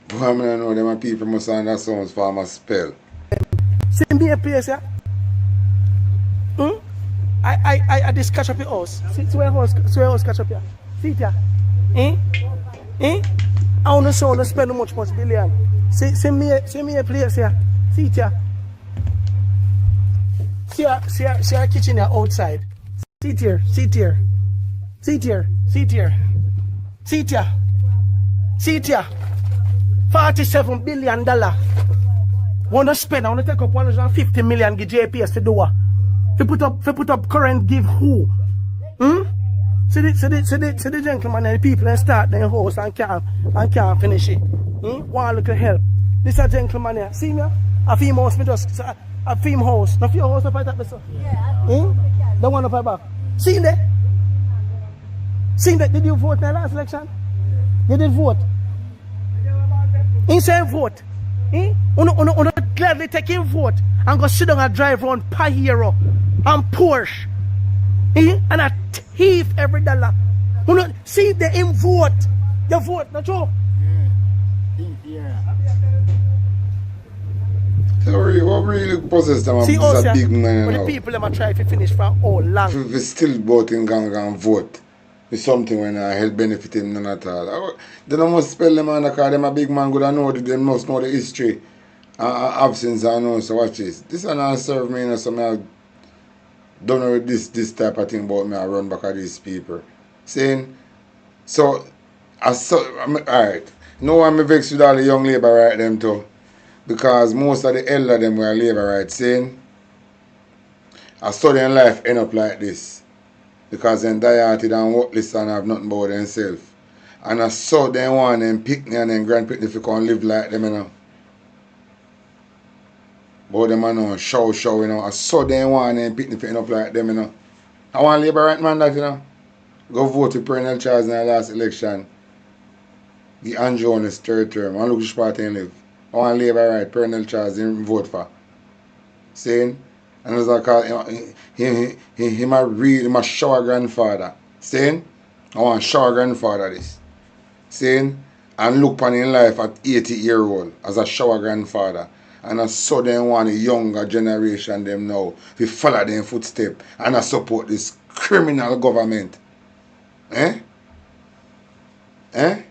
But I know them people must understand for my spell. See me a place, yeah? I just catch up your house. See where house catch up here. See it here. I want to show you spend much billion. See me a place here. See it here. See our kitchen here outside. See it here. $47 billion. Want to spend, I want to take up 150 million give JPS to do. If put up current give who? See the gentleman and the people and start their house and can't finish it. Want little help. This a gentleman here. See me? A film house, a film house. Not your house up at that, sir. Yeah. The one up at back. See there? Did you vote in the last election? You did vote. He said vote. Uno gladly take him vote and go sit down and drive around Pajero and Porsche. And a thief every dollar. See the him vote. You vote, not true? Sorry, what really possess them See, is also, a big man when the now. people them a try to finish for all long. If we still voting and vote, it's something when I help benefit him none at all. Then I must spell them on because them a big man good and know they must know the history and absence and know. So watch this. This one not serve me, you know, so I don't know this type of thing about me. I run back at these people. Saying, so, alright. No one me vex with all the young labor right them too. Because most of the elder them were labor right saying, a studying life end up like this. Because then die-hearted and worthless and have nothing about themselves. And I saw them want them pick and them grandpick if you can live like them, you know. But them, you know, show, you know. I saw them want them pick if you end up like them, you know. I want labor right man that, you know. Go vote with Perennial Charles in the last election. The Andrew on his third term. And look which party he live. I want labor right, Perennial Charles him vote for. Saying, and as I call him a shower grandfather. Saying, I want shower grandfather this. Saying, and look upon in life at 80-year-old as a shower grandfather. And I saw them want a younger generation them now. We follow them footsteps and I support this criminal government. Eh? And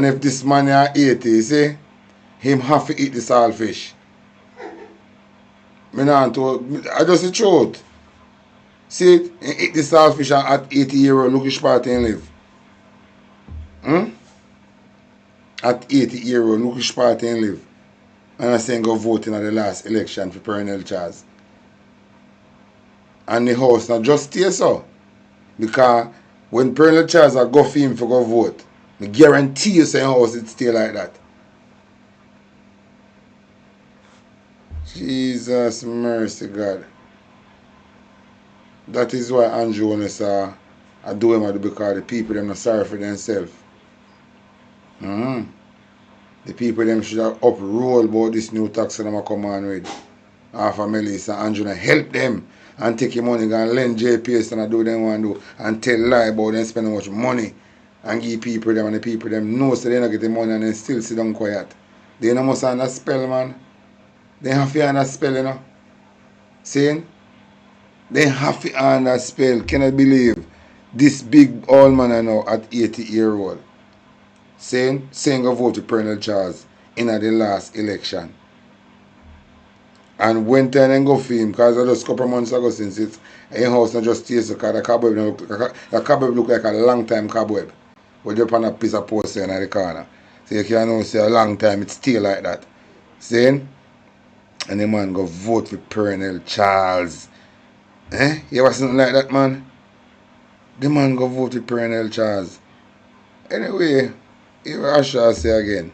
if this man is 80, you see, him have to eat the saltfish. I just the truth. See, he eat the saltfish at 80-year-old, look which part he live. At 80-year-old, look which part he live. And I saying go voting at the last election for Perennial Charles. And the house not just stay so. Because when Perennial Charles go for him for go vote, I guarantee you say house it stay like that. Jesus mercy God. That is why Andrew and I do him because the people them not sorry for themselves. The people them should have uproll about this new tax that them come on with. Half a Melissa Andrew help them and take your money and lend JPS and do them want to do and tell lie about them spending much money and give people them and the people them know so they don't get the money and then still sit down quiet. They don't must under spell, man. They have to under spell, you know. Saying? They have to under spell. Can I believe this big old man I know at 80-year-old saying go vote to Perennial Charles in the last election. And went there and go for him because I just a couple of months ago since it's in house not just taste because the cobweb look like a long time cobweb. With you on a piece of porcelain in the corner. So you can know say a long time it's still like that. Saying? And the man go vote for Perennial Charles. You ever something like that, man? The man go vote for Perennial Charles. Anyway, I shall say again.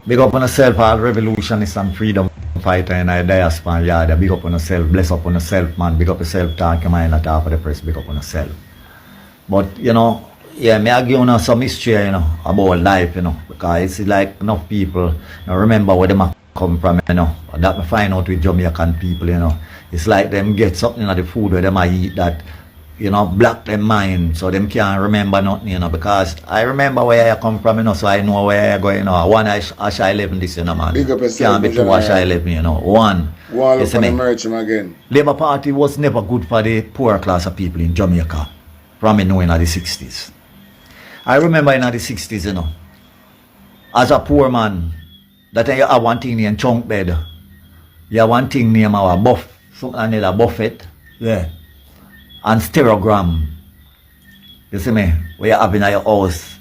Big up on yourself, all revolutionists and freedom fighter in the diaspora yard. Big up on yourself, bless up on yourself, man. Big up yourself, talk your mind at top of the press, big up on yourself. But, you know, yeah, me I give you some history, you know, about life, you know, because it's like enough people, you know, remember where them come from, you know, that me find out with Jamaican people, you know. It's like them get something in the food where them I eat that, you know, block them mind so them can't remember nothing, you know, because I remember where I come from, you know, so I know where I go, you know. One, I shall live in this, you know, man. Big up yourself, can't be two, I shall live, you know. One. Wall up on the merch again. Labour Party was never good for the poor class of people in Jamaica, from me knowing in the 60s. I remember in the 60s, you know, as a poor man, that you have one thing named chunk bed. You have one thing named our buff, something like buffet, yeah. And stereogram. You see me? Where you have in your house.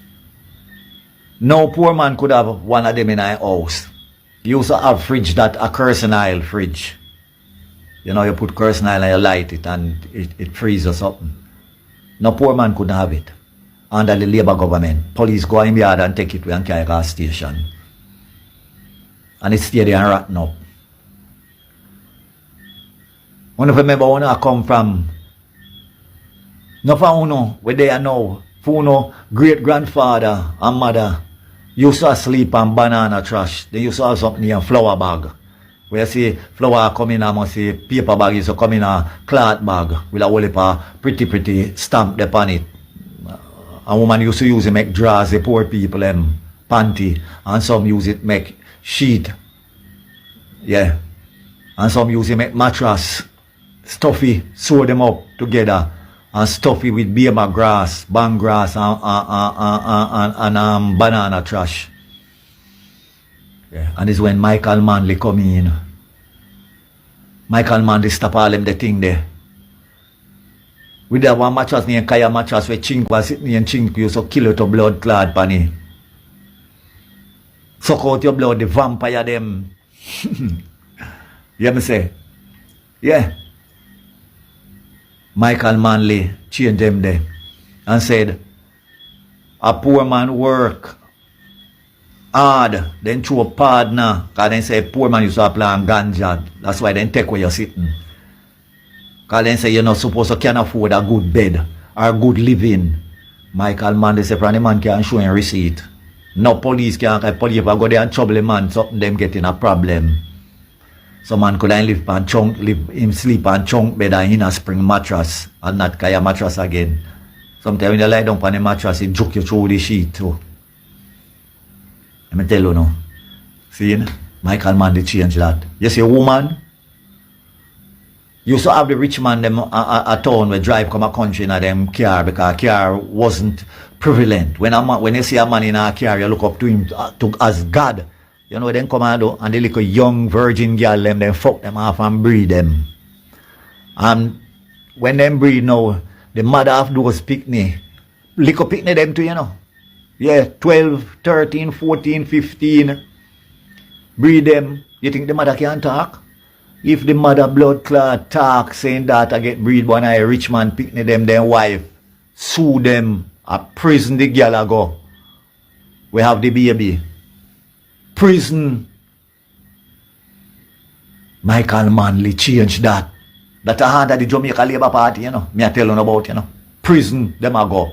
No poor man could have one of them in your house. You used to have fridge that a kerosene oil fridge. You know, you put kerosene oil and you light it and it freezes or something. No poor man couldn't have it. Under the Labour government. Police go in the yard and take it to and carry gas station. And it stayed there and rotten up. I don't remember when I come from. No for uno, where they are now, for uno great-grandfather and mother used to sleep on banana trash. They used to have something in a flour bag. Where you see flour come in, I must say paper bag used to come in a cloth bag with a whole heap of pretty stamp upon it. a woman used to use it make drawers, the poor people them panty, and some use it make sheet. Yeah. And some use it make mattress, stuffy, sew them up together, and stuffy with baby grass, bang grass, and banana trash. Yeah. And it's when Michael Manley come in. Michael Manley stop all them the thing there. With that one mattress named Kaya mattress where chink was sitting and chink you so kill it to blood clad panny. Suck out your blood, the vampire them. You hear me say? Yeah. Michael Manley changed them there and said, a poor man work hard, then throw a partner, because then say poor man used to apply ganja. That's why they take where you're sitting. Because then say you're not supposed to can afford a good bed or good living. Michael Manley say, the man can't show a receipt. No police can't, police if I go there and trouble the man, something them getting a problem. So man could live on chunk, him sleep on chunk bed and in a spring mattress and not Kaya mattress again. Sometimes when you lie down on the mattress, it juke you through the sheet too. Let me tell you now. See, Michael Manley change that. You see a woman, used to have the rich man them a town where drive come a country in a them car because car wasn't prevalent. When you see a man in a car, you look up to him as God. You know, then come out and the little young virgin girl them, then fuck them off and breed them. And when them breed now, the mother of those picnic, little picnic them too, you know. Yeah, 12, 13, 14, 15. Breed them. You think the mother can't talk? If the mother blood clot talk saying that I get breed one eye rich man picnic them, then wife, sue them, a prison the girl a go. We have the baby. Prison. Michael Manley changed that. That a hand of the Jamaica Labour Party, you know. Me I tell you about, you know. Prison, them a go.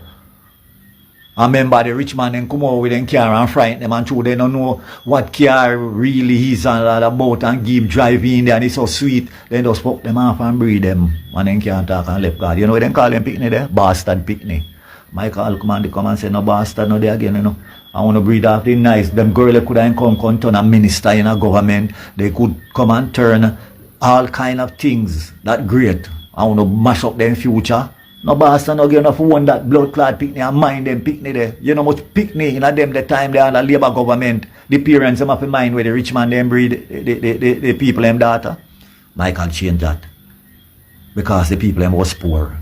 I remember the rich man then come over with them car and frighten them and true they don't know what car really is and all about and give drive in there and it's so sweet. Then just fuck them off and breed them. And then can't talk and left God. You know what they call them picnic there? Bastard picnic. Michael come and say no bastard no there again, you know. I want to breed off the nice. Them girls could have come turn a minister in a government. They could come and turn all kind of things. That great. I want to mash up their future. No bastard no get enough one that blood clot picnic and mind them picnic there. You know much picnic in them the time they are the Labour government. The parents them have in mind where the rich man them breed the people them daughter. Michael change that. Because the people them was poor.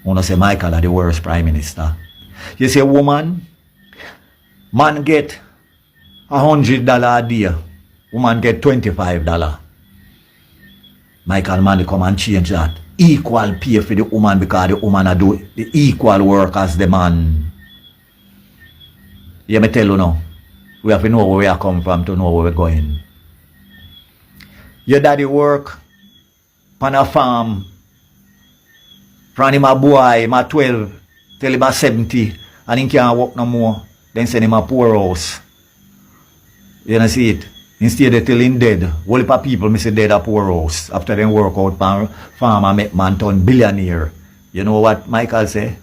I want to say Michael are the worst prime minister. You see a woman, man get $100 a day. Woman get $25. Michael Manley come and change that. Equal pay for the woman because the woman do the equal work as the man. You me tell you now. We have to know where we are come from to know where we're going. Your daddy work on a farm from him a boy, him a 12 till him a 70 and he can't work no more. Then send him a poorhouse. You know see it? Instead of till him dead, whole heap of people miss dead a poorhouse. After them work out on farm and make man turn billionaire. You know what Michael say?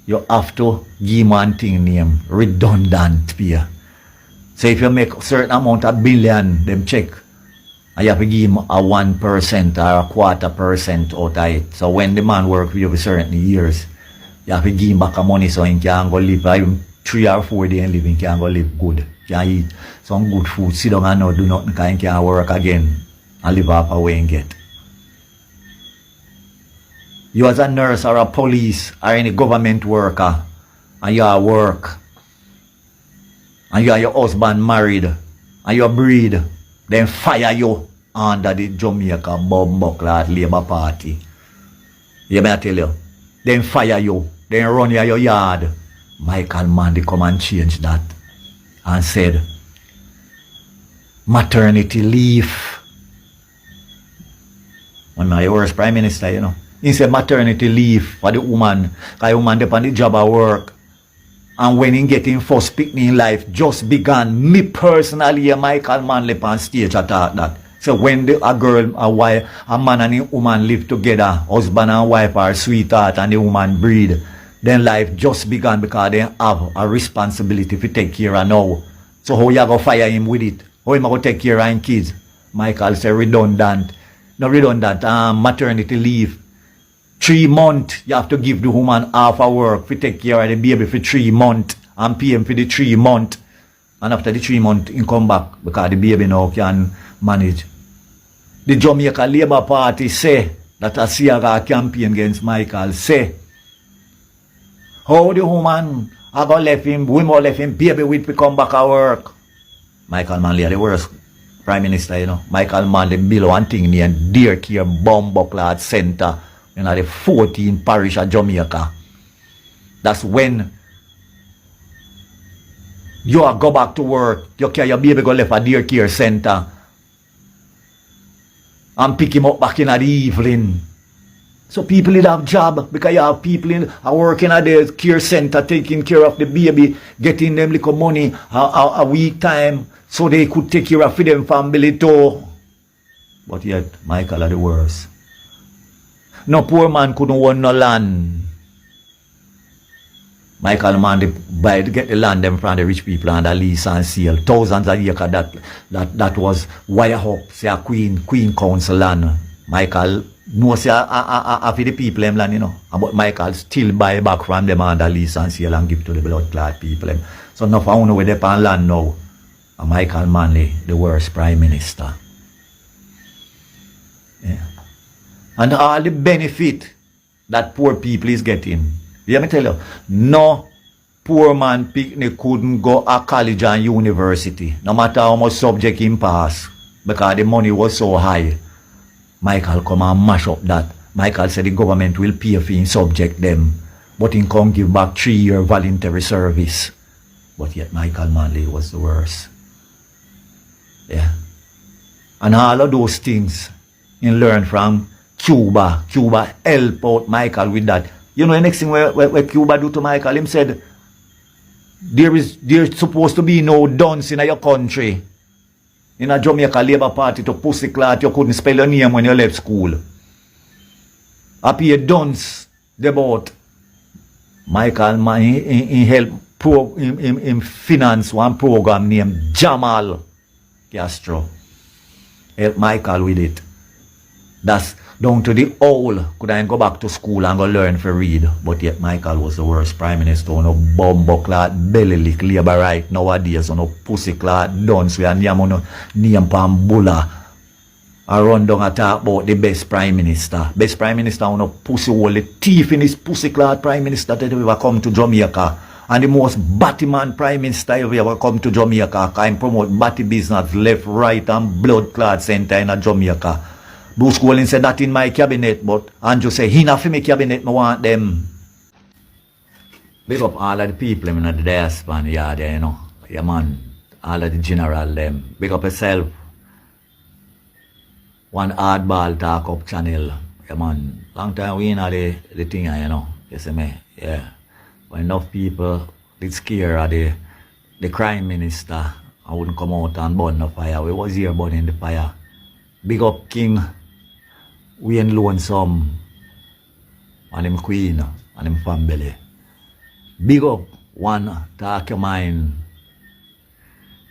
You have to give one thing name, redundant pay. So if you make a certain amount of billion, them check. And you have to give him a 1% or a 0.25% out of it. So when the man work for you for certain years, you have to give him back the money so he can go live 3 or 4 days and live, he can go live good. Can eat some good food, sit down and not do nothing because he can't work again and live off away and get. You as a nurse or a police or any government worker and you are work and you are your husband married and you breed, then fire you under the Jamaica Bumbuckler Labour Party. You may tell you. Then fire you. Then run you your yard. Michael Manley come and change that. And said, maternity leave. One of my worst prime minister, you know. He said maternity leave for the woman. Because the woman depend on the job at work. And when he get in first picnic in life, just began. Me personally, Michael Manley on stage attack that. So when a girl, a wife, a man and a woman live together, husband and wife are sweetheart and the woman breed, then life just began because they have a responsibility to take care of now. So how you go fire him with it? How you go take care of him kids? Michael said redundant. No redundant, maternity leave. 3 months, you have to give the woman half a work to take care of the baby for 3 months and pay him for the 3 months. And after the 3 months, he come back because the baby now can manage. The Jamaica Labour Party say that a Sierra campaign against Michael say how the woman I go left him, women left him baby with to come back at work. Michael Manley the worst Prime Minister, you know. Michael Manley build one thing named Dear Care Bomb Center in the 14th parish of Jamaica. That's when you go back to work, you carry your baby go left a Dear Care Center and pick him up back in the evening. So people need have job because you have people are working at the care center taking care of the baby, getting them little money a week time so they could take care of them family too. But yet, Michael are the worst. No poor man couldn't own no land. Michael man they get the land them from the rich people and the lease and sale. Thousands of acres that was wire up, say a Queen Council land. Michael no say for the people them land, you know. But Michael still buy back from them and the lease and sale and give to the blood clot people them. So now I know where they on land now. And Michael Manley, the worst Prime Minister. Yeah. And all the benefit that poor people is getting. Let me tell you, no poor man picnic couldn't go to college and university, no matter how much subject him pass, because the money was so high. Michael come and mash up that. Michael said the government will pay for him subject them, but he can't give back 3-year voluntary service. But yet Michael Manley was the worst. Yeah. And all of those things he learned from Cuba. Cuba helped out Michael with that. You know the next thing where Cuba do to Michael, him said, there's supposed to be no dunce in your country. In a Jamaica Labour Party to pussy clot, you couldn't spell your name when you left school. Up here dunce the boat. Michael, he helped him finance one program named Jamal Castro. Help Michael with it. That's down to the owl. Could I go back to school and go learn to read? But yet Michael was the worst Prime Minister. No bumbo clot, belly lick, labor right nowadays. No pussy clot, dunce with a name pambula. I run down and talk about the best Prime Minister. Best Prime Minister on a pussy hole, the thief in his pussy clot Prime Minister that ever come to Jamaica. And the most batty man Prime Minister ever come to Jamaica. Can promote batty business left, right and blood clot center in Jamaica. Bruce Colin said that in my cabinet, but Andrew said, he not for my cabinet, I want them. Big up all of the people in the diaspora, yeah, there, you know. Yeah, man, all of the general, them. Big up yourself. One hardball talk up channel. Yeah, man. Long time we in the thing, you know. You see me? Yeah. When enough people did scare of the crime minister, I wouldn't come out and burn the fire. We was here burning the fire. Big up King. We ain't lonesome and him queen and him family. Big up one talk your mind.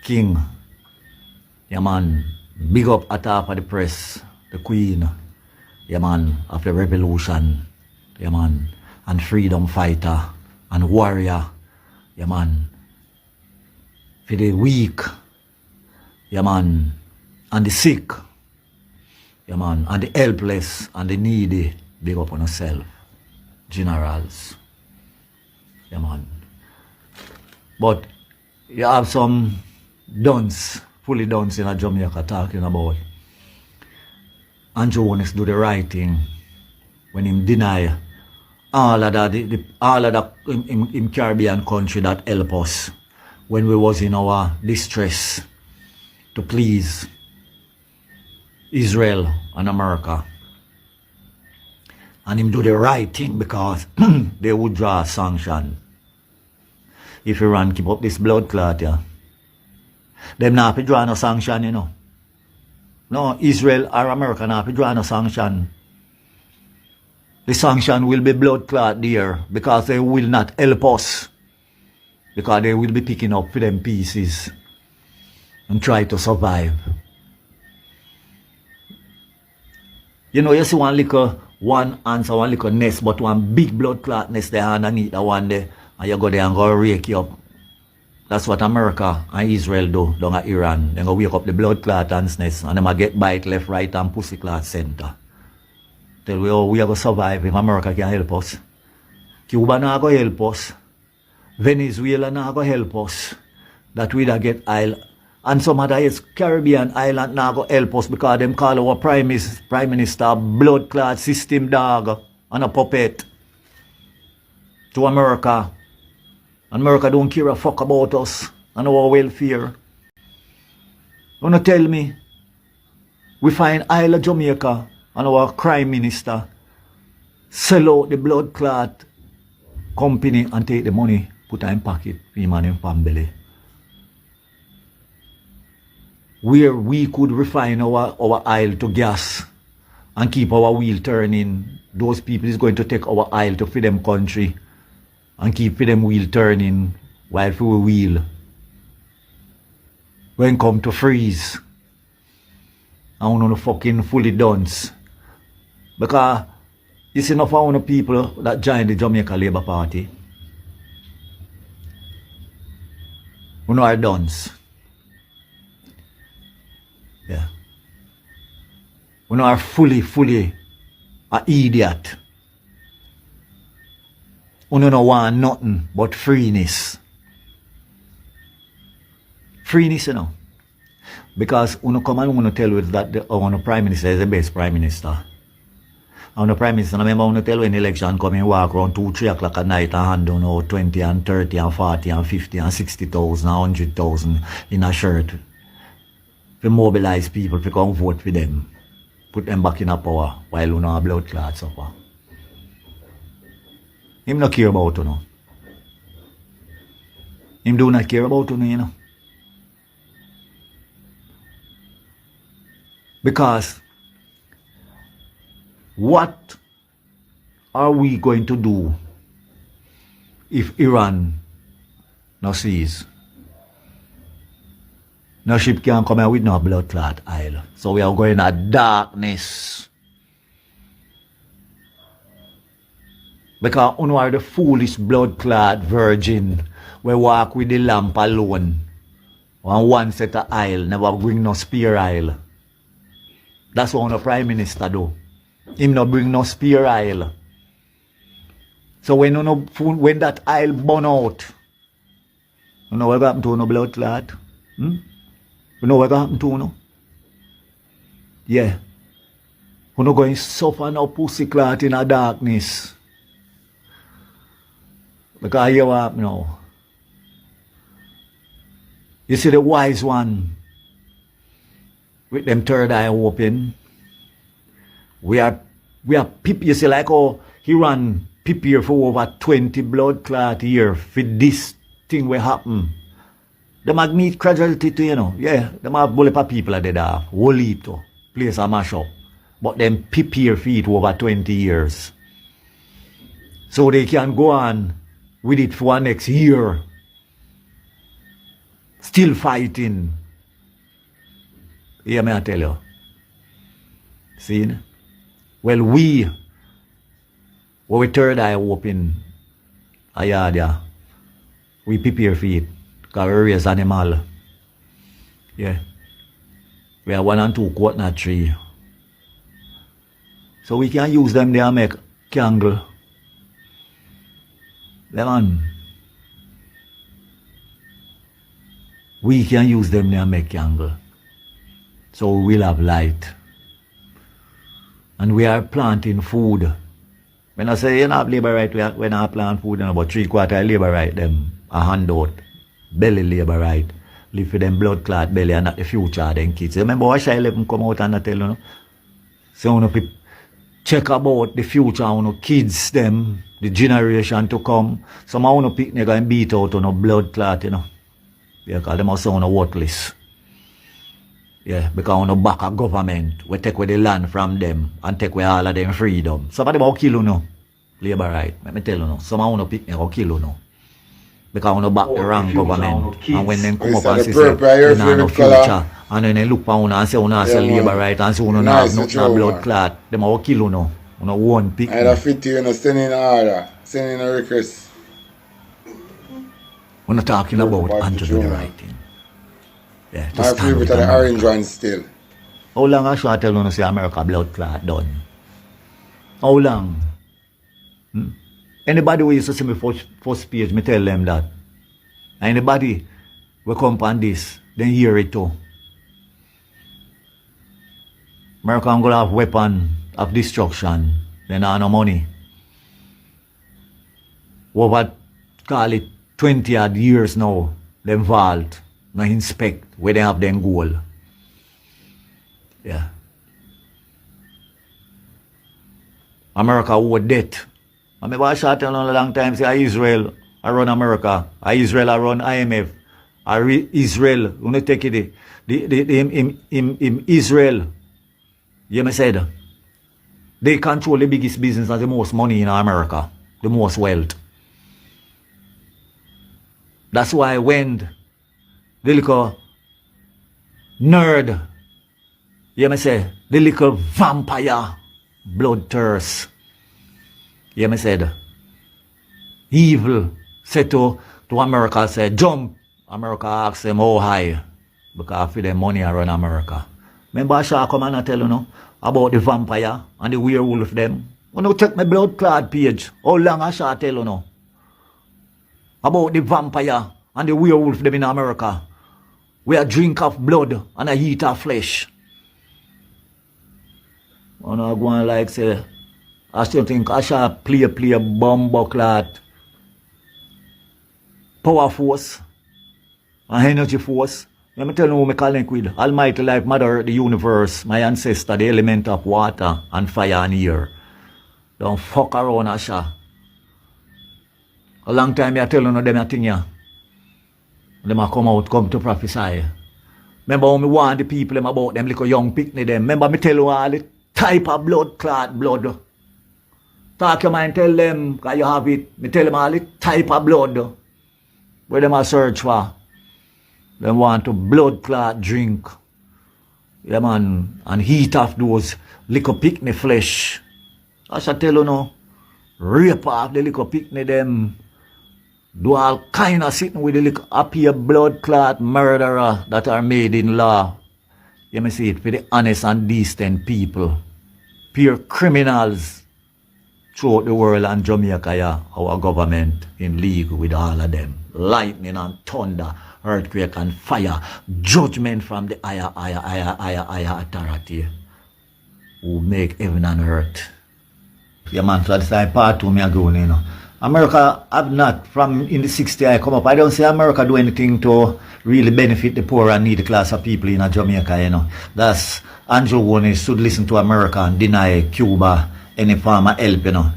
King. Yeah man. Big up at top of the press. The queen. Yeah man. Of the revolution. Yeah man. And freedom fighter. And warrior. Yeah man. For the weak. Yeah man. And the sick. Yeah man, and the helpless and the needy, big up on yourself. Generals. Yeah man. But you have some dunce, fully dunce in Jamaica talking about Andrew Jones do the right thing when him deny all of that in Caribbean country that help us when we was in our distress to please Israel and America. And him do the right thing because they would draw a sanction. If Iran keep up this blood clot, yeah. Them not be draw no sanction, you know. No, Israel or America not be draw no sanction. the sanction will be blood clot there because they will not help us. Because they will be picking up for them pieces and try to survive. You know, you see one answer, one little nest, but one big blood clot nest there underneath the one there, and you go there and go rake you up. That's what America and Israel do down at Iran. They go wake up the blood clot ants nest, and them get bite left, right, and pussy clot center. Tell we, oh, we are going to survive if America can help us. Cuba not going to help us. Venezuela not going to help us. That we da get oil. And some other Caribbean island not going to help us because them call our Prime Minister blood clot system dog and a puppet to America. And America don't care a fuck about us and our welfare. You want to tell me we find Isle of Jamaica and our crime minister sell out the blood clot company and take the money, put it in pocket, him and him family. Where we could refine our oil to gas and keep our wheel turning, those people is going to take our oil to feed them country and keep them wheel turning while we wheel. When come to freeze, I want to fucking fully dance. Because you see enough of people that join the Jamaica Labour Party. We know are dance. Yeah. We know are fully an idiot. We don't want nothing but freeness. Freeness, you know. Because we come and we tell you that our Prime Minister is the best Prime Minister. And the Prime Minister, I remember when you tell when election come and walk around 2, 3 o'clock at night and hand down 20 and 30 and 40 and 50 and 60,000 and 100,000 in a shirt. To mobilize people to come vote for them. Put them back in a power while you know blood clots suffer. Him not care about you know. Him do not care about you know. Because what are we going to do if Iran no sees? No ship can come here with no blood clot oil. So we are going to darkness. Because you are the foolish blood clot virgin. We walk with the lamp alone. And one set of oil, never bring no spare oil. That's what the Prime Minister do. Him no bring no spare oil. So when that oil burn out, you know what happened to no blood clot? You know what happened to no? Yeah. You know going to suffer no pussy clot in a darkness. Because you what now? You see the wise one with them third eye open. We are you see like how he ran prepare for over 20 blood clot year for this thing will happen. The magnet casualty to you know, yeah, them have bullet for people at the there, whole heap to place a mash up. But them prepare for it over 20 years. So they can go on with it for next year. Still fighting. Hear me I tell you. See? Well, we third eye open, we prepare for it. Because we raise animal. Yeah. We have 1 and 2 coconut tree. So we can use them there and make candle. Lemon. We can use them there and make candle. So we'll have light. And we are planting food. When I say you don't have labor right, when I plant food, you know, about 3/4 labor right, them a handout. Belly labor right. Live for them blood clot belly and not the future of them kids. Remember what I let them come out and I tell you, know? So you know, check about the future of you know, kids them, the generation to come. Some of you know, pick nigga and beat out on you know, blood clot, you know. Because them are so worthless. Yeah, because we no back a government. We take away the land from them and take away all of them freedom. Some of them will kill you now. Labor right. Let me tell you now. Some of them pick me will kill you now. Because we no back the wrong government. And when them come up and say, you know, no future. And then they look for you and say, you know, say labor right. And say, you know, have no blood clot. Them will kill you now. You know, one pick me. And I fit you, send in order. Send in a request. We're not talking about Andrew do the right thing. Yeah, I feel with the orange one still. How long I should tell you to say America blood clot done? How long? Anybody who used to see me first page, me tell them that. Anybody will come on this, then hear it too. America going to have weapon of destruction, then have no money. Over, call it 20 odd years now, them vault. Now inspect where they have their goal. Yeah. America owe debt. I remember I shot on a long time, say Israel, I run America. Israel, I run IMF. Israel, when you take it, in Israel, you may say that. They control the biggest business and the most money in America, the most wealth. That's why when the little nerd, you may say, the little vampire, bloodthirst, you may say, evil, said to America, say, jump. America asked them how high, because for the money around America. Remember I shall come and tell you now about the vampire and the werewolf them. When you check my blood clot page, how long I shall tell you now about the vampire and the werewolf them in America. We a drink of blood and a eat of flesh. And I go on like say, I still think I shall play bomb clot, power force, and energy force. Let me tell you who I call with. Almighty Life, Mother, the universe, my ancestor, the element of water and fire and air. Don't fuck around, Asha. A long time I tell you them a thing here. Them a come to prophesy. Remember how me warn the people them about them little young picnic them. Remember me tell you all the type of blood clot blood. Talk your mind, tell them, because you have it. Me tell them all the type of blood where them a search for. Them want to blood clot drink. Yeah man, and heat off those little picnic flesh. I shall tell you now, rape off the little picnic them. Do all kind of sitting with the little happy blood clot murderer that are made in law. You may see it for the honest and decent people. Pure criminals throughout the world and Jamaica, yeah, our government in league with all of them. Lightning and thunder, earthquake and fire. Judgment from the higher authority who make heaven and earth. Yeah man, so that's like part 2 me are going, you know. America have not, from in the 60s I come up, I don't see America do anything to really benefit the poor and needy class of people in Jamaica, you know. That's, Andrew Warner should listen to America and deny Cuba any form of help, you know.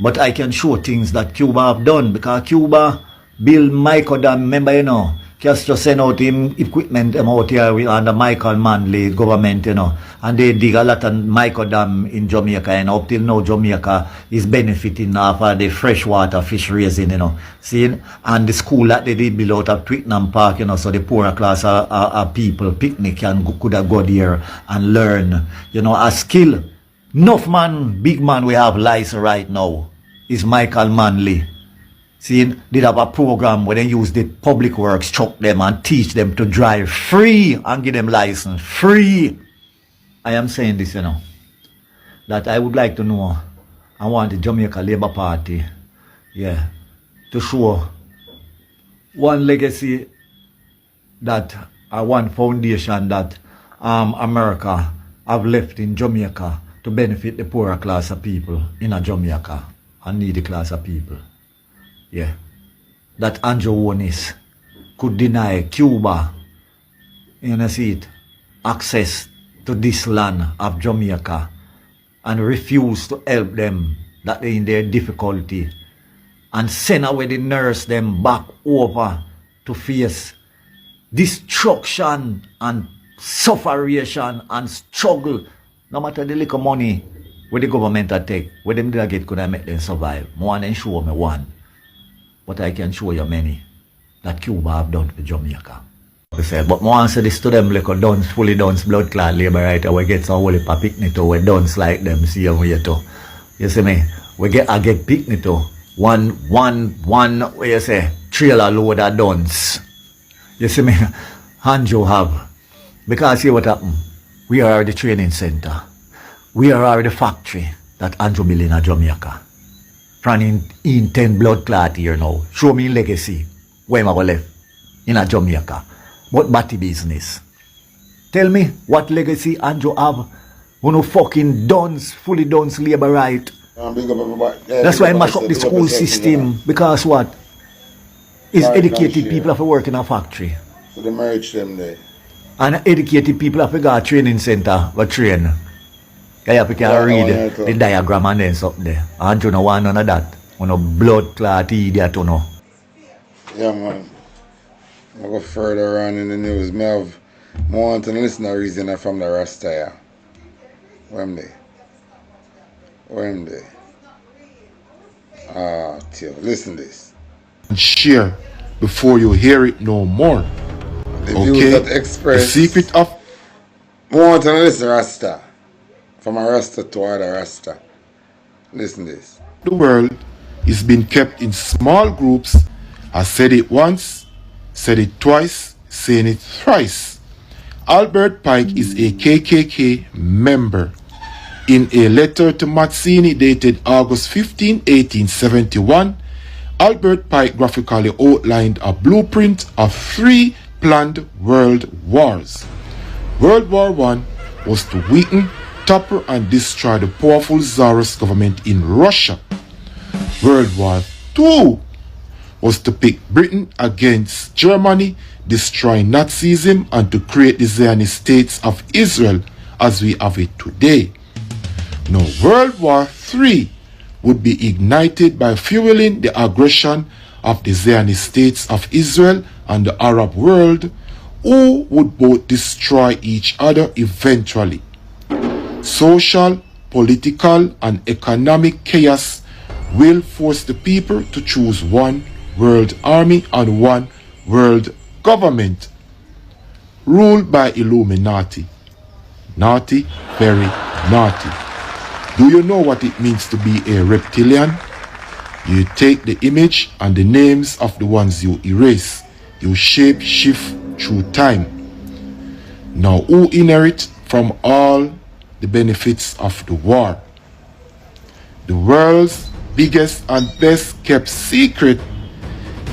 But I can show things that Cuba have done, because Cuba build micro dam, remember, you know, Castro send out him equipment out here under Michael Manley government, you know, and they dig a lot of micro dam in Jamaica, and up till now Jamaica is benefiting off of the freshwater fish raising, you know. See, and the school that they did build out of Twickenham Park, you know, so the poorer class of people picnic and could have go there and learn, you know, a skill. Enough man, big man we have license right now is Michael Manley. See, they have a program where they use the public works, truck them and teach them to drive free and give them license free. I am saying this, you know, that I would like to know, I want the Jamaica Labour Party, yeah, to show one legacy that, one foundation that America have left in Jamaica to benefit the poorer class of people in Jamaica and needy class of people. Yeah, that Andrew Warnes could deny Cuba, you know, see it, access to this land of Jamaica and refuse to help them that they in their difficulty and send away the nurse them back over to face destruction and sufferation and struggle, no matter the little money where the government take, where them did get could I make them survive. I want to show me one, but I can show you many that Cuba have done for Jamaica. But I want to say this to them like a dons, fully dons, blood clot labor right we get some holy picnic to, we dons like them, see them here too. You see me? I get picnic to one, what you say, trailer load of dons. You see me? Hanjo have. Because see what happened? We are the training center. We are the factory that Andrew built in Jamaica. From in 10 blood clot here now. Show me legacy. Where am I left? In Jamaica. But batty business. Tell me what legacy Andrew have. Who no fucking dons, fully dons labor right. That's why I mash up the school system. Because what? It's educated people have to work in a factory. So they merge them there. And educated people have to go to a training center for train. You have to read the diagram and then something there. And you know one none of that. You know blood clot idiot you know. Yeah man. I go further on in the news. I want to listen to reason from the Rasta here. Where am they? Ah, Theo, listen this. And share before you hear it no more. The views that express. The secret of. I want to listen to Rasta. From a Rasta to other Rasta. Listen this. The world is being kept in small groups. I said it once, said it twice, saying it thrice. Albert Pike is a KKK member. In a letter to Mazzini dated August 15, 1871, Albert Pike graphically outlined a blueprint of 3 planned world wars. World War I was to weaken, topple and destroy the powerful Tsarist government in Russia. World War II was to pit Britain against Germany, destroy Nazism and to create the Zionist states of Israel as we have it today. Now World War III would be ignited by fueling the aggression of the Zionist states of Israel and the Arab world, who would both destroy each other eventually. Social, political, and economic chaos will force the people to choose one world army and one world government, ruled by Illuminati. Naughty, very naughty. Do you know what it means to be a reptilian? You take the image and the names of the ones you erase. You shape shift through time. Now who inherit from all the benefits of the war? The world's biggest and best kept secret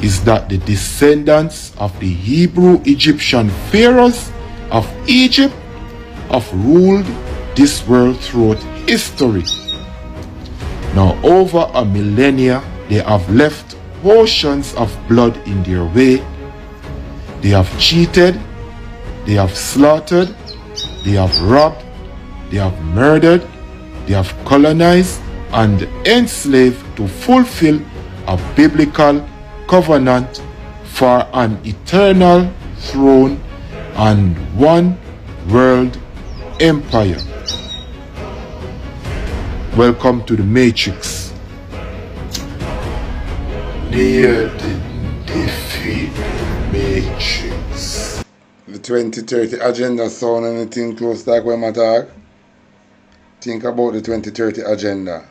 is that the descendants of the Hebrew Egyptian pharaohs of Egypt have ruled this world throughout history. Now over a millennia they have left oceans of blood in their way. They have cheated, they have slaughtered, they have robbed, they have murdered, they have colonized and enslaved to fulfill a biblical covenant for an eternal throne and one world empire. Welcome to the Matrix. The earth didn't defeat the Matrix. The 2030 agenda sound anything close like when I talk? Think about the 2030 agenda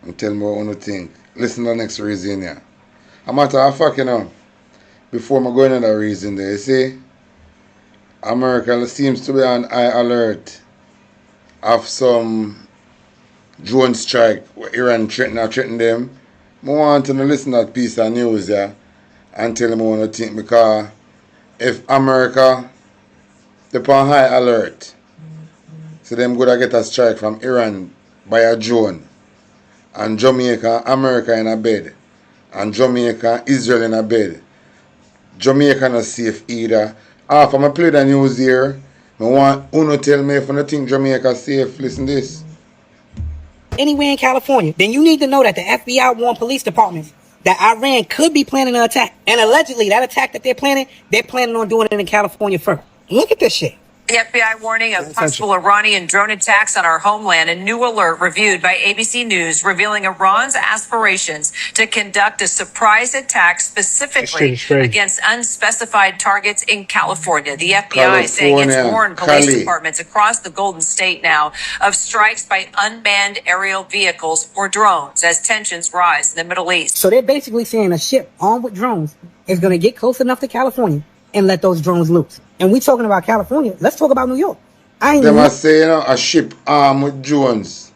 and tell me what you think. Listen to the next reason here. A matter of fact, you know, before I go into the reason there, you see, America seems to be on high alert of some drone strike where Iran threaten them. I want to listen to that piece of news here and tell them what I think, because if America they're on high alert, so them gonna get a strike from Iran by a drone, and Jamaica, America in a bed, and Jamaica, Israel in a bed. Jamaica not safe either. If I'm play the news here, I want Uno tell me if you think Jamaica safe. Listen to this. Anywhere in California, then you need to know that the FBI warned police departments that Iran could be planning an attack. And allegedly, that attack that they're planning on doing it in California first. Look at this shit. The FBI warning of possible Iranian drone attacks on our homeland. A new alert reviewed by ABC News revealing Iran's aspirations to conduct a surprise attack specifically against unspecified targets in California. The FBI saying it's warned police departments across the Golden State now of strikes by unmanned aerial vehicles or drones as tensions rise in the Middle East. So they're basically saying a ship armed with drones is going to get close enough to California and let those drones loose. And we talking about California. Let's talk about New York. They must say, you know, a ship armed with drones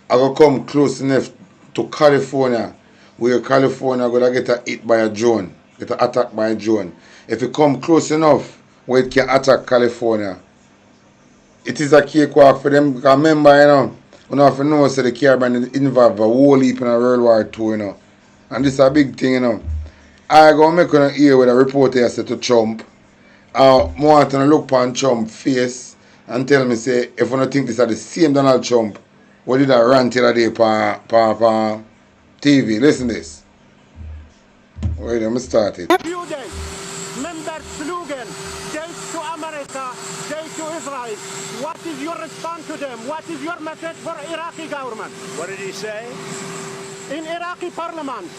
I go come close enough to California, where California gonna get hit by a drone, get attacked by a drone. If it come close enough where it can attack California, it is a cakewalk for them. Because remember, you know, we have to know so the Caribbean involved a whole heap in a World War II, you know. And this is a big thing, you know. I go make you hear with a reporter said to Trump. I want to look upon Trump's face and tell me, say, if you don't think this is the same Donald Trump, what did I rant the other day on TV? Listen to this. Wait, let me start it. Few days, member slogan, date to America, date to Israel. What is your response to them? What is your message for Iraqi government? What did he say? In Iraqi parliament,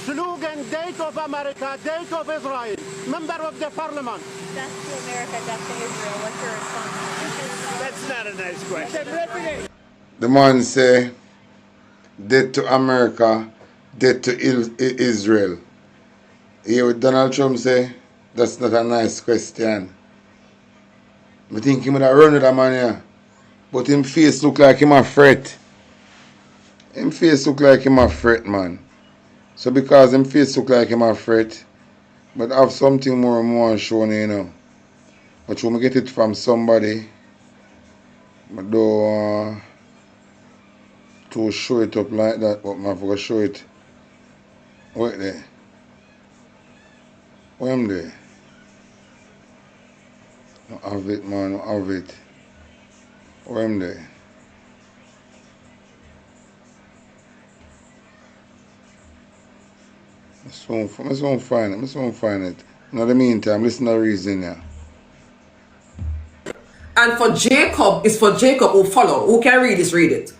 slogan, date of America, date of Israel. Member of the parliament. Death to America, death to Israel. What's your response? That's not a nice question. The man say, death to America, death to Israel. Hear what Donald Trump say? That's not a nice question. I think he would have run with that man here. But him face look like him a fret. Him face look like him a fret, man. So because him face look like him a fret, but have something more and more shown, you know. But you get it from somebody. But though to show it up like that, but I forgot to show it. Wait there. Where am there? No have it, man, no have it. Where am there? I soon find it. In the meantime, listen to the reason here. And for Jacob, it's for Jacob who follow. Who can read this? Read it.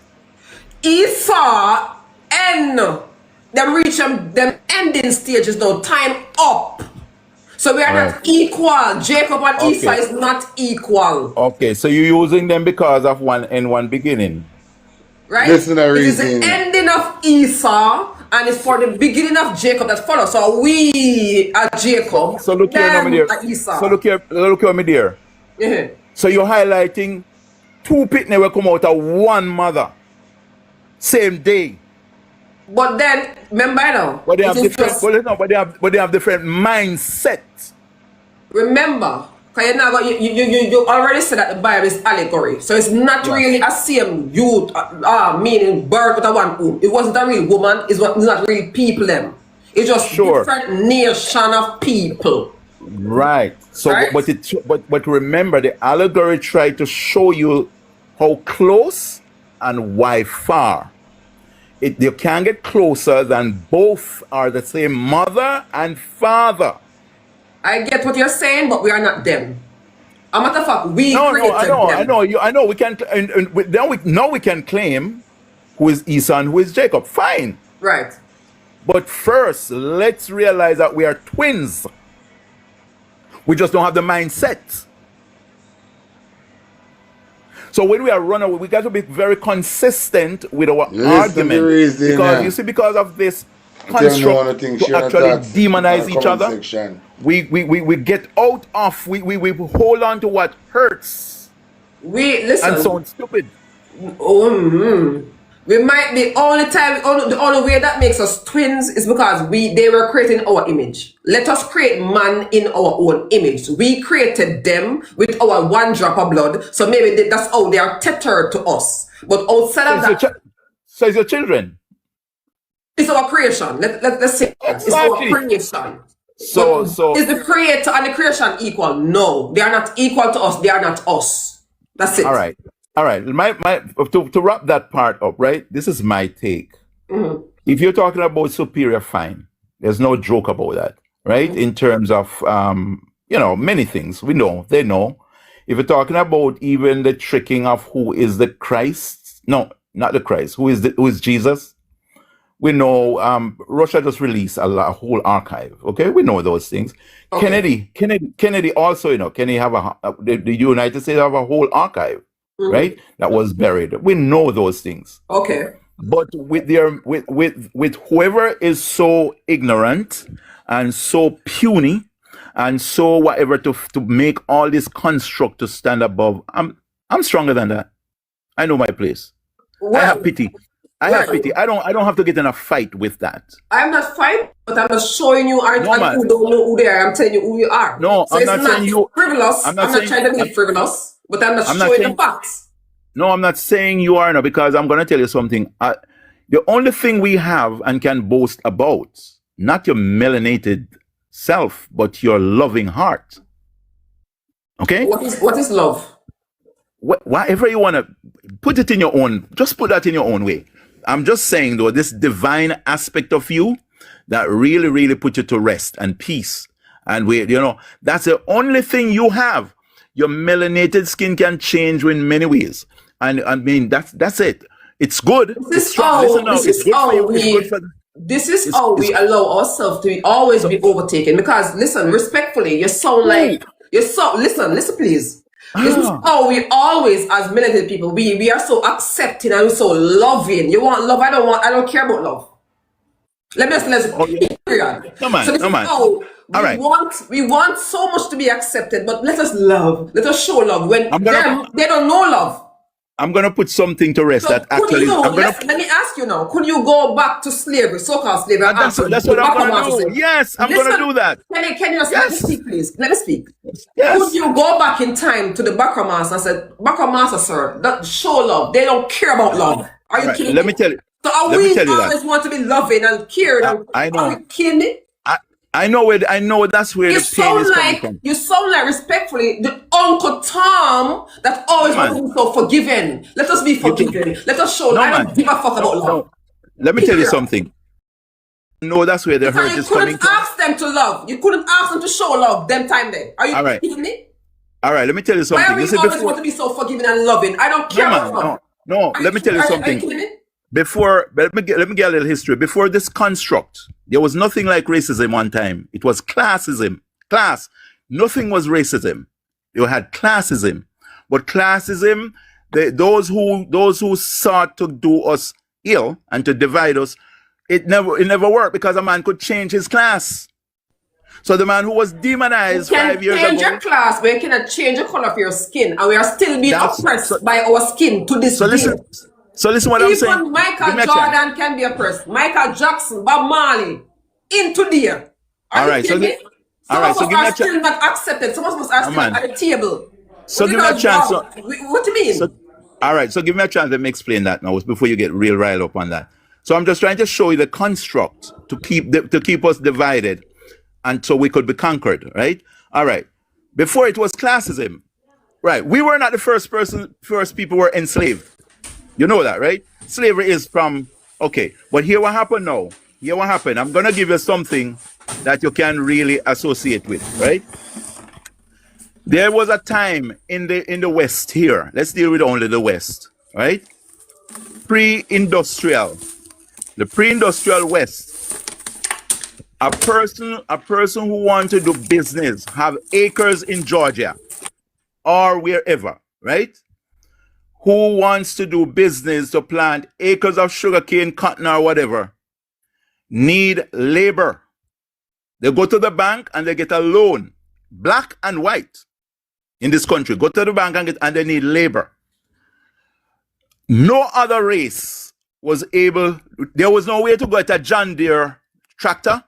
Esau and them reach them ending stages now. Time up. So we are not equal. Jacob and Esau is not equal. Okay, so you're using them because of one in one beginning. Right? Listen to the it reason. is the ending of Esau and it's for the beginning of Jacob that follows. So we are Jacob. So look here, my dear. So look here, my dear. Yeah. So you're highlighting two pitney will come out of one mother. Same day. But then, remember now. But they have different, but they have different mindsets. Remember, because you already said that the Bible is allegory. So it's not really a same youth, meaning birth with a one womb. It wasn't a real woman. It's not real people them. It's just different nation of people. Right. So, right? But remember, the allegory tried to show you how close and why far. You can't get closer than both are the same mother and father. I get what you're saying, but we are not them. A matter of fact, we created them. I know. We can. Now we can claim who is Esau and who is Jacob. Fine. Right. But first, let's realize that we are twins. We just don't have the mindset. So when we are running, we got to be very consistent with our argument. Because of this construct to actually demonize each other, we get out of, we hold on to what hurts. Listen. And sound stupid. We might be the only way that makes us twins is because they were creating our image. Let us create man in our own image. We created them with our one drop of blood, so maybe that's how they are tethered to us. But outside of that, so it's your children. It's our creation. Let's say it's our creation. So is the creator and the creation equal? No, they are not equal to us. They are not us. That's it. All right. To wrap that part up, right? This is my take. Mm-hmm. If you're talking about superior, fine. There's no joke about that, right? In terms of You know, many things. We know, they know. If you're talking about even the tricking of who is the Christ, no, not the Christ, who is Jesus, we know Russia just released a whole archive. Okay, we know those things. Okay. Kennedy also, you know, the United States have a whole archive, right? That was buried. We know those things. Okay. But with whoever is so ignorant and so puny and so whatever to make all this construct to stand above, I'm stronger than that. I know my place. Well, I have pity. I don't have to get in a fight with that. I'm not fighting, but I'm just showing you who don't know who they are. I'm telling you who you are. No, so I'm not saying you frivolous. I'm not trying to be frivolous, but I'm just showing the facts. No, I'm not saying you are, no, because I'm going to tell you something. The only thing we have and can boast about, not your melanated self, but your loving heart. Okay? What is love? Whatever you want to put it in your own, just put that in your own way. I'm just saying, though, this divine aspect of you that really, really put you to rest and peace. And that's the only thing you have. Your melanated skin can change in many ways. And I mean, that's it. It's good. This is how we allow ourselves to always be overtaken. Because listen, respectfully, you sound like listen, please. This is how we always, as melanated people, we are so accepting and so loving. You want love? I don't care about love. Let me just period. We want so much to be accepted, but let us love. Let us show love when they don't know love. I'm gonna put something to rest. So let me ask you now. Could you go back to slavery, so-called slavery? That's what I'm gonna do. Yes, I'm gonna do that. Can you just let me speak, please? Let me speak. Yes. Could you go back in time to the Baka Master and say, Baka Master, sir, that show love. They don't care about love. Are you kidding me? Let me tell you. So we always want to be loving and caring. I know. Are you kidding me? I know that's where the pain is coming from. You sound like, respectfully, the Uncle Tom that always wants to be so forgiving. Let us be forgiving. Let us show I don't give a fuck about love. Let me tell you something. No, that's where the hurt is coming from. You couldn't ask them to love. You couldn't ask them to show love them time there. Are you kidding me? All right, let me tell you something. Why are we always want to be so forgiving and loving? I don't care about love. No, let me tell you something. Are you kidding me? Let me get a little history. Before this construct, there was nothing like racism one time. It was classism. Class. Nothing was racism. You had classism. But classism, those who sought to do us ill and to divide us, it never worked because a man could change his class. So the man who was demonized 5 years ago. You can change your class, but you cannot change the color of your skin. And we are still being oppressed by our skin to this day. So listen what I'm saying. Even Michael Jordan can be oppressed. Michael Jackson, Bob Marley, into there. All right, so give me a chance. Still not accepted. Some of us are still at the table. So give me a chance. What do you mean? All right, so give me a chance. Let me explain that now before you get real riled up on that. So I'm just trying to show you the construct to keep us divided, and so we could be conquered. Right? All right. Before it was classism. Right. We were not the first people were enslaved. You know that, right? Slavery is from, okay. But here what happened now. Here what happened. I'm going to give you something that you can really associate with, right? There was a time in the West here. Let's deal with only the West, right? Pre-industrial. The pre-industrial West. A person who wants to do business, have acres in Georgia or wherever, right? Who wants to do business to plant acres of sugarcane, cotton, or whatever, need labor. They go to the bank and they get a loan, black and white, in this country. Go to the bank and they need labor. No other race was able, there was no way to get a John Deere tractor.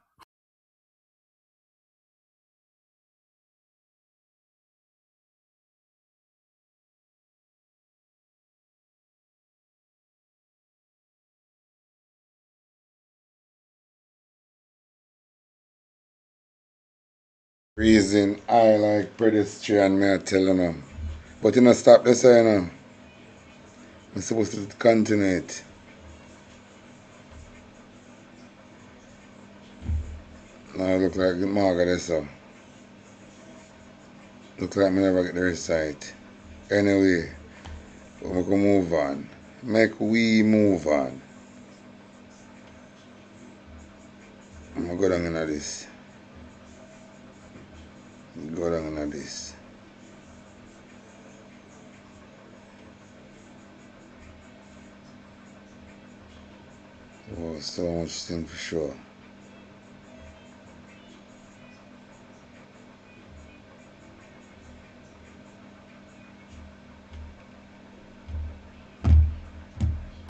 Reason I like pedestrian, may I tell you now. But you know, stop this, you know. I'm supposed to continue it. Now I look like Margaret, so. Look like me never get the recite. Anyway, we can move on. Make we move on. I'm gonna go down into this. Go down into this. Oh, so much thing for sure.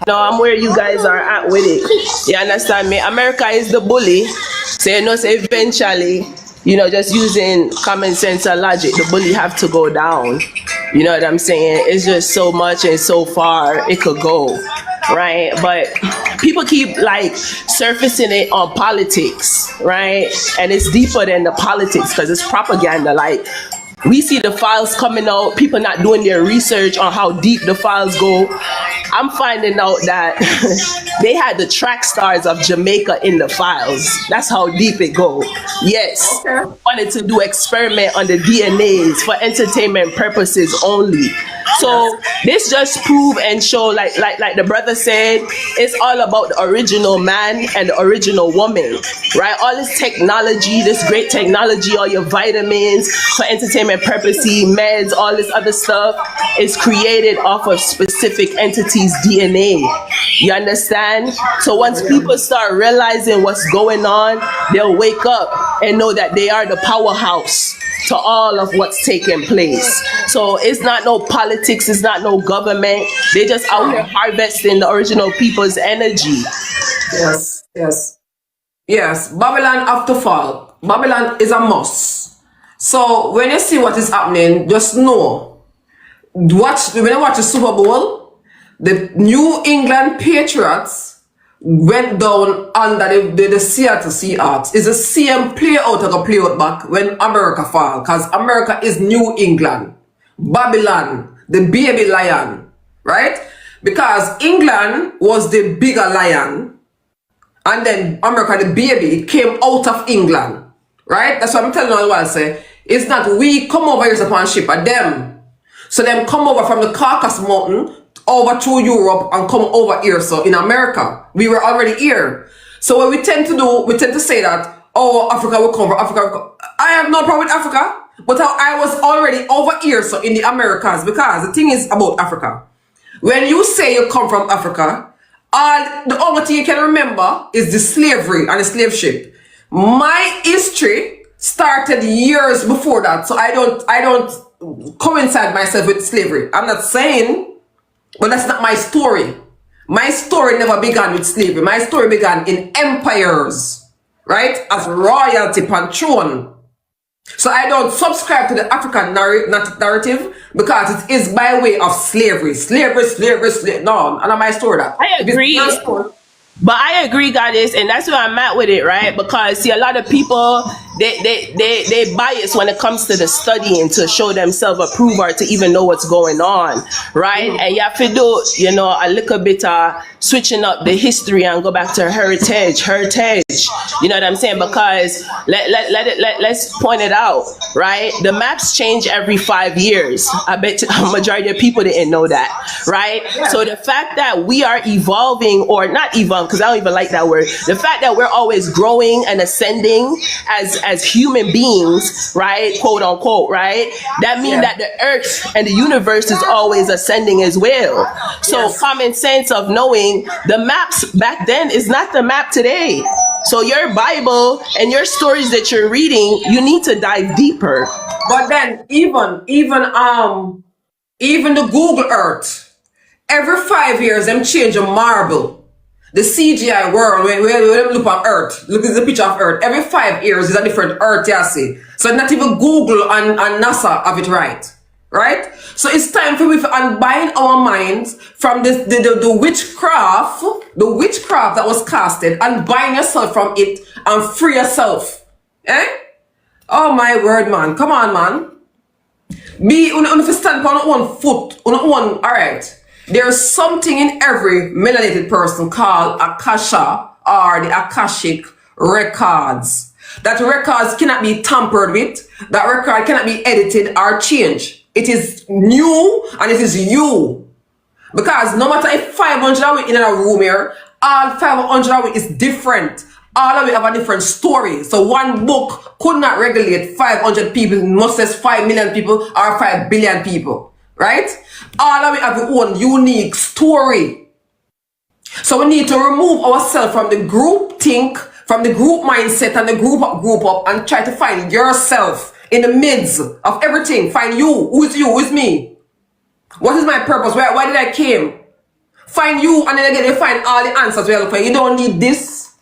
No, I'm where you guys are at with it. You understand me? America is the bully. So you know, so eventually, you know, just using common sense and logic, the bully have to go down. You know what I'm saying? It's just so much and so far it could go, right? But people keep like surfacing it on politics, right? And it's deeper than the politics because it's propaganda. Like, we see the files coming out, people not doing their research on how deep the files go. I'm finding out that they had the track stars of Jamaica in the files. That's how deep it go. Yes, wanted to do experiment on the DNAs for entertainment purposes only. So this just prove and show, like the brother said, it's all about the original man and the original woman, right? All this technology, this great technology, all your vitamins for entertainment purposes, meds, all this other stuff is created off of specific entities' DNA. You understand? So once people start realizing what's going on, they'll wake up and know that they are the powerhouse to all of what's taking place. So it's not no politics, it's not no government. They just out here harvesting the original people's energy. Yes, yes. Yes, Babylon have to fall. Babylon is a must. So when you see what is happening, just know. When you watch the Super Bowl, the New England Patriots went down under the Seattle Seahawks. It's the same play out of a play out back when America fall. Because America is New England. Babylon, the baby lion. Right? Because England was the bigger lion. And then America, the baby, came out of England. Right? That's what I'm telling you all. Say, it's not we come over here upon ship, but them. So them come over from the Caucasus Mountain over to Europe and come over here. So in America, we were already here. So what we tend to do, we tend to say that, oh, Africa will come, Africa will come. I have no problem with Africa, but I was already over here, so in the Americas, because the thing is about Africa. When you say you come from Africa, the only thing you can remember is the slavery and the slave ship. My history started years before that, so I don't coincide myself with slavery. I'm not saying, but that's not my story. My story never began with slavery. My story began in empires, right? As royalty patron. So I don't subscribe to the African narrative because it is by way of slavery. Slavery. No, and my story that. I agree. But I agree, Goddess, and that's where I'm at with it, right? Because see, a lot of people they bias when it comes to the studying to show themselves approved or to even know what's going on, right? And you have to do, you know, a little bit of switching up the history and go back to heritage. You know what I'm saying? Because let's point it out, right? The maps change every 5 years. I bet a majority of people didn't know that, right? So the fact that we are evolving, or not evolving, because I don't even like that word. The fact that we're always growing and ascending as human beings, right, quote unquote, right, that means that the earth and the universe is always ascending as well. So common sense of knowing the maps back then is not the map today. So your Bible and your stories that you're reading, you need to dive deeper. But then even the Google Earth, every 5 years them change a marble. The CGI world, when we look at Earth, look at the picture of Earth, every 5 years is a different Earth, you see. So not even Google and NASA have it right. Right? So it's time for we to unbind our minds from the witchcraft that was casted, unbind yourself from it and free yourself. Eh? Oh my word, man. Come on, man. Be on stand on one foot, on one, alright. There's something in every melanated person called Akasha or the Akashic records. That records cannot be tampered with. That record cannot be edited or changed. It is new and it is you. Because no matter if 500 of it in a room here, all 500 of it is different. All of it have a different story. So one book could not regulate 500 people, much less 5 million people or 5 billion people. Right? All of it have their own unique story. So we need to remove ourselves from the group think, from the group mindset and the group up and try to find yourself in the midst of everything. Find you. Who is me? What is my purpose? Why did I came? Find you and then again you find all the answers we are looking for. You don't need this.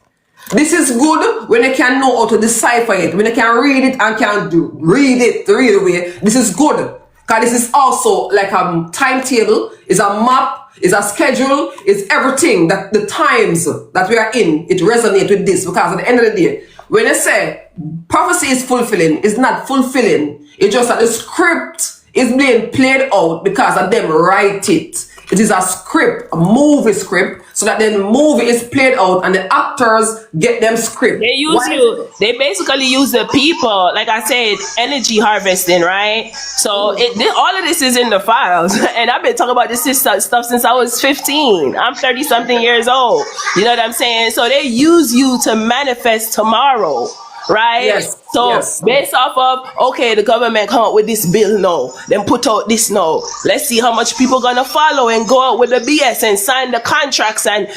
This is good when you can know how to decipher it. When you can read it and can read it the real way. This is good. Because this is also like a timetable, is a map, is a schedule, is everything that the times that we are in, it resonates with this. Because at the end of the day, when you say prophecy is fulfilling, it's not fulfilling. It's just that the script is being played out because of them write it. It is a script, a movie script, so that then the movie is played out and the actors get them script. They use you. They basically use the people, like I said, energy harvesting, right? So all of this is in the files. And I've been talking about this stuff since I was 15. I'm 30-something years old. You know what I'm saying? So they use you to manifest tomorrow. Right? Yes. So based off of, okay, the government come up with this bill now, then put out this now. Let's see how much people gonna follow and go out with the BS and sign the contracts and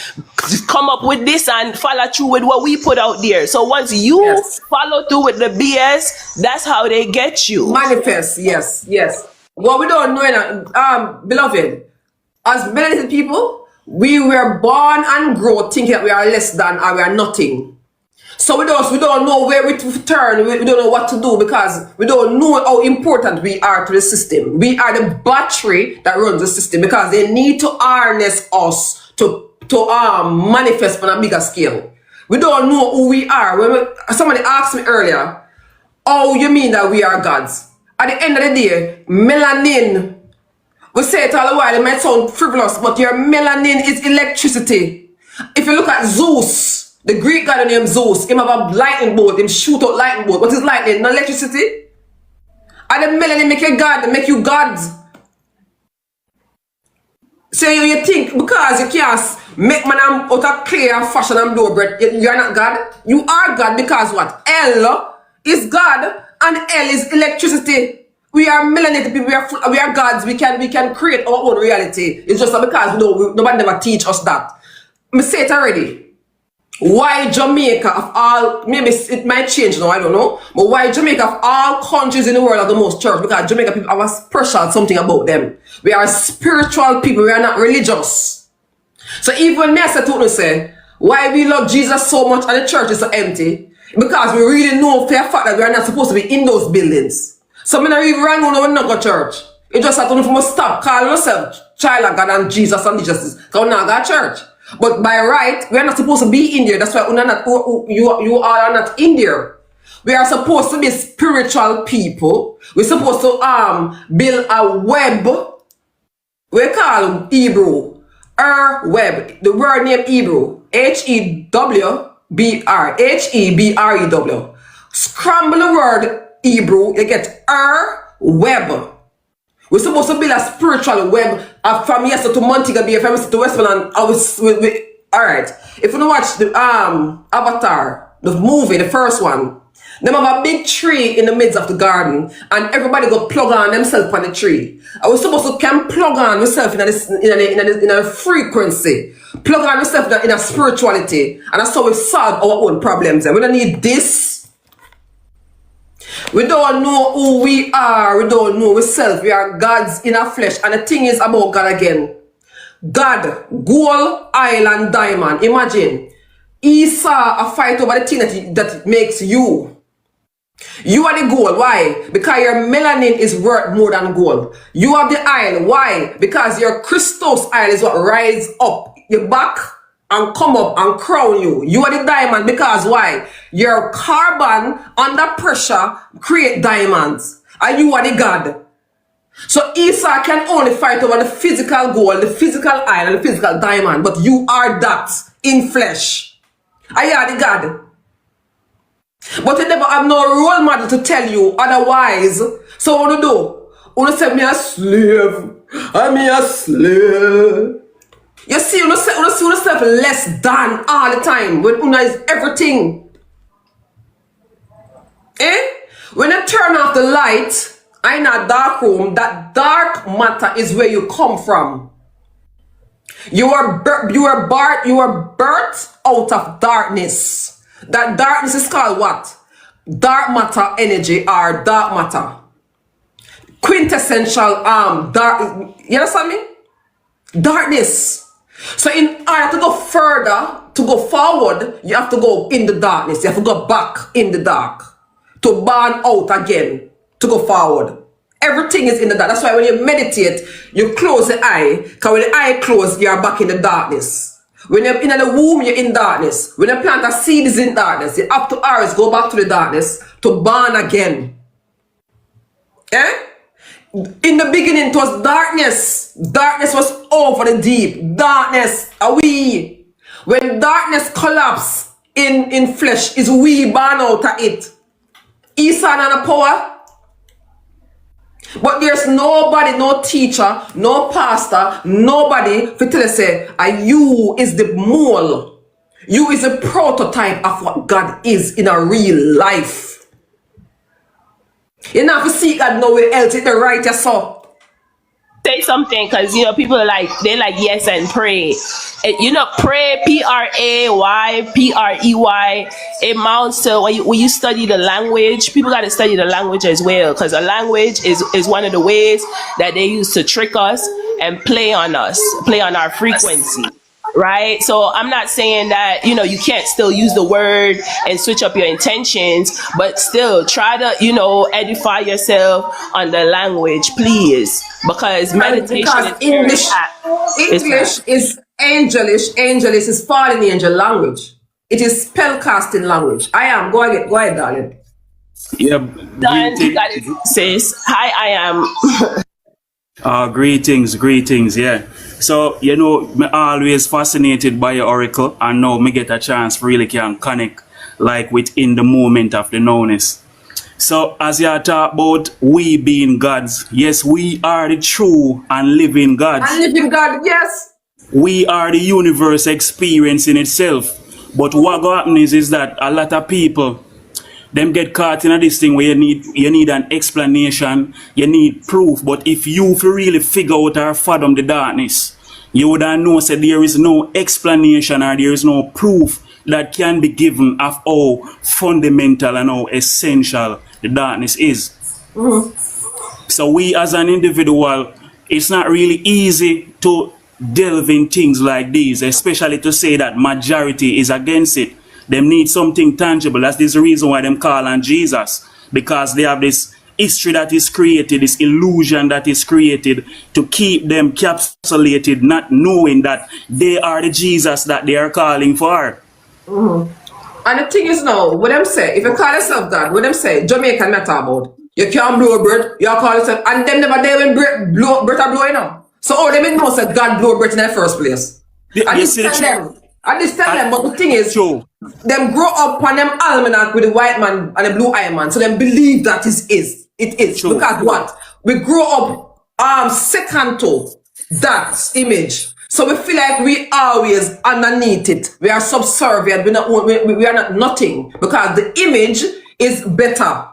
come up with this and follow through with what we put out there. So once you follow through with the BS, that's how they get you. Manifest, yes. What we don't know, beloved, as melanated people, we were born and grow thinking that we are less than or we are nothing. So we don't know where we to turn, we don't know what to do because we don't know how important we are to the system. We are the battery that runs the system because they need to harness us to manifest on a bigger scale. We don't know who we are. Somebody asked me earlier, oh, you mean that we are gods? At the end of the day, melanin, we say it all the while, it might sound frivolous, but your melanin is electricity. If you look at Zeus, the Greek god named Zeus, him have a lightning bolt, him shoot out lightning bolt. What is lightning? Not electricity. And the melanin make you God, make you gods. So you think because you can't make man out of clay and fashion and blow bread, you are not God. You are God because what? L is God and L is electricity. We are melanated people, we are gods, we can create our own reality. It's just because nobody never teach us that. I say it already. Why Jamaica of all, maybe it might change now, I don't know, but why Jamaica of all countries in the world are the most church? Because Jamaica people have a special something about them. We are spiritual people, we are not religious. So even when I say, why we love Jesus so much and the church is so empty? Because we really know for a fact that we are not supposed to be in those buildings. So I'm not even wrong when we not go to church. It just that we must stop calling ourselves child of God and Jesus and justice. Because we not go to church. But by right, we are not supposed to be in there. That's why you are not in there. We are supposed to be spiritual people. We're supposed to build a web. We call Hebrew. Web. The word name Hebrew. H-E-W-B-R. H-E-B-R-E-W. Scramble the word Hebrew. You get web. We're supposed to build a spiritual web from Yester to Montego Bay, from Yester to Westmoreland. Alright. If you watch the Avatar, the movie, the first one, they have a big tree in the midst of the garden, and everybody go plug on themselves on the tree. And we're supposed to can plug on yourself in a frequency, plug on yourself in a spirituality, and that's how we solve our own problems. And we don't need this. We don't know who we are. We don't know ourselves. We are gods in our flesh. And the thing is about God again. God, gold, oil, and diamond. Imagine. He saw a fight over the thing that makes you. You are the gold. Why? Because your melanin is worth more than gold. You have the oil. Why? Because your Christos oil is what rise up your back and come up and crown you. You are the diamond because why? Your carbon under pressure create diamonds. And you are the God. So Esau can only fight over the physical gold, the physical iron, and the physical diamond. But you are that in flesh. And you are the God. But you never have no role model to tell you otherwise. So what do? You say me a slave. I'm a slave. You see, you see yourself less than all the time when Una is everything. Eh? When you turn off the light in a dark room, that dark matter is where you come from. You are birthed out of darkness. That darkness is called what? Dark matter energy or dark matter. Quintessential dark. You understand me? Darkness. So in order to go further, to go forward, you have to go in the darkness. You have to go back in the dark to burn out again, to go forward. Everything is in the dark. That's why when you meditate, you close the eye. Because when the eye closes, you are back in the darkness. When you're in the womb, you're in darkness. When you plant a seed, is in darkness. You have to always go back to the darkness to burn again. Eh? In the beginning, it was darkness. Darkness was over the deep. Darkness, are we. When darkness collapse in flesh, is we burn out of it. Esau and the power. But there's nobody, no teacher, no pastor, nobody for tell us say, you is the mole. You is a prototype of what God is in a real life. You not have to seek God nowhere else in the right yourself. Say something, because people are like, they like yes and pray. Pray, P-R-A-Y, P-R-E-Y, it amounts to when you study the language, people got to study the language as well, because the language is one of the ways that they use to trick us and play on us, play on our frequency. Right? So I'm not saying that, you can't still use the word and switch up your intentions, but still try to, edify yourself on the language, please. Because meditation English is angelish. Angelish is fallen angel language. It is spellcasting language. Go ahead, darling. Yeah. Done, you got it, sis. Hi, I am. Greetings, yeah. So, me always fascinated by your oracle, and now me get a chance really can connect like within the moment of the knowness. So, as you talk about we being gods, yes, we are the true and living gods. And living God, yes. We are the universe experience in itself. But what happens is that a lot of people, them get caught in this thing where you need an explanation, you need proof. But if you really figure out or fathom the darkness, you would know that there is no explanation or there is no proof that can be given of how fundamental and how essential the darkness is. So we as an individual, it's not really easy to delve in things like these, especially to say that majority is against it. Them need something tangible. That's the reason why them call on Jesus, because they have this history that is created, this illusion that is created to keep them capsulated, not knowing that they are the Jesus that they are calling for. And the thing is now, what them say, if you call yourself God, what them say, Jamaican matter about, you can't blow a breath, you call yourself, and them never there when breath are blowing up. So all them know that God blow breath in the first place. I just tell them. But the thing is, them grow up on them almanac with the white man and the blue eye man, so them believe that it is. Because what? We grow up second to that image. So we feel like we always underneath it. We are subservient. We are not nothing, because the image is better.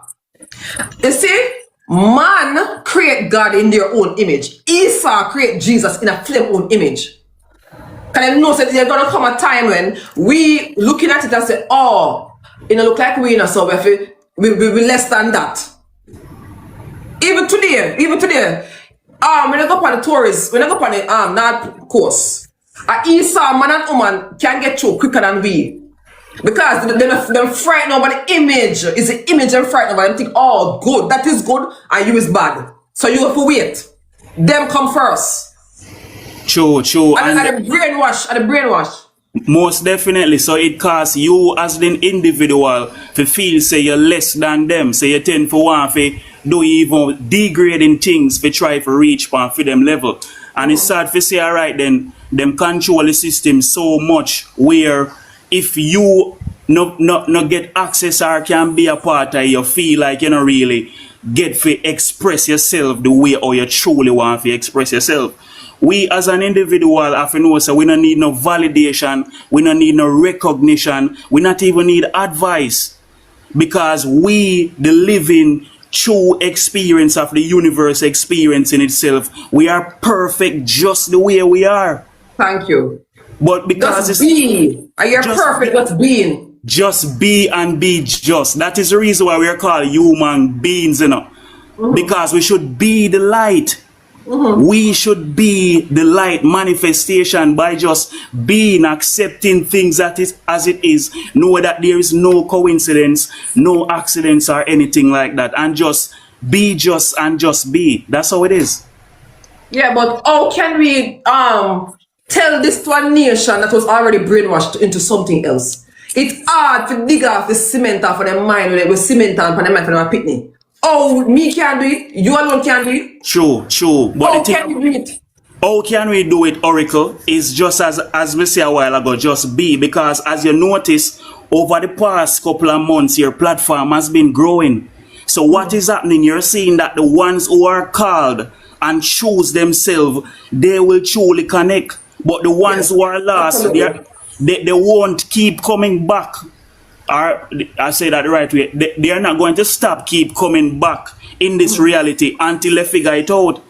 You see, man create God in their own image. Esau create Jesus in a flame own image. Can you know that there's gonna come a time when we looking at it and say, it look like we so we less than that. Even today, when I go on the tourist, when I go on the North Coast, Esau man and woman can get through quicker than we. Because them frightened about the image. It's the image them frightened about. Them think, good, that is good, and you is bad. So you have to wait. Them come first. True. And the brainwash. Most definitely. So it costs you as the individual to feel say you're less than them. So you tend for one to do even degrading things to try to reach for them level. And it's sad to say, alright then, them control the system so much where if you no get access or can be a part of, you feel like you don't really get to express yourself the way or you truly want to express yourself. We as an individual have to know, so we don't need no validation, we don't need no recognition, we not even need advice, because we, the living true experience of the universe experience in itself, we are perfect just the way we are. Thank you. But because just be. Are you perfect what's being? Just be and be just. That is the reason why we are called human beings, you know. Because we should be the light. We should be the light manifestation by just being, accepting things that is as it is. Know that there is no coincidence, no accidents or anything like that. And just be just and just be. That's how it is. Yeah, but how can we tell this to a nation that was already brainwashed into something else? It's hard to dig off the cement off of their mind when it was cement on the mind for them pitney. Oh, me can do it. You alone can do it. True. But how can we do it? How can we do it, Oracle? Is just as we said a while ago, just be. Because as you notice, over the past couple of months, your platform has been growing. So what is happening? You're seeing that the ones who are called and choose themselves, they will truly connect. But the ones who are lost, they won't keep coming back. Or I say that the right way. They are not going to keep coming back in this reality until they figure it out.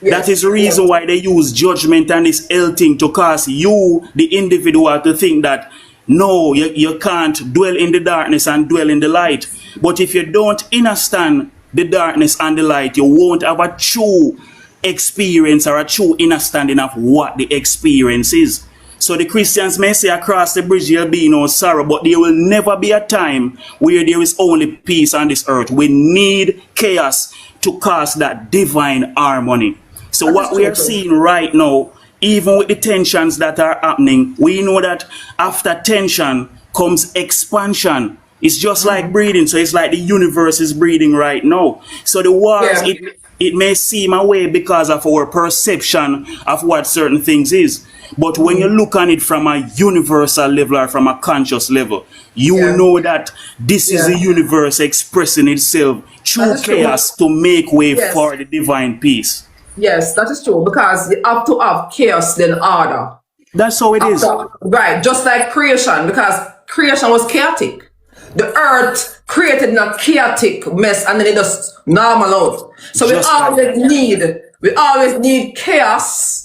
That is the reason why they use judgment and this L thing to cause you, the individual, to think that no, you can't dwell in the darkness and dwell in the light. But if you don't understand the darkness and the light, you won't have a true experience or a true understanding of what the experience is. So the Christians may say across the bridge there'll be no sorrow, but there will never be a time where there is only peace on this earth. We need chaos to cause that divine harmony. So what we are seeing right now, even with the tensions that are happening, we know that after tension comes expansion. It's just like breathing. So it's like the universe is breathing right now. So the wars, it may seem away because of our perception of what certain things is. But when you look on it from a universal level or from a conscious level, you know that this is the universe expressing itself through chaos to make way for the divine peace. Yes, that is true, because you have to have chaos then order. That's how it is. Right, just like creation, because creation was chaotic. The earth created in a chaotic mess and then it just normal out. So we always need chaos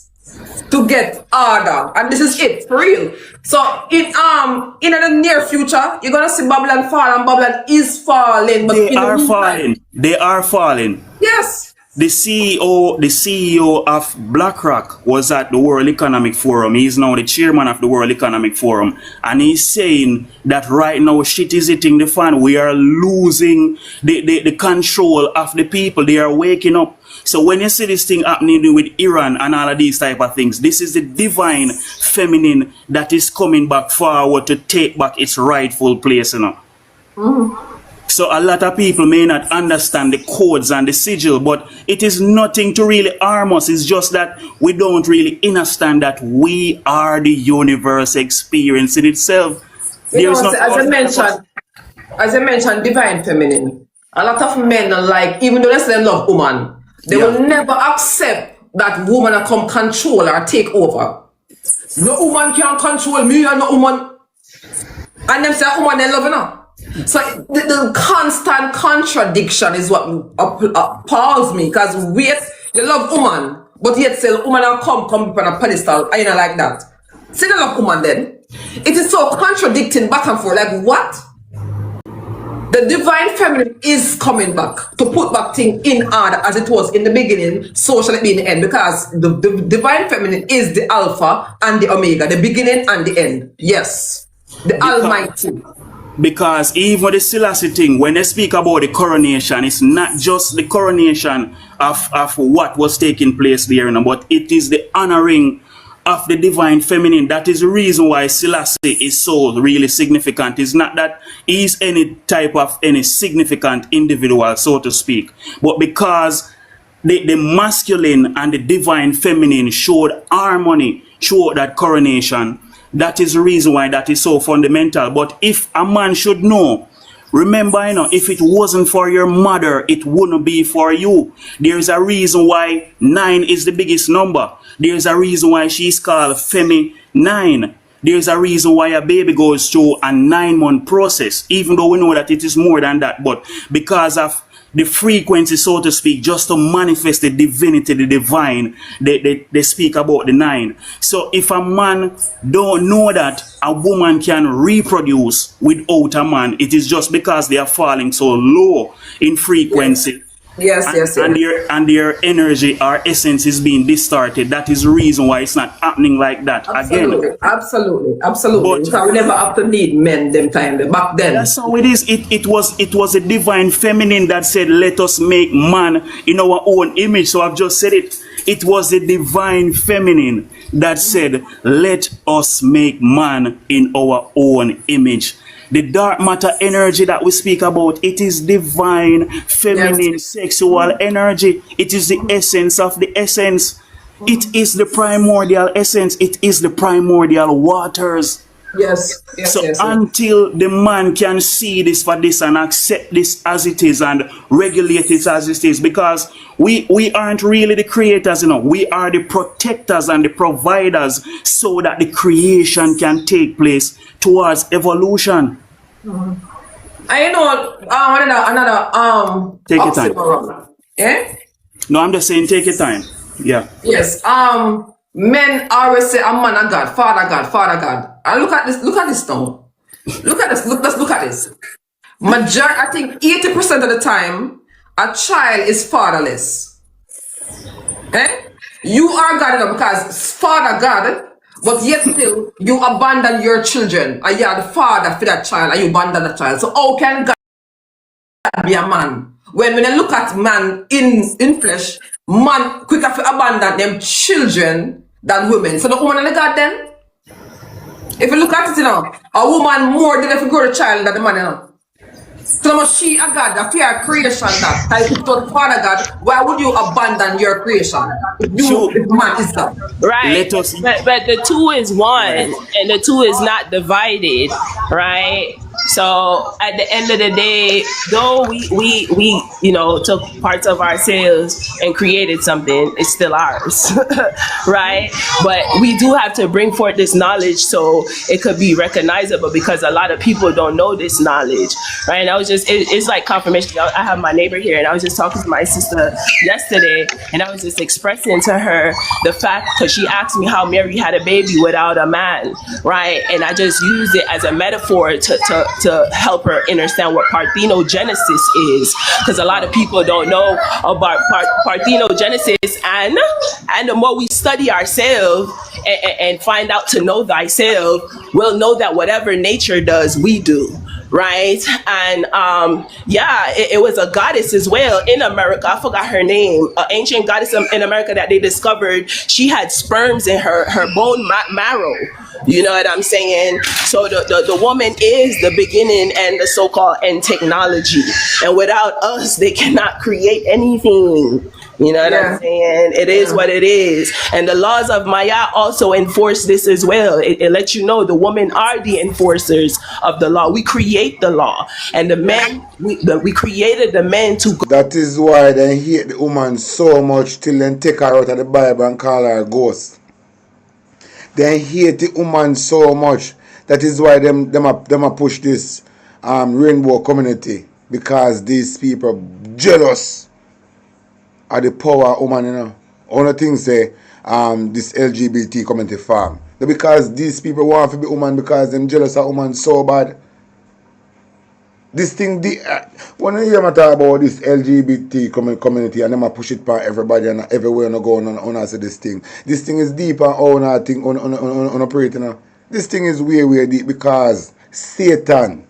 to get order, and this is it for real. So in the near future, you're gonna see Babylon fall, and Babylon is falling. But they are falling. Yes. The CEO of BlackRock was at the World Economic Forum. He's now the chairman of the World Economic Forum, and he's saying that right now shit is hitting the fan. We are losing the control of the people. They are waking up. So when you see this thing happening with Iran and all of these type of things, this is the divine feminine that is coming back forward to take back its rightful place, you know. So a lot of people may not understand the codes and the sigil, but it is nothing to really harm us. It's just that we don't really understand that we are the universe experience in itself. As I mentioned, divine feminine. A lot of men are like, even though they say they love woman, they will never accept that woman will come control or take over. No woman can control me or no woman. And them say woman they love her. So the constant contradiction is what appalls me, because you love woman, but yet say woman will come on a pedestal, and you know, like that. Say you love woman then. It is so contradicting back and forth. Like what? The divine feminine is coming back to put back things in order as it was in the beginning, so shall it be in the end, because the divine feminine is the alpha and the omega, the beginning and the end. Yes. The Almighty. Because even the Selassie thing, when they speak about the coronation, it's not just the coronation of what was taking place there, you know, but it is the honoring of the divine feminine. That is the reason why Selassie is so really significant. It's not that he's any type of any significant individual, so to speak, but because the masculine and the divine feminine showed harmony, showed that coronation. That is the reason why that is so fundamental. But if a man should know, remember, if it wasn't for your mother, it wouldn't be for you. There's a reason why 9 is the biggest number. There's a reason why she's called Femi 9. There's a reason why a baby goes through a 9-month process, even though we know that it is more than that. But because of the frequency, so to speak, just to manifest the divinity, the divine, they speak about the 9. So if a man don't know that a woman can reproduce without a man, it is just because they are falling so low in frequency. Yes. And their energy or essence is being distorted. That is the reason why it's not happening like that again. Absolutely. But Because we never have to need men them time back then. That's how it is. It was a divine feminine that said, let us make man in our own image. So I've just said it. It was a divine feminine that said, let us make man in our own image. The dark matter energy that we speak about, it is divine, feminine, sexual energy. It is the essence of the essence. It is the primordial essence. It is the primordial waters. Yes. Until the man can see this for this and accept this as it is and regulate it as it is, because we aren't really the creators, we are the protectors and the providers so that the creation can take place towards evolution. I know another take your time. Eh? No, I'm just saying take your time. Yeah. Yes. Men always say, "I'm man of God, Father God." And look at this now. Look at this. Let's look at this. I think 80% of the time, a child is fatherless. Eh? You are God because Father God, but yet still you abandon your children. And you are the father for that child, and you abandon the child. So how can God be a man? When I look at man in flesh, man quicker to abandon them children than women. So the woman and the God then? If you look at it, a woman more than if you grow the child than the man, So much she a God, a fair creation that. I put to Father God, why would you abandon your creation? If man is that. Right. But the two is one, and the two is not divided, right? So at the end of the day, though we took parts of ourselves and created something, it's still ours, right? But we do have to bring forth this knowledge so it could be recognizable, because a lot of people don't know this knowledge, right? And it's like confirmation. I have my neighbor here, and I was just talking to my sister yesterday, and I was just expressing to her the fact, because she asked me how Mary had a baby without a man, right? And I just used it as a metaphor to help her understand what parthenogenesis is, because a lot of people don't know about parthenogenesis, and the more we study ourselves and find out to know thyself, we'll know that whatever nature does, we do. Right. And it was a goddess as well in America. I forgot her name. An ancient goddess in America that they discovered. She had sperms in her bone marrow. You know what I'm saying? So the woman is the beginning and the so-called end technology. And without us, they cannot create anything. You know what I'm saying? It is what it is. And the laws of Maya also enforce this as well. It lets you know the women are the enforcers of the law. We create the law. And the men, we created the men to... That is why they hate the woman so much till they take her out of the Bible and call her a ghost. They hate the woman so much. That is why them push this rainbow community. Because these people are jealous of the power of woman, One of the things say this LGBT community farm. Because these people want to be woman because them jealous of woman so bad. This thing, when you hear me talk about this LGBT community and them push it for everybody and everywhere you go on say this thing is deep and on thing on operating. This thing is way deep because Satan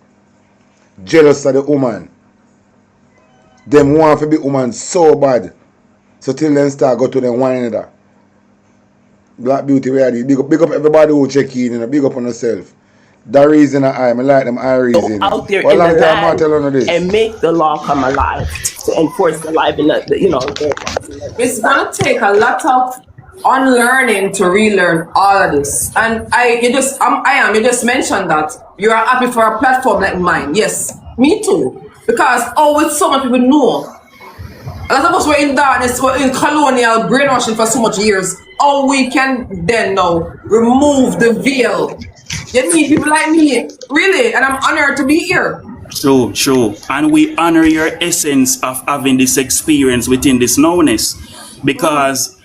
jealous of the woman. Them want to be woman so bad. So till then start go to them one another. Black beauty reality. Big up everybody who check in, big up on yourself. The reason I like them I reason. Out there in the land and make the law come alive to enforce the life in the It's gonna take a lot of unlearning to relearn all of this. And you just mentioned that you are happy for a platform like mine. Yes, me too. Because with so many people know. A lot of us were in darkness, were in colonial brainwashing for so much years. How we can then now remove the veil. You need people like me, really, and I'm honored to be here. True. And we honor your essence of having this experience within this knowness. Because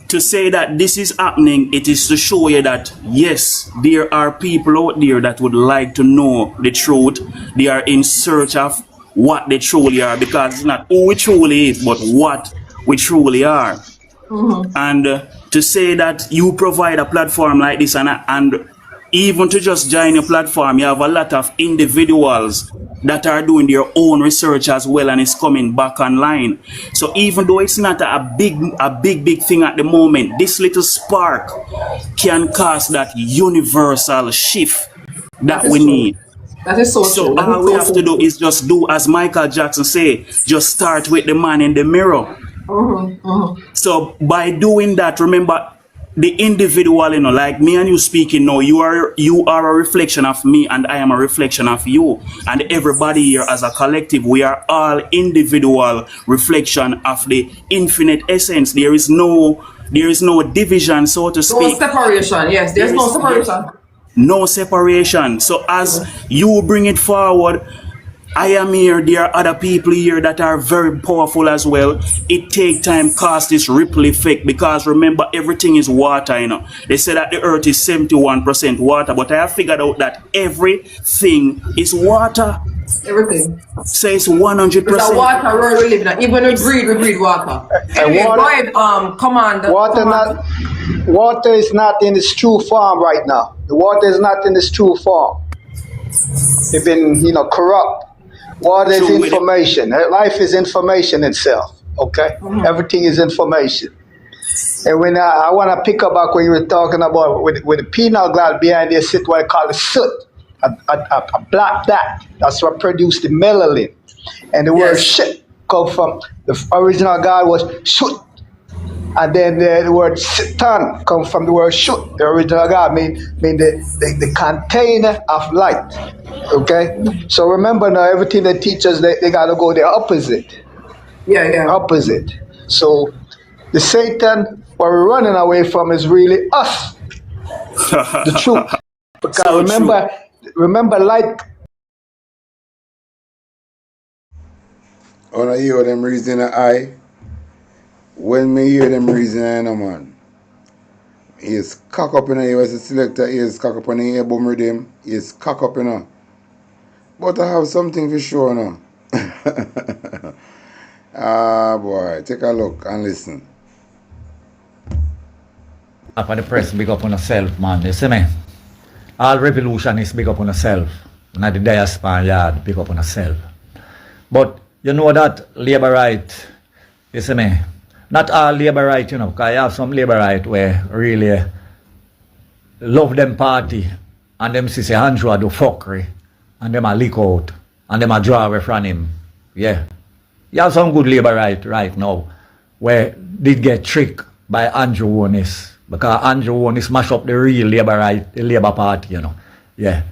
to say that this is happening, it is to show you that, yes, there are people out there that would like to know the truth. They are in search of what they truly are, because it's not who we truly is, but what we truly are. And to say that you provide a platform like this, and even to just join your platform, you have a lot of individuals that are doing their own research as well, and it's coming back online. So even though it's not a big thing at the moment, this little spark can cause that universal shift that we need. That is so true. All we have to do is just do as Michael Jackson say, just start with the man in the mirror. So by doing that, remember, the individual, like me and you speaking now, you are a reflection of me, and I am a reflection of you. And everybody here as a collective, we are all individual reflection of the infinite essence. There is no division, so to speak. No separation, yes. There's no separation. No separation. So as you bring it forward, I am here, there are other people here that are very powerful as well. It takes time, cause this ripple effect, because remember, everything is water, They say that the earth is 71% water, but I have figured out that everything is water. Everything. So it's 100%. It's a water world we live in. Even we breathe water. Anyway, go ahead, Water is not in its true form right now. The water is not in its true form. It's been, corrupt. Water is information. Life is information itself. Okay? Everything is information. And when I want to pick up back when you were talking about with the penile gland behind there sit what I call a soot. A black dot. That's what produced the melanin. And the word shit come from the original God was shoot. And then the word Satan come from the word shoot. The original God mean the container of light. Okay? So remember now, everything they teach us, they got to go the opposite. Yeah. Opposite. So the Satan, what we're running away from is really us. The truth. Because so remember light. When I hear them reason when me hear them reason man, he is cock up in the US selector, he is cock up in the boom rhythm, he is cock up in. But I have something for sure now. Boy, take a look and listen. Up on the press, big up on yourself, man. You see me? All revolutionists big up on yourself. Not the diaspora yard, big up on yourself. But you know that labor right, you see me? Not all labor right, because I have some labor right where really love them party and them see Andrew do fuckery and them a leak out and them a draw away from him. Yeah. You have some good labor right now where did get tricked by Andrew Wonis, because Andrew Wonis smash up the real labor right, the labor party, Yeah.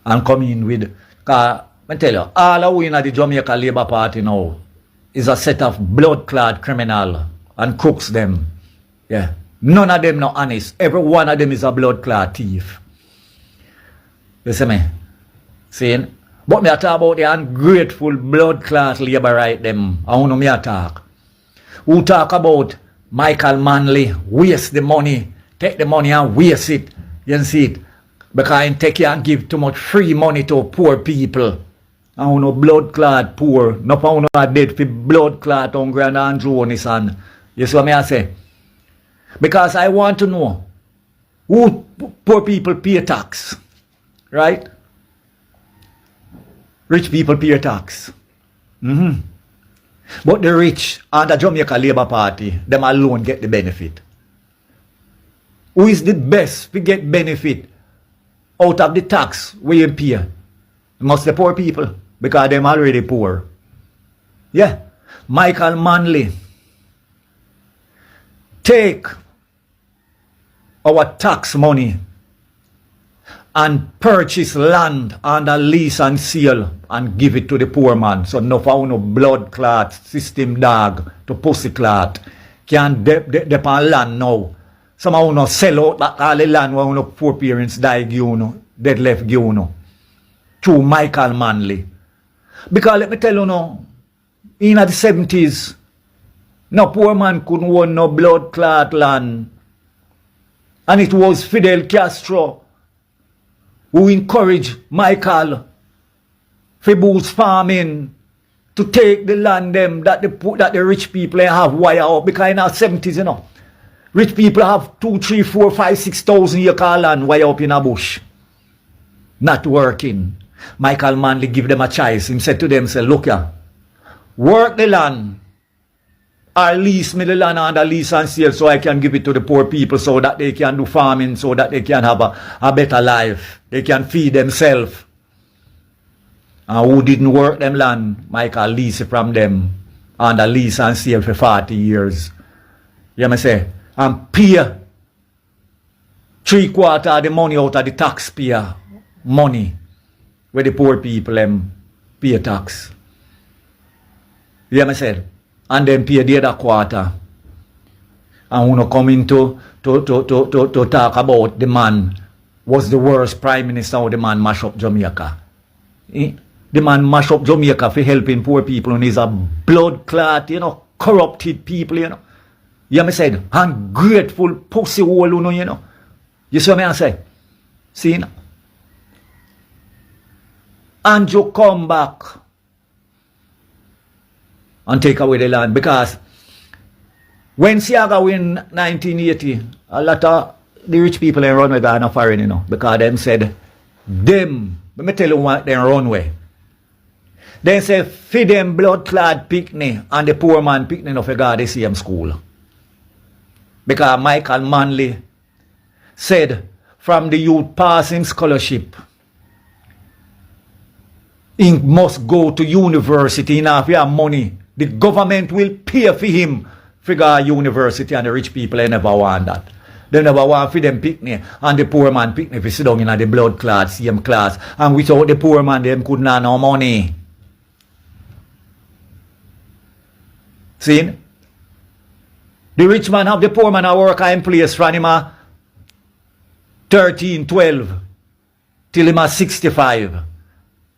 And come in with, because I tell you, all of we in the Jamaica Labour Party now is a set of blood-clad criminal and crooks them. Yeah. None of them not honest. Every one of them is a blood-clad thief. You see me? Seeing? But me I talk about the ungrateful blood-clad labor right them. I want me talk. Who talk about Michael Manley waste the money, take the money and waste it. You see it? Because he take it and give too much free money to poor people. I want no blood clot poor. No pound no dead for blood clot hungry and Andrew Wonis and you see what I say? Because I want to know who poor people pay tax. Right? Rich people pay tax. But the rich and the Jamaica Labour Party, them alone get the benefit. Who is the best to get benefit out of the tax we pay? It must the poor people. Because them already poor. Yeah. Michael Manley. take our tax money and purchase land under lease and sale and give it to the poor man. So no for no blood clot, system dog to pussy clot can dep on land now. Some of no sell out that all the land where no poor parents die, you know, dead left, you know. To Michael Manley. Because let me tell you now, in the 70s, no poor man couldn't own no blood clot land. And it was Fidel Castro who encouraged Michael to boost farming, to take the land them that the rich people have wire up. Because in the 70s, you know, rich people have 2, 3, 4, 5, 6,000 acre land wire up in a bush. Not working. Michael Manley give them a choice. He said to them, say, look here, work the land, or lease me the land under lease and sale so I can give it to the poor people so that they can do farming, so that they can have a better life. They can feed themselves. And who didn't work them land, Michael lease it from them under lease and sale for 40 years. You me say? And pay 3/4 of the money out of the taxpayer money where the poor people pay tax. You hear me say? And then pay the other quarter. And when you come into to talk about the man was the worst prime minister, how the man mash up Jamaica. The man mash up Jamaica for helping poor people, and he's a blood clot, you know, corrupted people, you know. You hear me say? Ungrateful pussy hole, you know. You see what I say? See, you know? And you come back and take away the land. Because when Siaga win 1980, a lot of the rich people in runway got no foreign, you know. Because them said, them, let me tell you what they runway. They say, feed them blood clad picnic and the poor man picnic of a god the same school. Because Michael Manley said, from the youth passing scholarship, he must go to university. Now, if you have money, the government will pay for him to go to university, and the rich people, they never want that. They never want for them picnic, and the poor man picnic if sit down in the blood class, same class, and without the poor man, them couldn't have no money. See? The rich man have the poor man a work in place from him 13, 12, till him 65.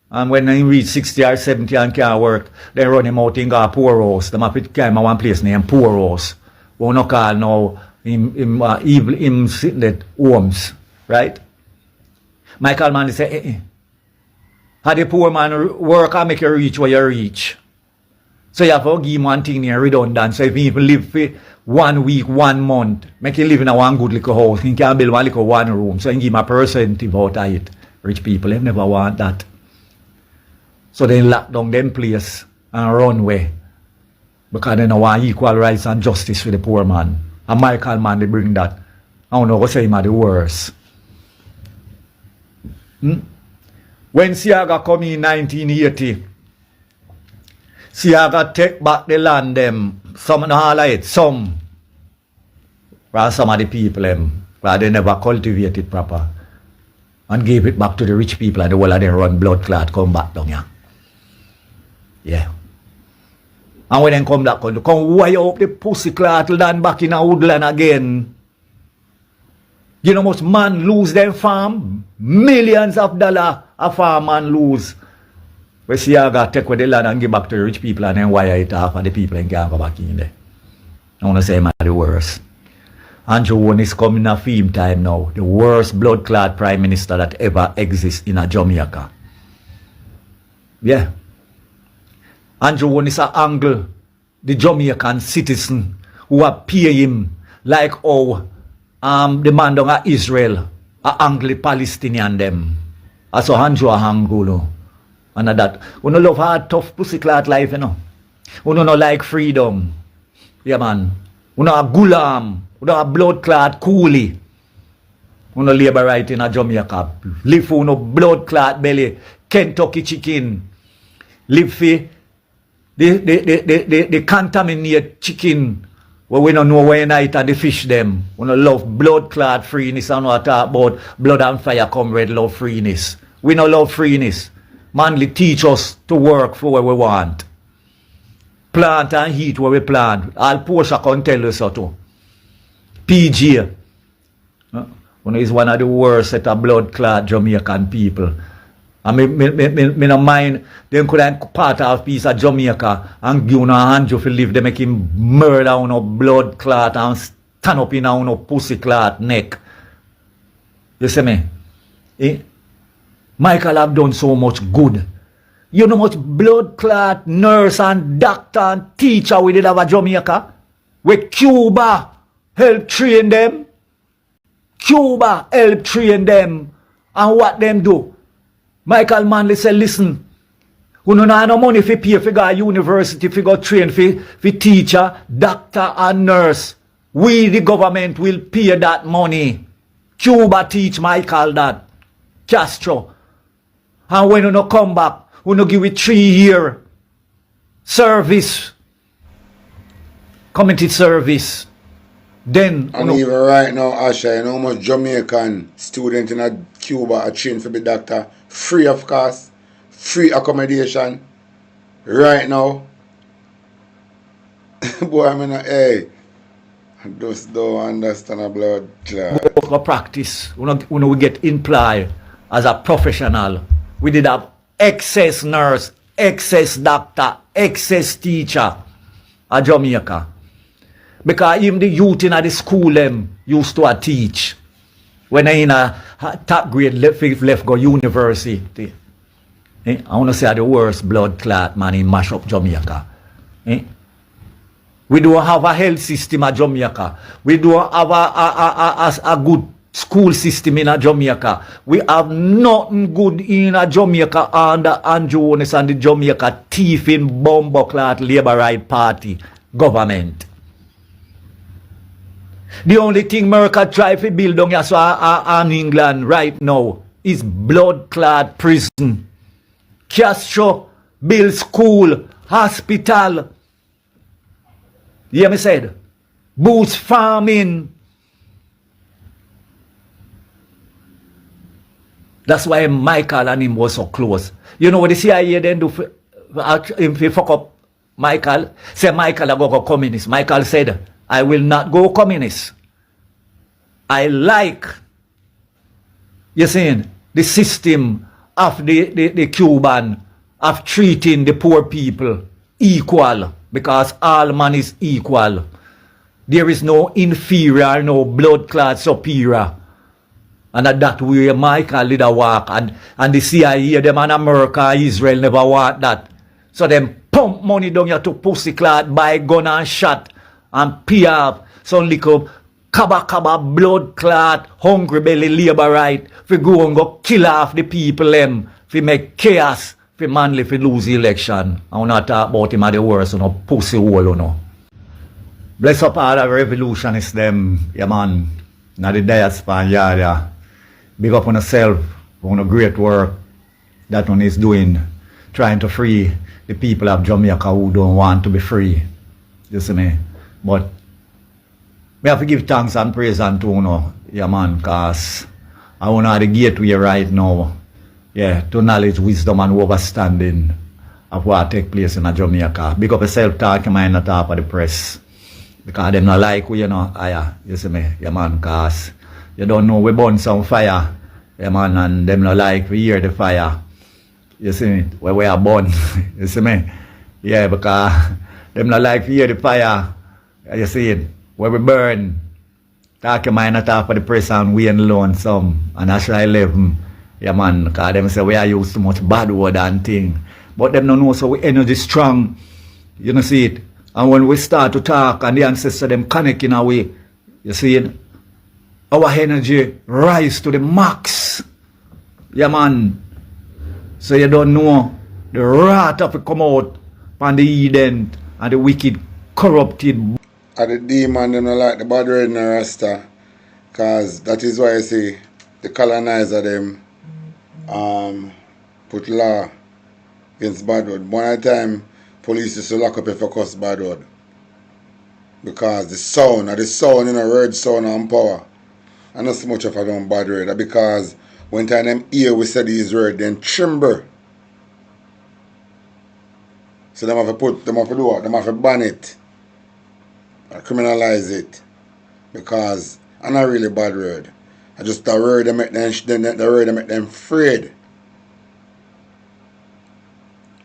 And when he reach 60 or 70 and can't work, they run him out in a poor house. They have to climb one place named Poor House. We don't call now him sitting at homes, right? Michael Manley say, how the poor man work and make you reach where you reach. So you have to give him one thing here redundant. So if he even live for 1 week, 1 month, make him live in a one good little house, he can build one little one room. So he give him a percentage out of it. Rich people, they never want that. So they lock down them place and run away. Because they don't want equal rights and justice for the poor man. And Michael Manley bring that. I don't know what say him are the worst. When Siaga come in 1980, Siaga take back the land them. Some not like it, some. While some of the people them, but they never cultivate it proper. And gave it back to the rich people, and the whole of them run blood clot come back down here. Yeah. And when they come back, come wire up the pussy clot land back in a woodland again. You know most man lose their farm? Millions of dollars a farm man lose. We see I got take with the land and give back to the rich people and then wire it off and the people and can't go back in there. I want to say I'm the worst. Andrew One is coming a theme time now. The worst blood clot prime minister that ever exists in a Jamaica. Yeah. Andrew One is a angle the Jamaican citizen who are pay him like how the man down at Israel a angle the Palestinian them. So Andrew a angle. And that. We don't love hard, tough pussy clot life, you know. We don't like freedom. Yeah, man. We don't have gulam. We don't have blood clot coolie. We don't labor right in a Jamaica. Live for no blood clot belly. Kentucky chicken. Live for the contaminated chicken Well, we don't know where night and the fish them. We don't love blood clot freeness and what talk about blood and fire come red love freeness. We don't love freeness. Manly teach us to work for where we want. Plant and heat where we plant. All Porsche can tell us so too. PG. Is one of the worst set of blood clot Jamaican people. And me no mind them could have part of a piece of Jamaica and give you a hand you live. They make him murder on a blood clot and stand up in a pussy clot neck. You see me? Eh? Michael have done so much good. You know much blood clot nurse and doctor and teacher we did have a Jamaica? Where Cuba help train them. Cuba help train them. And what them do? Michael Manley said, listen, we don't have no money for pay for go university, for go train for teacher, doctor and nurse. We, the government, will pay that money. Cuba teach Michael that. Castro. And when you no come back, we no give it 3-year service. Community service. Then and even right now, Asha, you know how much Jamaican student in Cuba are trained to be doctor? Free of cost, free accommodation. Right now. Boy, I mean, hey, I just don't understand a blood clot. We practice. We get employed as a professional. We did have excess nurse, excess doctor, excess teacher at Jamaica. Because even the youth in the school them used to teach. When I in a top grade left go university. I want to say the worst blood clot man in mash up Jamaica. We don't have a health system at Jamaica. We don't have a good school system in Jamaica. We have nothing good in Jamaica under Andrew Jones and the Jamaica thieving bomber clot Labour Right Party government. The only thing America try to build on in England right now is blood clot prison. Castro build school, hospital. You hear me said? Boost farming. That's why Michael and him was so close. You know what the CIA then do if he fuck up Michael? Say Michael I go communist. Michael said, I will not go communist. I like, you saying, the system of the Cuban of treating the poor people equal because all man is equal. There is no inferior, no blood clot superior. And that way Michael did a walk and the CIA, them and America, Israel never want that. So them pump money down here to pussy clot, buy gun and shot and pay off some little kaba blood clot, hungry belly Labour Right, for go and go kill off the people them, for make chaos, for Manley for lose the election. I want to talk about him at the worst, you know, pussy hole, you know. Bless up all the revolutionists them, yeah man, now the diaspora, yeah. Big up on yourself, on a great work that one is doing, trying to free the people of Jamaica who don't want to be free. You see me? But we have to give thanks and praise unto you know, yeah man, because I want to the gateway right now, yeah, to knowledge, wisdom and understanding of what take place in Jamaica. Big up yourself, talk your mind at top of the press. Because them not like we, you know, you see me, yeah man, because you don't know we burn some fire, yeah man, and them not like we hear the fire. You see me, where we are born, you see me? Yeah, because them not like we hear the fire, you see it, where we burn. Talk your mind at top of the press and we and loan some, and that's why I live, yeah man, because them say we are used to much bad word and thing. But them don't know so we energy strong, you know see it? And when we start to talk and the ancestors them connect in a way, you see it? Our energy rise to the max. Yeah man. So you don't know the wrath of it come out from the Eden and the wicked corrupted. And the demon them not like the bad red and the Rasta. Cause that is why I say the colonizer them put law against bad word. One time police used to lock up if you cuss bad word. Because the sound, word sound and power. And not so much of a don't bad word. Because when time them hear we say these words, then tremble. So them have to ban it. Or criminalize it. Because I'm not really bad word. I just the word that make them afraid.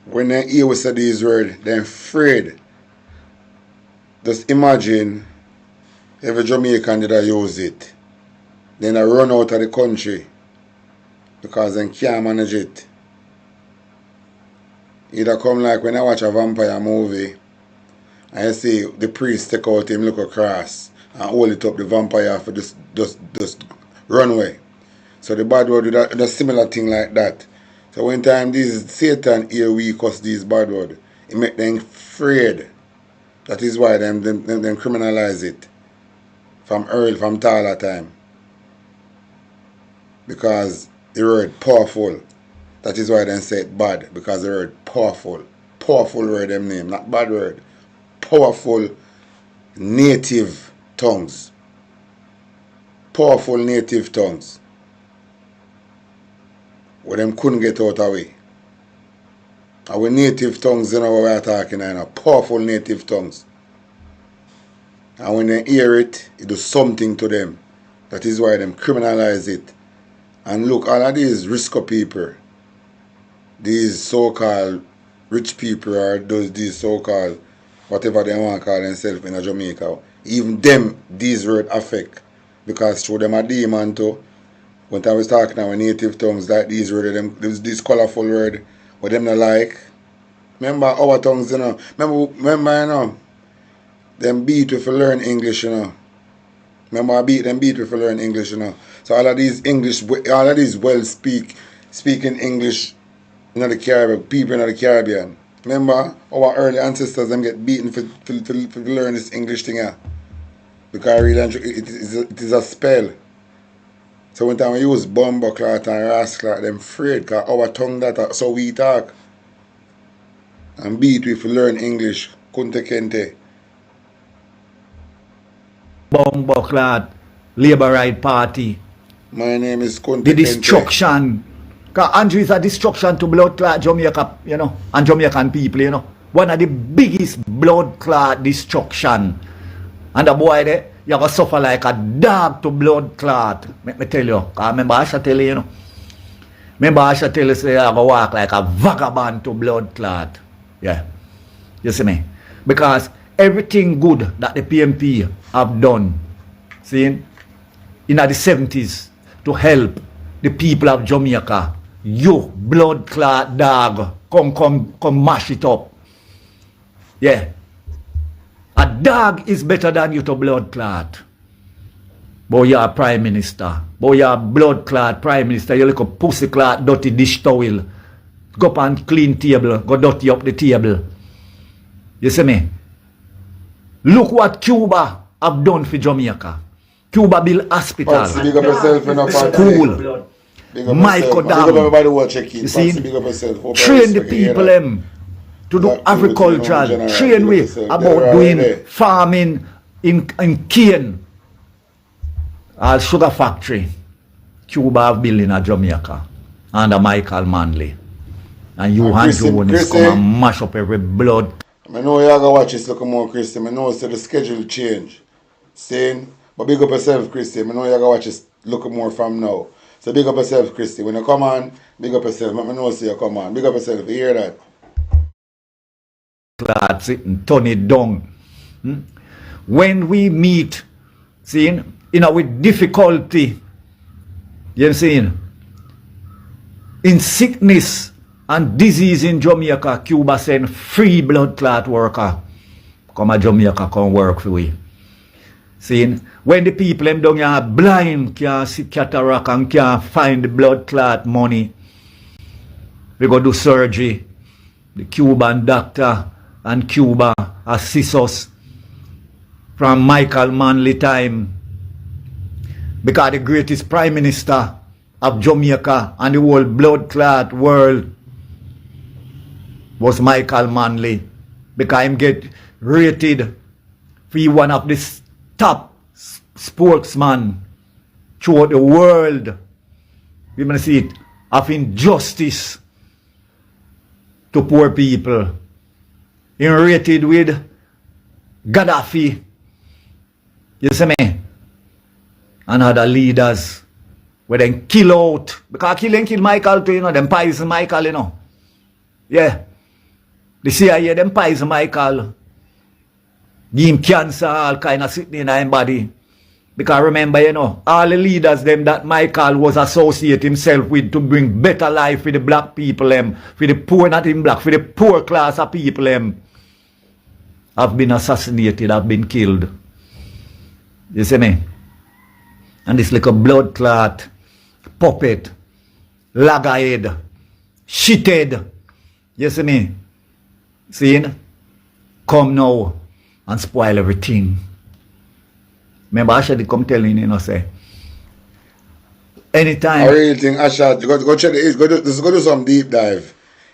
When they hear we say these words, they're afraid. Just imagine every Jamaican did use it. Then I run out of the country because they can't manage it. Either come like when I watch a vampire movie and you see the priest take out him look across and hold it up the vampire for just run away. So the bad word do a similar thing like that. So when time these Satan hear we cuss these bad words, it make them afraid. That is why them criminalize it from taller time. Because the word powerful. That is why they say it bad. Because the word powerful. Powerful word them name, not bad word. Powerful native tongues. Powerful native tongues. Where them couldn't get out of way. Our native tongues, you know what we're talking about, powerful native tongues. And when they hear it, it does something to them. That is why them criminalize it. And look, all of these risky people, these so-called rich people, or these so-called, whatever they want to call themselves in Jamaica, even them, these words affect. Because through them a demon too. When I was talking about native tongues, like these words, these colorful words, what them not like. Remember our tongues, you know. Remember, you know. Them beat if you learn English, you know. Remember I beat if you learn English, you know. So all of these speaking English in the Caribbean, people in the Caribbean. Remember our early ancestors them get beaten for learn this English thing, yeah. Because really it is a spell. So when time we use bumbo clot and rascal, them afraid because our tongue that so we talk. And beat if you learn English, kunte kente. Bumbo clot, Labour Right Party. My name is Kunte The destruction. Because Andrew is a destruction to blood clot Jamaica, you know, and Jamaican people, you know. One of the biggest blood clot destruction. And the boy there, you going to suffer like a dog to blood clot. Let me tell you. Because remember I should tell you, you know. Remember I should tell you, say, you going to walk like a vagabond to blood clot. Yeah. You see me? Because everything good that the PMP have done, see, in the 70s to help the people of Jamaica, you blood clot dog, come mash it up. Yeah. A dog is better than you to blood clot. But you're a prime minister. But you're a blood clot prime minister. You look a pussy clot, dirty dish towel. Go up and clean table. Go dirty up the table. You see me? Look what Cuba have done for Jamaica. Cuba build hospital, school, microdam. You see? Train the people them to do agricultural. Train we about doing farming in cane. Sugar factory. Cuba have building a Jamaica under Michael Manley. And you and Jones come and mash up every blood. I know you gotta watch this look more, Christy. I know the schedule change. Saying, but big up yourself, Christy. I know you gotta watch this look more from now. So big up yourself, Christy. When you come on, big up yourself. I know you come on. Big up yourself. You hear that? That's it and turn it down. When we meet, see, with difficulty, you see, in sickness and disease in Jamaica, Cuba send free blood clot worker come to Jamaica, come work for we. See, when the people them down here blind, can't see cataract and can't find the blood clot money, we go do surgery. The Cuban doctor and Cuba assist us from Michael Manley time. Because the greatest prime minister of Jamaica and the whole blood clot world was Michael Manley. Because him get rated be one of the top spokesman throughout the world. We must see it of injustice to poor people. Rated with Gaddafi. You see me? And other leaders where then kill out. Because kill Michael too, you know, them poison Michael, you know. Yeah. The CIA, them poison Michael. Give him cancer, all kind of sickness in his body. Because remember, you know, all the leaders them that Michael was associate himself with to bring better life for the black people them, for the poor, not in black, for the poor class of people them, have been assassinated, have been killed. You see me? And this like a blood clot, puppet, laghead, shithead. You see me? Seeing? Come now and spoil everything. Remember, Asha did come telling you know, say, anytime. I really think, Asha, go check the go do some deep dive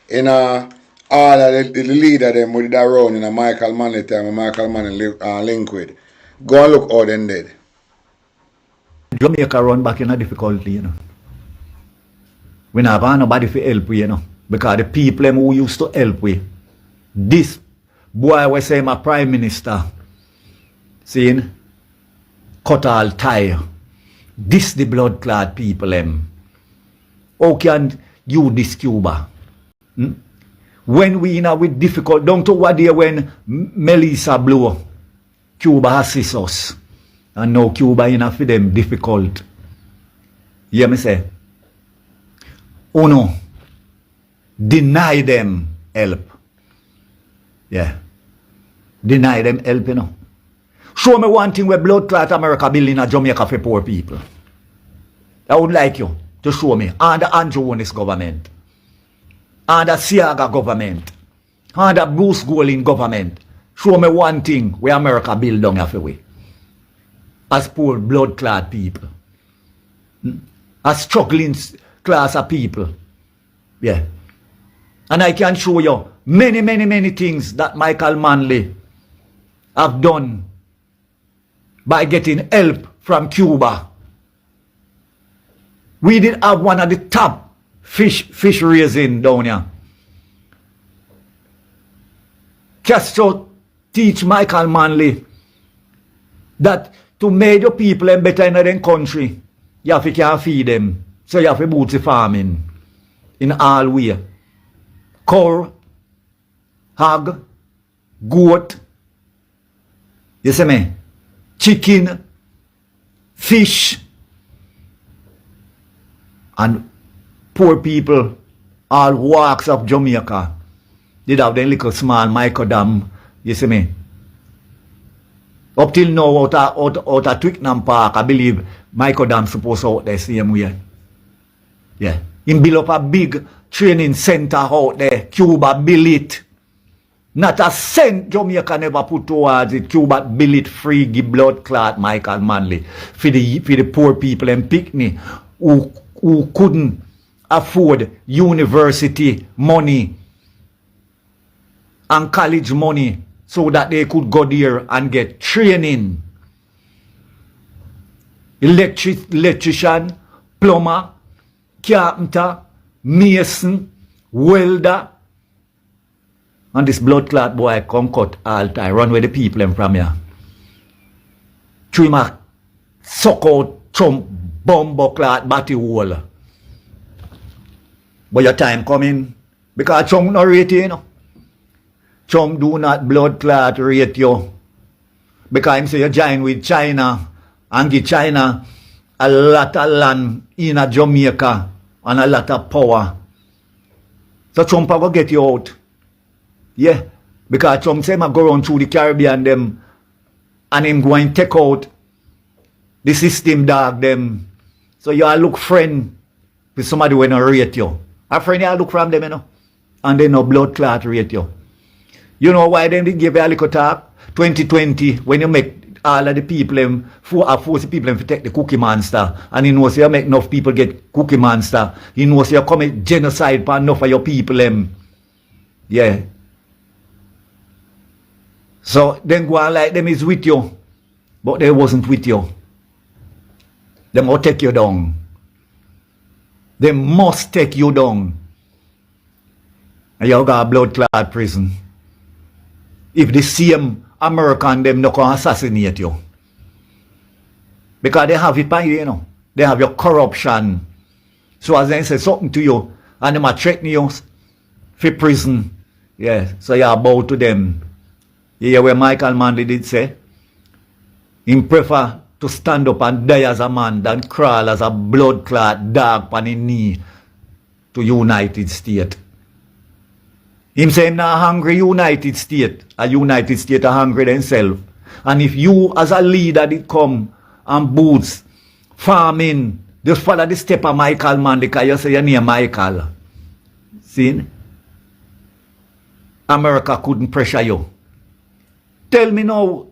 in all of the leader them with that run in a Michael Manley time, Michael Manley link with. Go and look how them dead. Jamaica run back in a difficulty, you know. We never have nobody to help we, you know. Because the people them who used to help we. This boy was saying my prime minister. Seeing? Cut all tie. This the blood clad people them. How can you this Cuba? When we in with difficult, down to what day when Melissa blow, Cuba assist us. And now Cuba in for them difficult. You hear me say? Uno, deny them help. Yeah. Deny them help, you know. Show me one thing where blood clot America building a Jamaica for poor people. I would like you to show me under Andrew Woonis government, under Siaga government, under Bruce Golding government. Show me one thing where America build down here for we. As poor blood clot people. As struggling class of people. Yeah. And I can show you many things that Michael Manley have done by getting help from Cuba. We did have one of the top fish raising down here. Castro teach Michael Manley that to make your people better in their country, you have to can feed them. So you have to boot the farming in all way. Cow, hog, goat, you see me? Chicken, fish, and poor people, all walks of Jamaica, did have them little small micro dam, you see me? Up till now, out of Twickenham Park, I believe micro dam supposed to out there same way. Yeah. Him build up a big training center out there. Cuba build it. Not a cent Jamaica never put towards it. Cuba build it free, give blood clot Michael Manley. For the poor people and picnic who couldn't afford university money and college money so that they could go there and get training. Electrician, plumber, carpenter, mason, welder. And this blood clot boy come cut all time, run with the people and from here. Trim suck out Trump bumbo clot batty hole. But your time coming, because Trump not rate you, you know. Trump do not blood clot rate you. Because him say you join with China and give China a lot of land in a Jamaica and a lot of power. So Trump will get you out. Yeah. Because Trump say I go run through the Caribbean them and him going take out the system dog them. So you all look friend with somebody when I rate you. A friend you all look from them, you know. And they no blood clot rate you. You know why them did give you a little talk? 2020, when you make all of the people force the people to take the Cookie Monster, and you know so you make enough people get Cookie Monster, you know so you commit genocide for enough of your people. Yeah. So then go on like them is with you, but they wasn't with you. They will take you down. They must take you down. And you got a blood clot prison. If the same American them not can assassinate you. Because they have it by you, you know. They have your corruption. So as they say something to you, and they might threaten you for prison. Yeah, so you bow to them. You hear what Michael Manley did say? He prefer to stand up and die as a man than crawl as a blood clot dog on his knee to United States. Him say him not hungry United States. A United States are hungry themselves. And if you as a leader did come and boots farming, just follow the step of Michael Manley because you say your name Michael. See? America couldn't pressure you. Tell me now,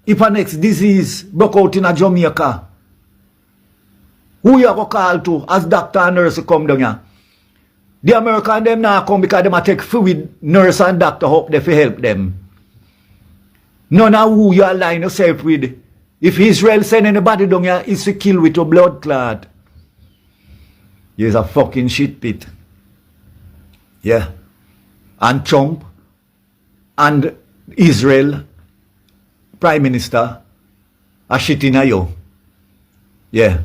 if a next disease broke out in a Jamaica, who you going to call to as doctor and nurse come down here? The American them now come because they take fluid nurse and doctor up there to help them. None of who you align yourself with. If Israel send anybody down here, it's to kill with a blood clot. He's a fucking shit pit. Yeah. And Trump and Israel Prime Minister are shitting at you. Yeah.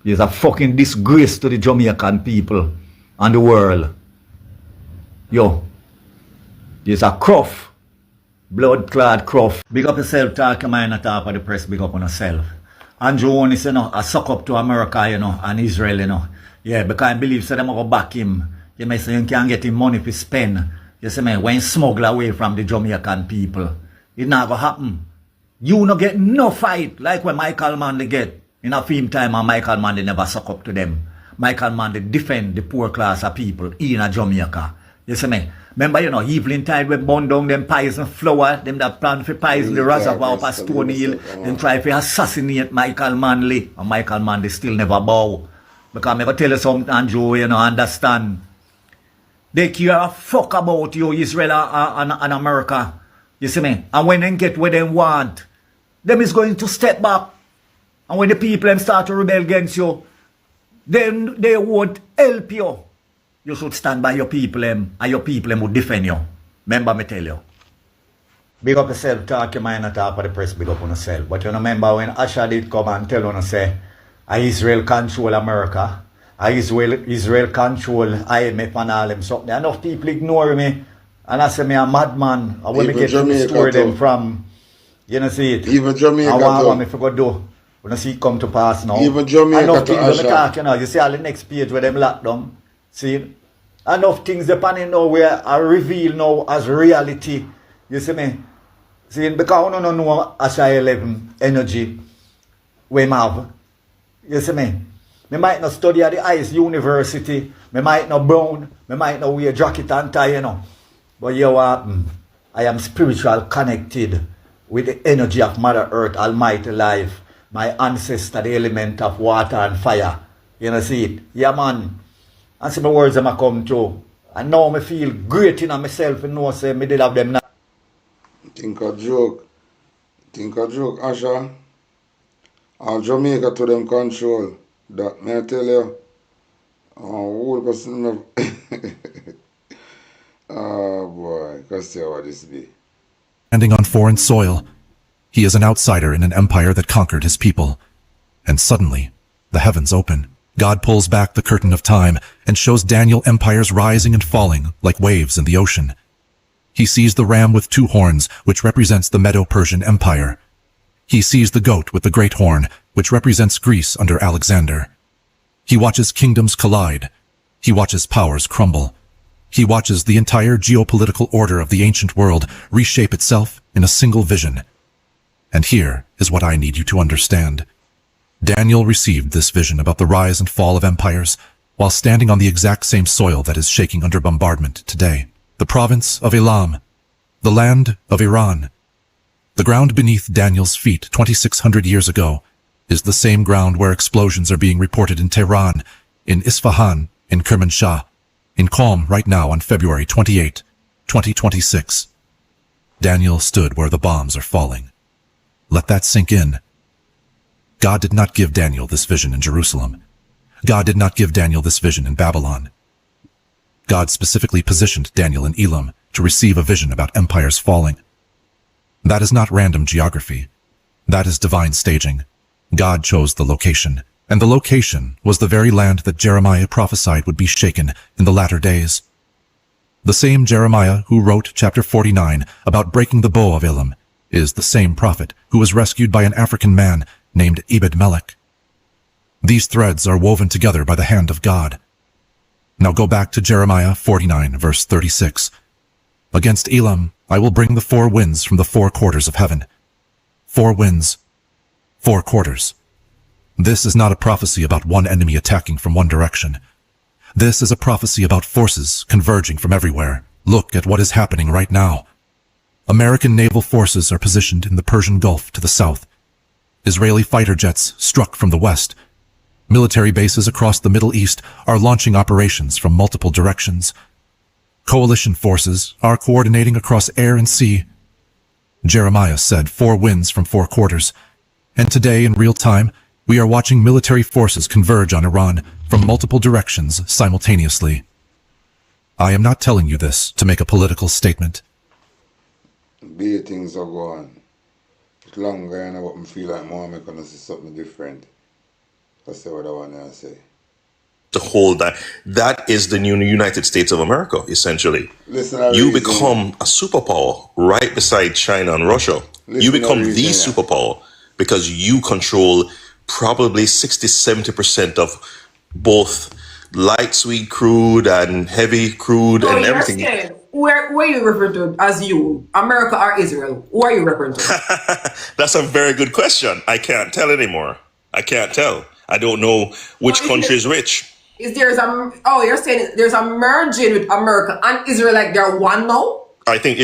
He's a fucking disgrace to the Jamaican people and the world. Yo. He's a cruff. Blood clad cruff. Big up yourself, talk your mind at top of the press, big up on yourself. Andrew Onis, you know, I suck up to America, you know, and Israel, you know. Yeah, because I believe so them go back him. You may say you can get him money to spend. You see me, when you smuggle away from the Jamaican people. It not gonna happen. You no get no fight like when Michael Manley get. In a film time and Michael Manley never suck up to them. Michael Manley defend the poor class of people in a Jamaica. You see me? Remember, you know, Evelyn Tide when burn down them poison flower, them that plan for poison the reservoir up at Stony Hill, them try to assassinate Michael Manley. And Michael Manley still never bow. Because I'm going to tell you something, Andrew, you know, understand. They care a fuck about you, Israel and America. You see me? And when they get what they want, them is going to step back. And when the people them start to rebel against you, then they won't help you. You should stand by your people and your people will defend you. Remember me tell you. Big up yourself, talk your mind at top of the press, big up on yourself. But you remember when Asha did come and tell you, say, Israel control America, Israel control IMF and all them something. Enough people ignore me. And I say me a madman. I want to get the story them from. You know see it. Even Jamaica. I want me to go do. When I see it come to pass now. Even Jamaica. Enough things when I talk, you know. You see all the next page where them locked down. See? Enough things depending now where I reveal now as reality. You see me? See, because I don't know Asha 11 energy we have. You see me? Me might not study at the highest university. Me might not brown. Me might not wear jacket and tie, you know. But you know what? I am spiritual connected with the energy of Mother Earth, Almighty Life. My ancestor, the element of water and fire. You know, see it? Yeah, man. And see my words that I come true. And now I feel great in myself and know say me did have them now. Think a joke. Think a joke, Asha. All Jamaica to them control. That may I tell you. Whole person. Oh boy, let's see how this be. Standing on foreign soil, he is an outsider in an empire that conquered his people. And suddenly, the heavens open. God pulls back the curtain of time and shows Daniel empires rising and falling like waves in the ocean. He sees the ram with 2 horns, which represents the Medo-Persian Empire. He sees the goat with the great horn, which represents Greece under Alexander. He watches kingdoms collide. He watches powers crumble. He watches the entire geopolitical order of the ancient world reshape itself in a single vision. And here is what I need you to understand. Daniel received this vision about the rise and fall of empires while standing on the exact same soil that is shaking under bombardment today. The province of Elam, the land of Iran. The ground beneath Daniel's feet 2,600 years ago is the same ground where explosions are being reported in Tehran, in Isfahan, in Kermanshah, in Qom right now on February 28, 2026. Daniel stood where the bombs are falling. Let that sink in. God did not give Daniel this vision in Jerusalem. God did not give Daniel this vision in Babylon. God specifically positioned Daniel in Elam to receive a vision about empires falling. That is not random geography. That is divine staging. God chose the location, and the location was the very land that Jeremiah prophesied would be shaken in the latter days. The same Jeremiah who wrote chapter 49 about breaking the bow of Elam is the same prophet who was rescued by an African man named Ebed-Melech. These threads are woven together by the hand of God. Now go back to Jeremiah 49, verse 36. Against Elam I will bring the 4 winds from the 4 quarters of heaven. 4 winds, 4 quarters. This is not a prophecy about one enemy attacking from one direction. This is a prophecy about forces converging from everywhere. Look at what is happening right now. American naval forces are positioned in the Persian Gulf to the south. Israeli fighter jets struck from the west. Military bases across the Middle East are launching operations from multiple directions. Coalition forces are coordinating across air and sea. Jeremiah said 4 winds from 4 quarters. And today, in real time, we are watching military forces converge on Iran from multiple directions simultaneously. I am not telling you this to make a political statement. Be things are going. It's longer and I feel like more I'm going to see something different. That's what I want to say. To hold that is the new United States of America, essentially. Listen, you become a superpower right beside China and Russia. You become the superpower because you control probably 60-70% of both light sweet crude and heavy crude and everything. Saying, where you refer to as you, America or Israel? Who are you referring to? That's a very good question. I can't tell anymore. I can't tell. I don't know which country is which. You're saying there's a merging with America and Israel, like they're one now? I think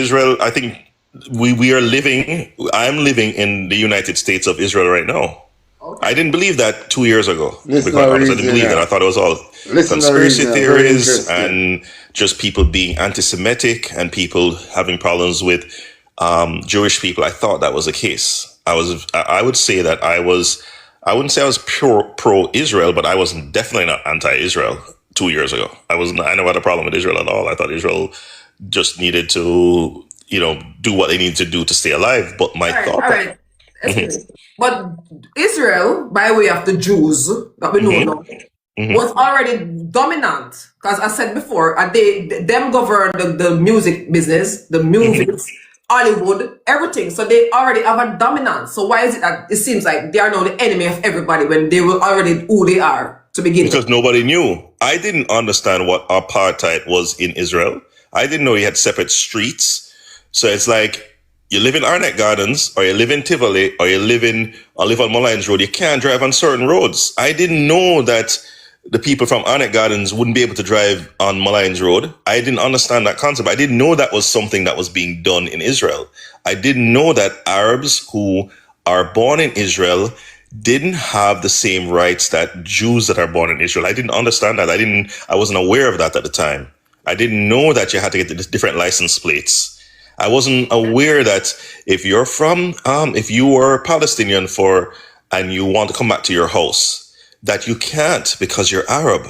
we are living, I'm living in the United States of Israel right now. Okay. I didn't believe that 2 years ago. I didn't believe that. I thought it was all conspiracy theories and just people being anti-Semitic and people having problems with Jewish people. I thought that was the case. I would say that I wouldn't say I was pro-Israel, but I was definitely not anti-Israel 2 years ago. I never had a problem with Israel at all. I thought Israel just needed to, do what they needed to do to stay alive. But my thought... All right. But Israel, by way of the Jews that we know now, was already dominant. Because I said before, them govern the music business, the movies, Hollywood, everything. So they already have a dominance. So why is it that it seems like they are now the enemy of everybody when they were already who they are to begin with? Because nobody knew. I didn't understand what apartheid was in Israel. I didn't know you had separate streets. So it's like, you live in Arnett Gardens, or you live in Tivoli, or you live on Mullines Road. You can't drive on certain roads. I didn't know that the people from Arnett Gardens wouldn't be able to drive on Mullines Road. I didn't understand that concept. I didn't know that was something that was being done in Israel. I didn't know that Arabs who are born in Israel didn't have the same rights that Jews that are born in Israel. I didn't understand that. I wasn't aware of that at the time. I didn't know that you had to get the different license plates. I wasn't aware that if you were Palestinian and you want to come back to your house, that you can't because you're Arab.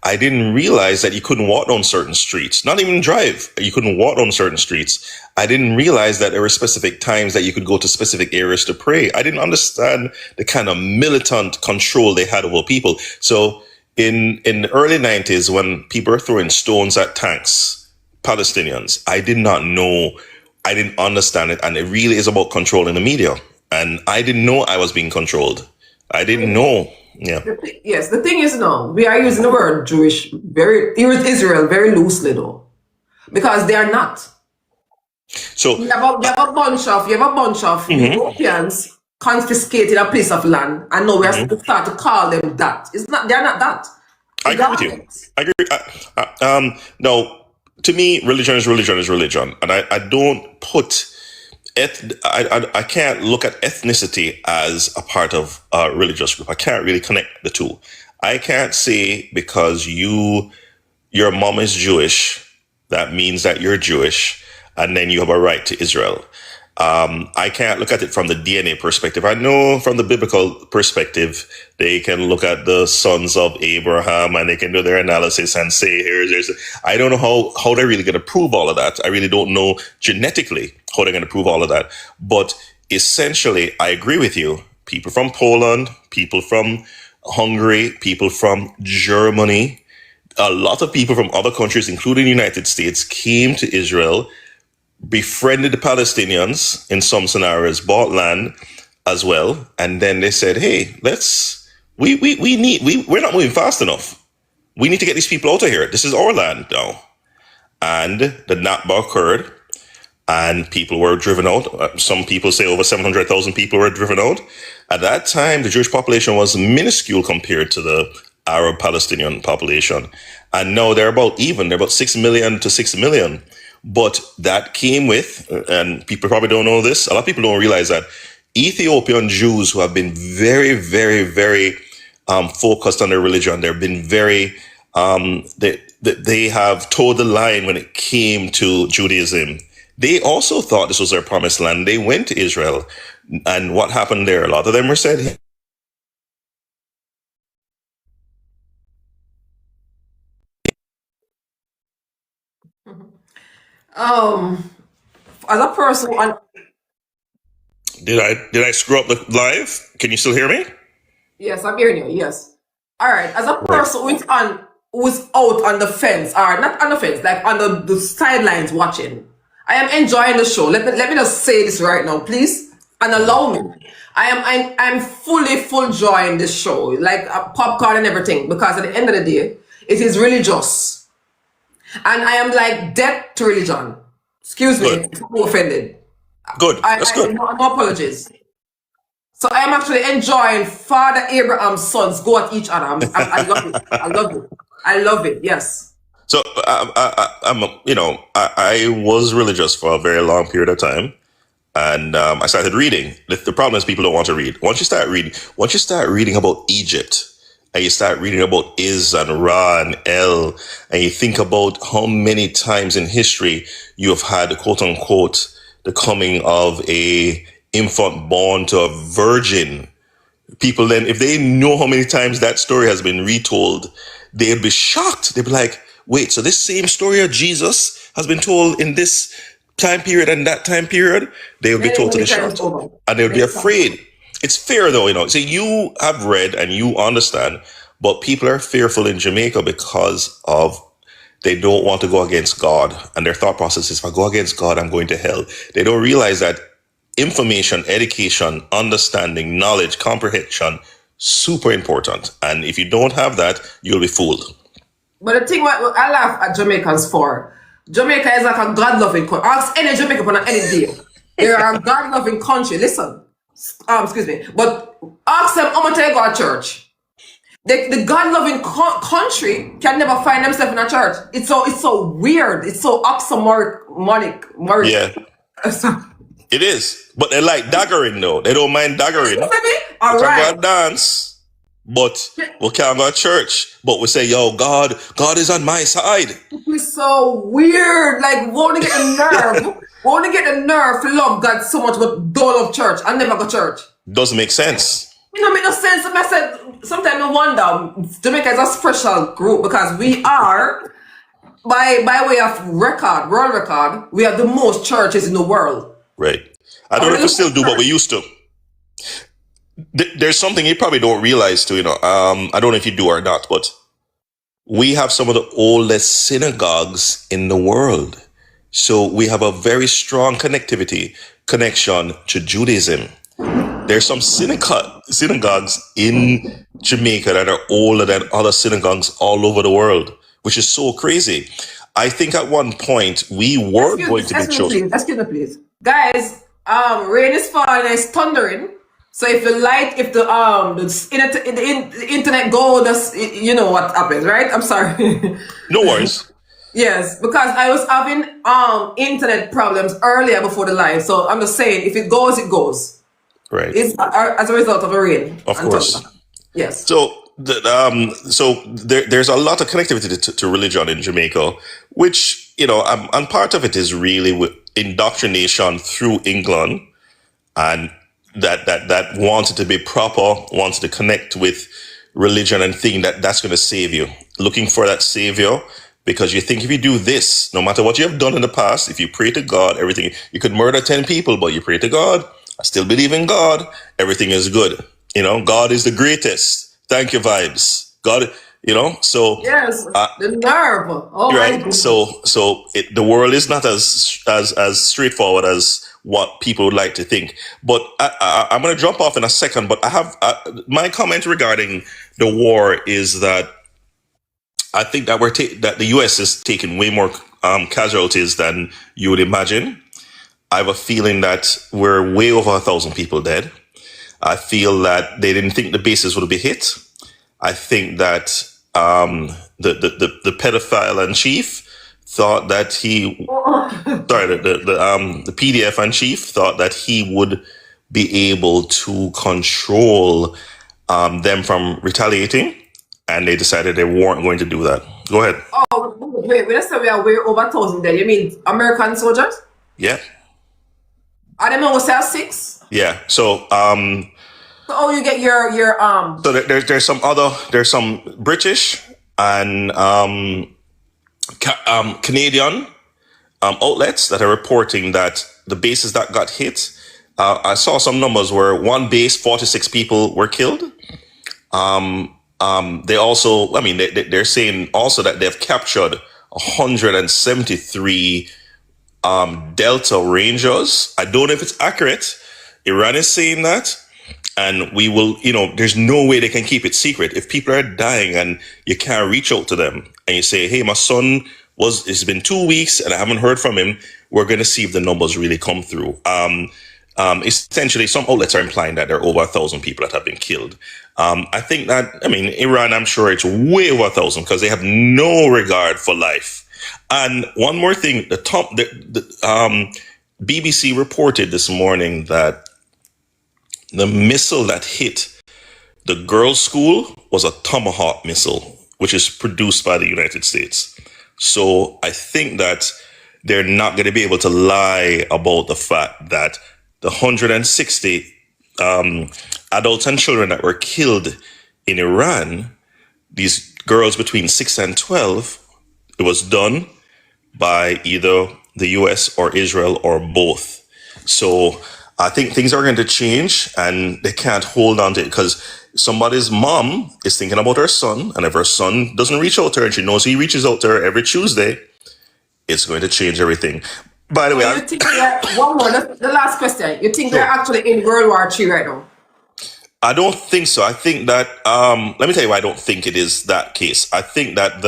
I didn't realize that you couldn't walk down certain streets, not even drive. You couldn't walk down certain streets. I didn't realize that there were specific times that you could go to specific areas to pray. I didn't understand the kind of militant control they had over people. So in the early 90s, when people were throwing stones at tanks, Palestinians, I did not know, I didn't understand it. And it really is about controlling the media. And I didn't know I was being controlled. I didn't know. Yeah. Yes, the thing is now, we are using the word Jewish Israel very loosely though. Because they are not. So you have a bunch of Europeans confiscated a piece of land, and now we are to start to call them that. They're not that. I agree with you. I agree. No. To me, religion is religion. And I don't put I can't look at ethnicity as a part of a religious group. I can't really connect the two. I can't say because your mom is Jewish, that means that you're Jewish. and then you have a right to Israel. I can't look at it from the DNA perspective. I know from the biblical perspective, they can look at the sons of Abraham and they can do their analysis and say, I don't know how they're really going to prove all of that. I really don't know genetically how they're going to prove all of that. But essentially, I agree with you. People from Poland, people from Hungary, people from Germany, a lot of people from other countries, including the United States, came to Israel, befriended the Palestinians in some scenarios, bought land as well, and then they said, "Hey, we're not moving fast enough. We need to get these people out of here. This is our land now." And the Nakba occurred, and people were driven out. Some people say over 700,000 people were driven out. At that time, the Jewish population was minuscule compared to the Arab Palestinian population, and now they're about even. They're about 6 million to 6 million. But that came with, and people probably don't know this, a lot of people don't realize that Ethiopian Jews who have been very, very, very focused on their religion, they've been very, they have toed the line when it came to Judaism. They also thought this was their promised land. They went to Israel. And what happened there? A lot of them were said, as a person on Did I screw up the live? Can you still hear me? yes, I'm hearing you, yes. All right, as a Right. person who's out on the fence, or not on the fence, like on the sidelines watching, I am enjoying the show. Let me just say this right now, please, and allow me. I'm full joy in this show, like popcorn and everything, because at the end of the day, it is religious. And I am like dead to religion. Excuse me, if I'm offended. Good. That's good. No apologies. So I am actually enjoying Father Abraham's sons go at each other. I love it. I love it. I love it. Yes. So I was religious for a very long period of time, and I started reading. The problem is people don't want to read. Once you start reading about Egypt, and you start reading about Iz and Ra and El, and you think about how many times in history you have had, quote unquote, the coming of a infant born to a virgin. People then, if they know how many times that story has been retold, they'd be shocked. They'd be like, wait, so this same story of Jesus has been told in this time period and that time period? They would be totally shocked. And they would be afraid. It's fair though, So you have read and you understand, but people are fearful in Jamaica because of they don't want to go against God. And their thought process is, if I go against God, I'm going to hell. They don't realize that information, education, understanding, knowledge, comprehension, super important. And if you don't have that, you'll be fooled. But the thing what I laugh at Jamaicans for, Jamaica is like a God-loving country. Ask any Jamaican on any day. They are a God-loving country. Listen. Excuse me. But ask them how much they go to church. The God-loving country can never find themselves in a church. It's so weird. It's so oxymoronic. Yeah. It is. But they like daggering though. They don't mind daggering. All right. We can go and dance, but we can't go to church. But we say, yo, God is on my side. It's so weird. Like, want to get the nerve. Want to get the nerve to love God so much, but don't love church. I never go to church. Doesn't make sense. It don't make no sense. I said, sometimes I wonder, Jamaica is a special group because we are, by way of world record, we have the most churches in the world. Right. I don't know if we still do what we used to. There's something you probably don't realize too, I don't know if you do or not, but we have some of the oldest synagogues in the world. So we have a very strong connection to Judaism. There's some synagogues in Jamaica that are older than other synagogues all over the world, which is so crazy. I think at one point we were going to be chosen. Excuse me, please. Guys, rain is falling and it's thundering. So if the internet goes, you know what happens, right? I'm sorry. No worries. Yes, because I was having internet problems earlier before the live. So I'm just saying, if it goes, it goes. Right. It's as a result of the rain. Of course. Yes. So there's a lot of connectivity to religion in Jamaica, which, and part of it is really indoctrination through England, and that wanted to be proper, wanted to connect with religion and think that that's going to save you. Looking for that savior, because you think if you do this, no matter what you have done in the past, if you pray to God, everything, you could murder 10 people, but you pray to God, I still believe in God, everything is good. You know, God is the greatest. Thank you, vibes. God, you know, so yes, the nerve. Oh my right. goodness. So the world is not as straightforward as what people would like to think. But I'm going to jump off in a second. But I have my comment regarding the war is that I think that that the U.S. is taking way more casualties than you would imagine. I have a feeling that we're way over 1,000 people dead. I feel that they didn't think the bases would be hit. I think that the pedophile in chief thought that he, the PDF in chief thought that he would be able to control them from retaliating, and they decided they weren't going to do that. Go ahead. Oh, wait, when I say we are way over 1,000 dead, you mean American soldiers? Yeah. Are them almost 6? Yeah. So So you get your So there's some British and Canadian outlets that are reporting that the bases that got hit. I saw some numbers where one base 46 people were killed. They also, I mean, they're saying also that they've captured 173 Delta Rangers. I don't know if it's accurate. Iran is saying that. And we will, you know, there's no way they can keep it secret. If people are dying and you can't reach out to them and you say, hey, my son it's been 2 weeks and I haven't heard from him, we're going to see if the numbers really come through. Essentially, some outlets are implying that there are over 1,000 people that have been killed. I think that, I mean, Iran, I'm sure it's way over 1,000 because they have no regard for life. And one more thing, the BBC reported this morning that the missile that hit the girls' school was a Tomahawk missile, which is produced by the United States. So I think that they're not going to be able to lie about the fact that the 160 adults and children that were killed in Iran, these girls between 6 and 12, it was done by either the US or Israel or both. So I think things are going to change and they can't hold on to it because somebody's mom is thinking about her son, and if her son doesn't reach out to her and she knows he reaches out to her every Tuesday, it's going to change everything. By the way, you think one more, the last question. You think we're actually in World War III right now? I don't think so. I think that let me tell you why I don't think it is that case. I think that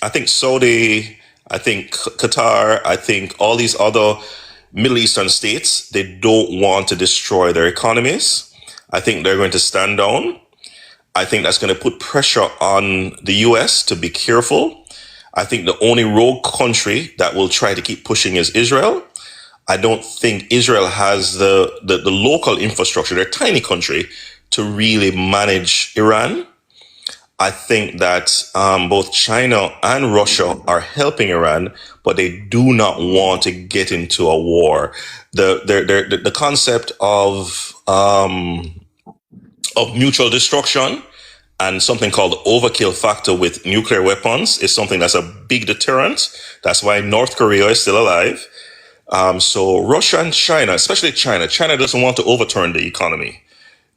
I think Saudi, I think Qatar, I think all these other Middle Eastern states, they don't want to destroy their economies. I think they're going to stand down. I think that's going to put pressure on the US to be careful. I think the only rogue country that will try to keep pushing is Israel. I don't think Israel has the local infrastructure, they're a tiny country, to really manage Iran. I think that both China and Russia are helping Iran, but they do not want to get into a war. The concept of mutual destruction and something called the overkill factor with nuclear weapons is something that's a big deterrent. That's why North Korea is still alive. So Russia and China, especially China doesn't want to overturn the economy.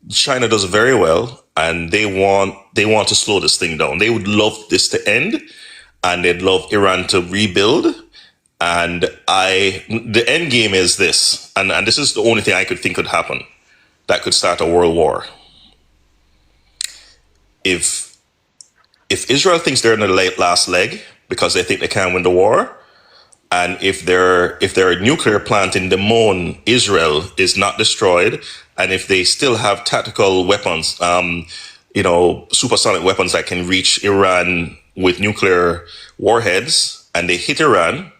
China does very well, and they want to slow this thing down. They would love this to end, and they'd love Iran to rebuild. And the end game is this, and this is the only thing I could think could happen that could start a world war. If Israel thinks they're in the last leg because they think they can win the war, and if their nuclear plant in Dimon, Israel, is not destroyed, and if they still have tactical weapons, supersonic weapons that can reach Iran with nuclear warheads, and they hit Iran,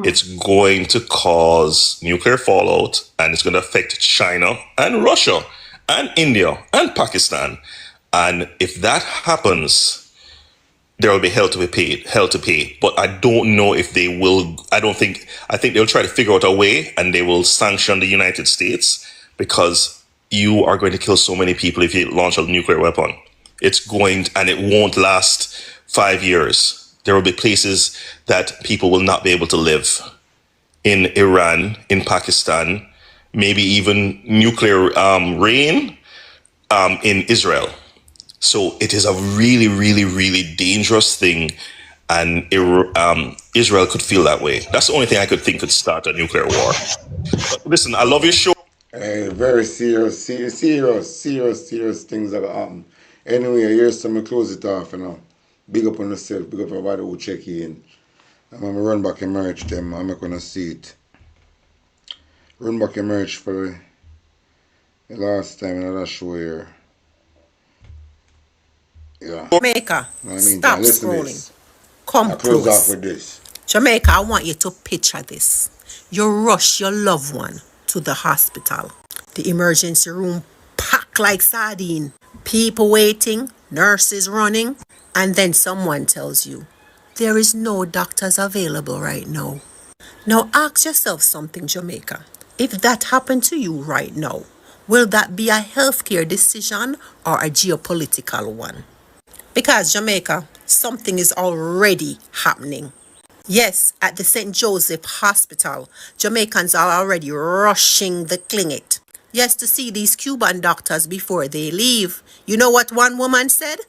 it's going to cause nuclear fallout, and it's going to affect China and Russia and India and Pakistan. And if that happens, there will be hell to pay. But I don't know if they will. I think they'll try to figure out a way, and they will sanction the United States, because you are going to kill so many people if you launch a nuclear weapon. It's going, and it won't last 5 years. There will be places that people will not be able to live. In Iran, in Pakistan, maybe even nuclear reign in Israel. So it is a really, really, really dangerous thing, and Israel could feel that way. That's the only thing I could think could start a nuclear war. But listen, I love your show. Very serious things that happen. Anyway, here's some close it off, Big up on yourself, big up everybody who check in. I'm going to run back and merge them. I'm not going to see it. Run back and merge for the last time in that show here. Yeah. Jamaica, stop scrolling. Come close. Off with this. Jamaica, I want you to picture this. You rush your loved one to the hospital. The emergency room packed like sardine. People waiting, nurses running, and then someone tells you, there is no doctors available right now. Now ask yourself something, Jamaica. If that happened to you right now, will that be a healthcare decision or a geopolitical one? Because, Jamaica, something is already happening. Yes, at the St. Joseph Hospital, Jamaicans are already rushing the clinic. Yes, to see these Cuban doctors before they leave. You know what one woman said?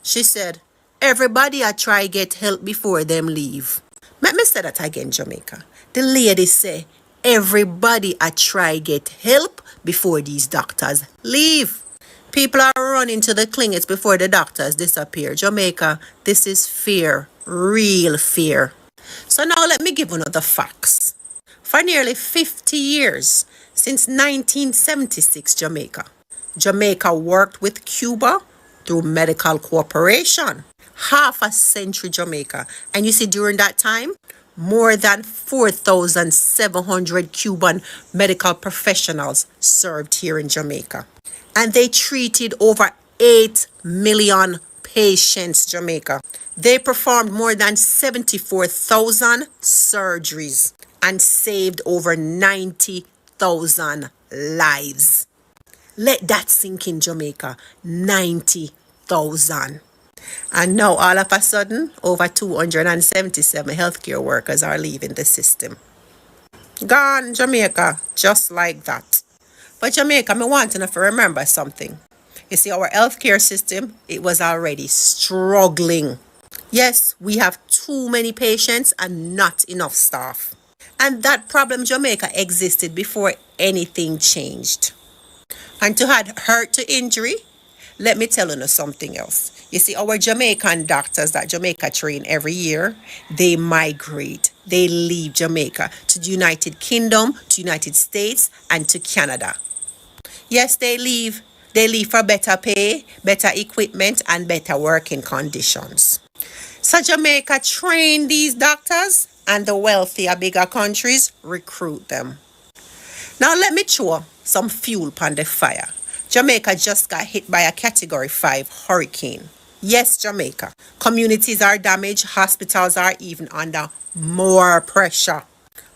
She said, everybody I try get help before them leave. Let me say that again, Jamaica. The lady say, everybody I try get help before these doctors leave. People are running to the clinics before the doctors disappear. Jamaica, this is fear, real fear. So now let me give another facts. For nearly 50 years, since 1976, Jamaica worked with Cuba through medical cooperation. Half a century, Jamaica. And you see, during that time, more than 4,700 Cuban medical professionals served here in Jamaica. And they treated over 8 million patients, Jamaica. They performed more than 74,000 surgeries and saved over 90,000 lives. Let that sink in, Jamaica. 90,000. And now, all of a sudden, over 277 healthcare workers are leaving the system. Gone, Jamaica, just like that. But Jamaica, I want to remember something. You see, our healthcare system, it was already struggling. Yes, we have too many patients and not enough staff. And that problem, Jamaica, existed before anything changed. And to add hurt to injury, let me tell you something else. You see, our Jamaican doctors that Jamaica train every year, they migrate. They leave Jamaica to the United Kingdom, to United States, and to Canada. Yes, they leave. They leave for better pay, better equipment, and better working conditions. So Jamaica train these doctors, and the wealthier, bigger countries recruit them. Now let me throw some fuel upon the fire. Jamaica just got hit by a Category 5 hurricane. Yes, Jamaica. Communities are damaged. Hospitals are even under more pressure.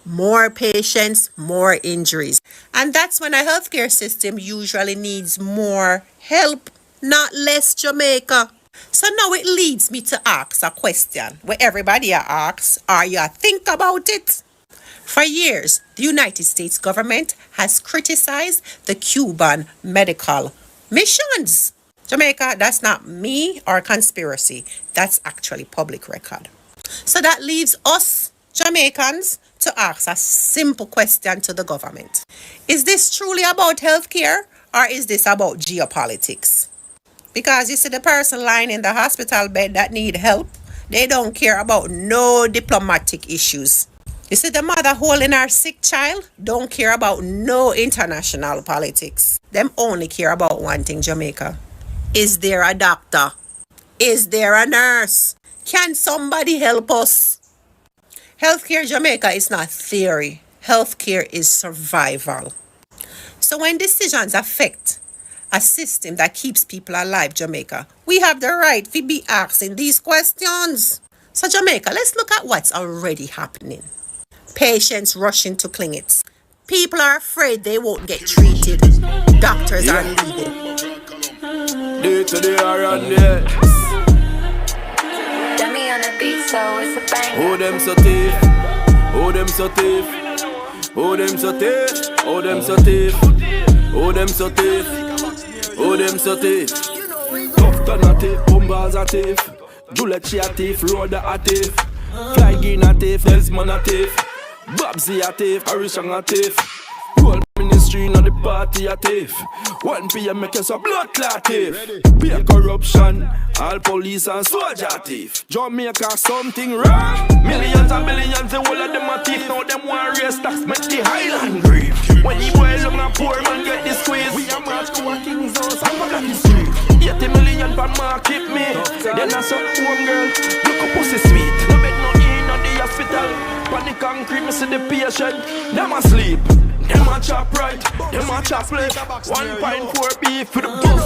More patients, more injuries. And that's when a healthcare system usually needs more help, not less, Jamaica. So now it leads me to ask a question where everybody asks, are you think about it? For years, the United States government has criticized the Cuban medical missions. Jamaica, that's not me or conspiracy. That's actually public record. So that leaves us, Jamaicans, to ask a simple question to the government. Is this truly about healthcare or is this about geopolitics? Because you see the person lying in the hospital bed that need help, they don't care about no diplomatic issues. You see the mother holding her sick child don't care about no international politics. Them only care about one thing, Jamaica. Is there a doctor? Is there a nurse? Can somebody help us? Healthcare, Jamaica, is not theory. Healthcare is survival. So when decisions affect a system that keeps people alive, Jamaica. We have the right to be asking these questions. So Jamaica, let's look at what's already happening. Patients rushing to clinics. People are afraid they won't get treated. Doctors are leaving. Day to the R&S. Dummy on the beat, so it's a bang. Oh, them so thief. Oh, them so thief. Oh, them so thief. Oh, them so thief. Oh, them so thief. Oh, them so thief. Tough turn a thief, bombas a thief. Juliet a thief, Rhoda a thief. Fly Green a thief, Desmond a thief. Babsy a thief, Harishang a thief. Whole ministry in the party a thief. 1 PM make us a blood clot thief. Pay corruption, all police and soldier thief. Jamaica something wrong. Millions and billions, the whole of them a thief. Now them want raise tax, make the Highland grieve. When the boy long and poor man get the squeeze, we a march to a king's house and back on the street. 80 million per market me. Then I saw home girl, look up pussy sweet. No bed no in at the hospital. On the concrete, me see the patient. Them asleep, them a chop right, them a chop left. 1.4 beef for the bus.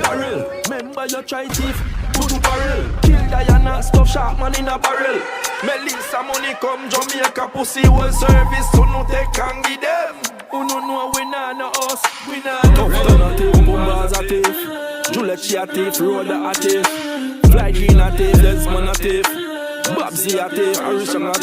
Barrel, remember you try thief. Put barrel, kill Diana, stuff sharp man in a barrel. Melissa money come Jamaica pussy will service, so no take and give them. Who no know we nah no us, we nah no us. Tough turn a thief, bombas a thief. Juliet a thief, Rhoda a thief. Fly Green a thief, Desmond a thief. Babsy a thief, Harishang a thief.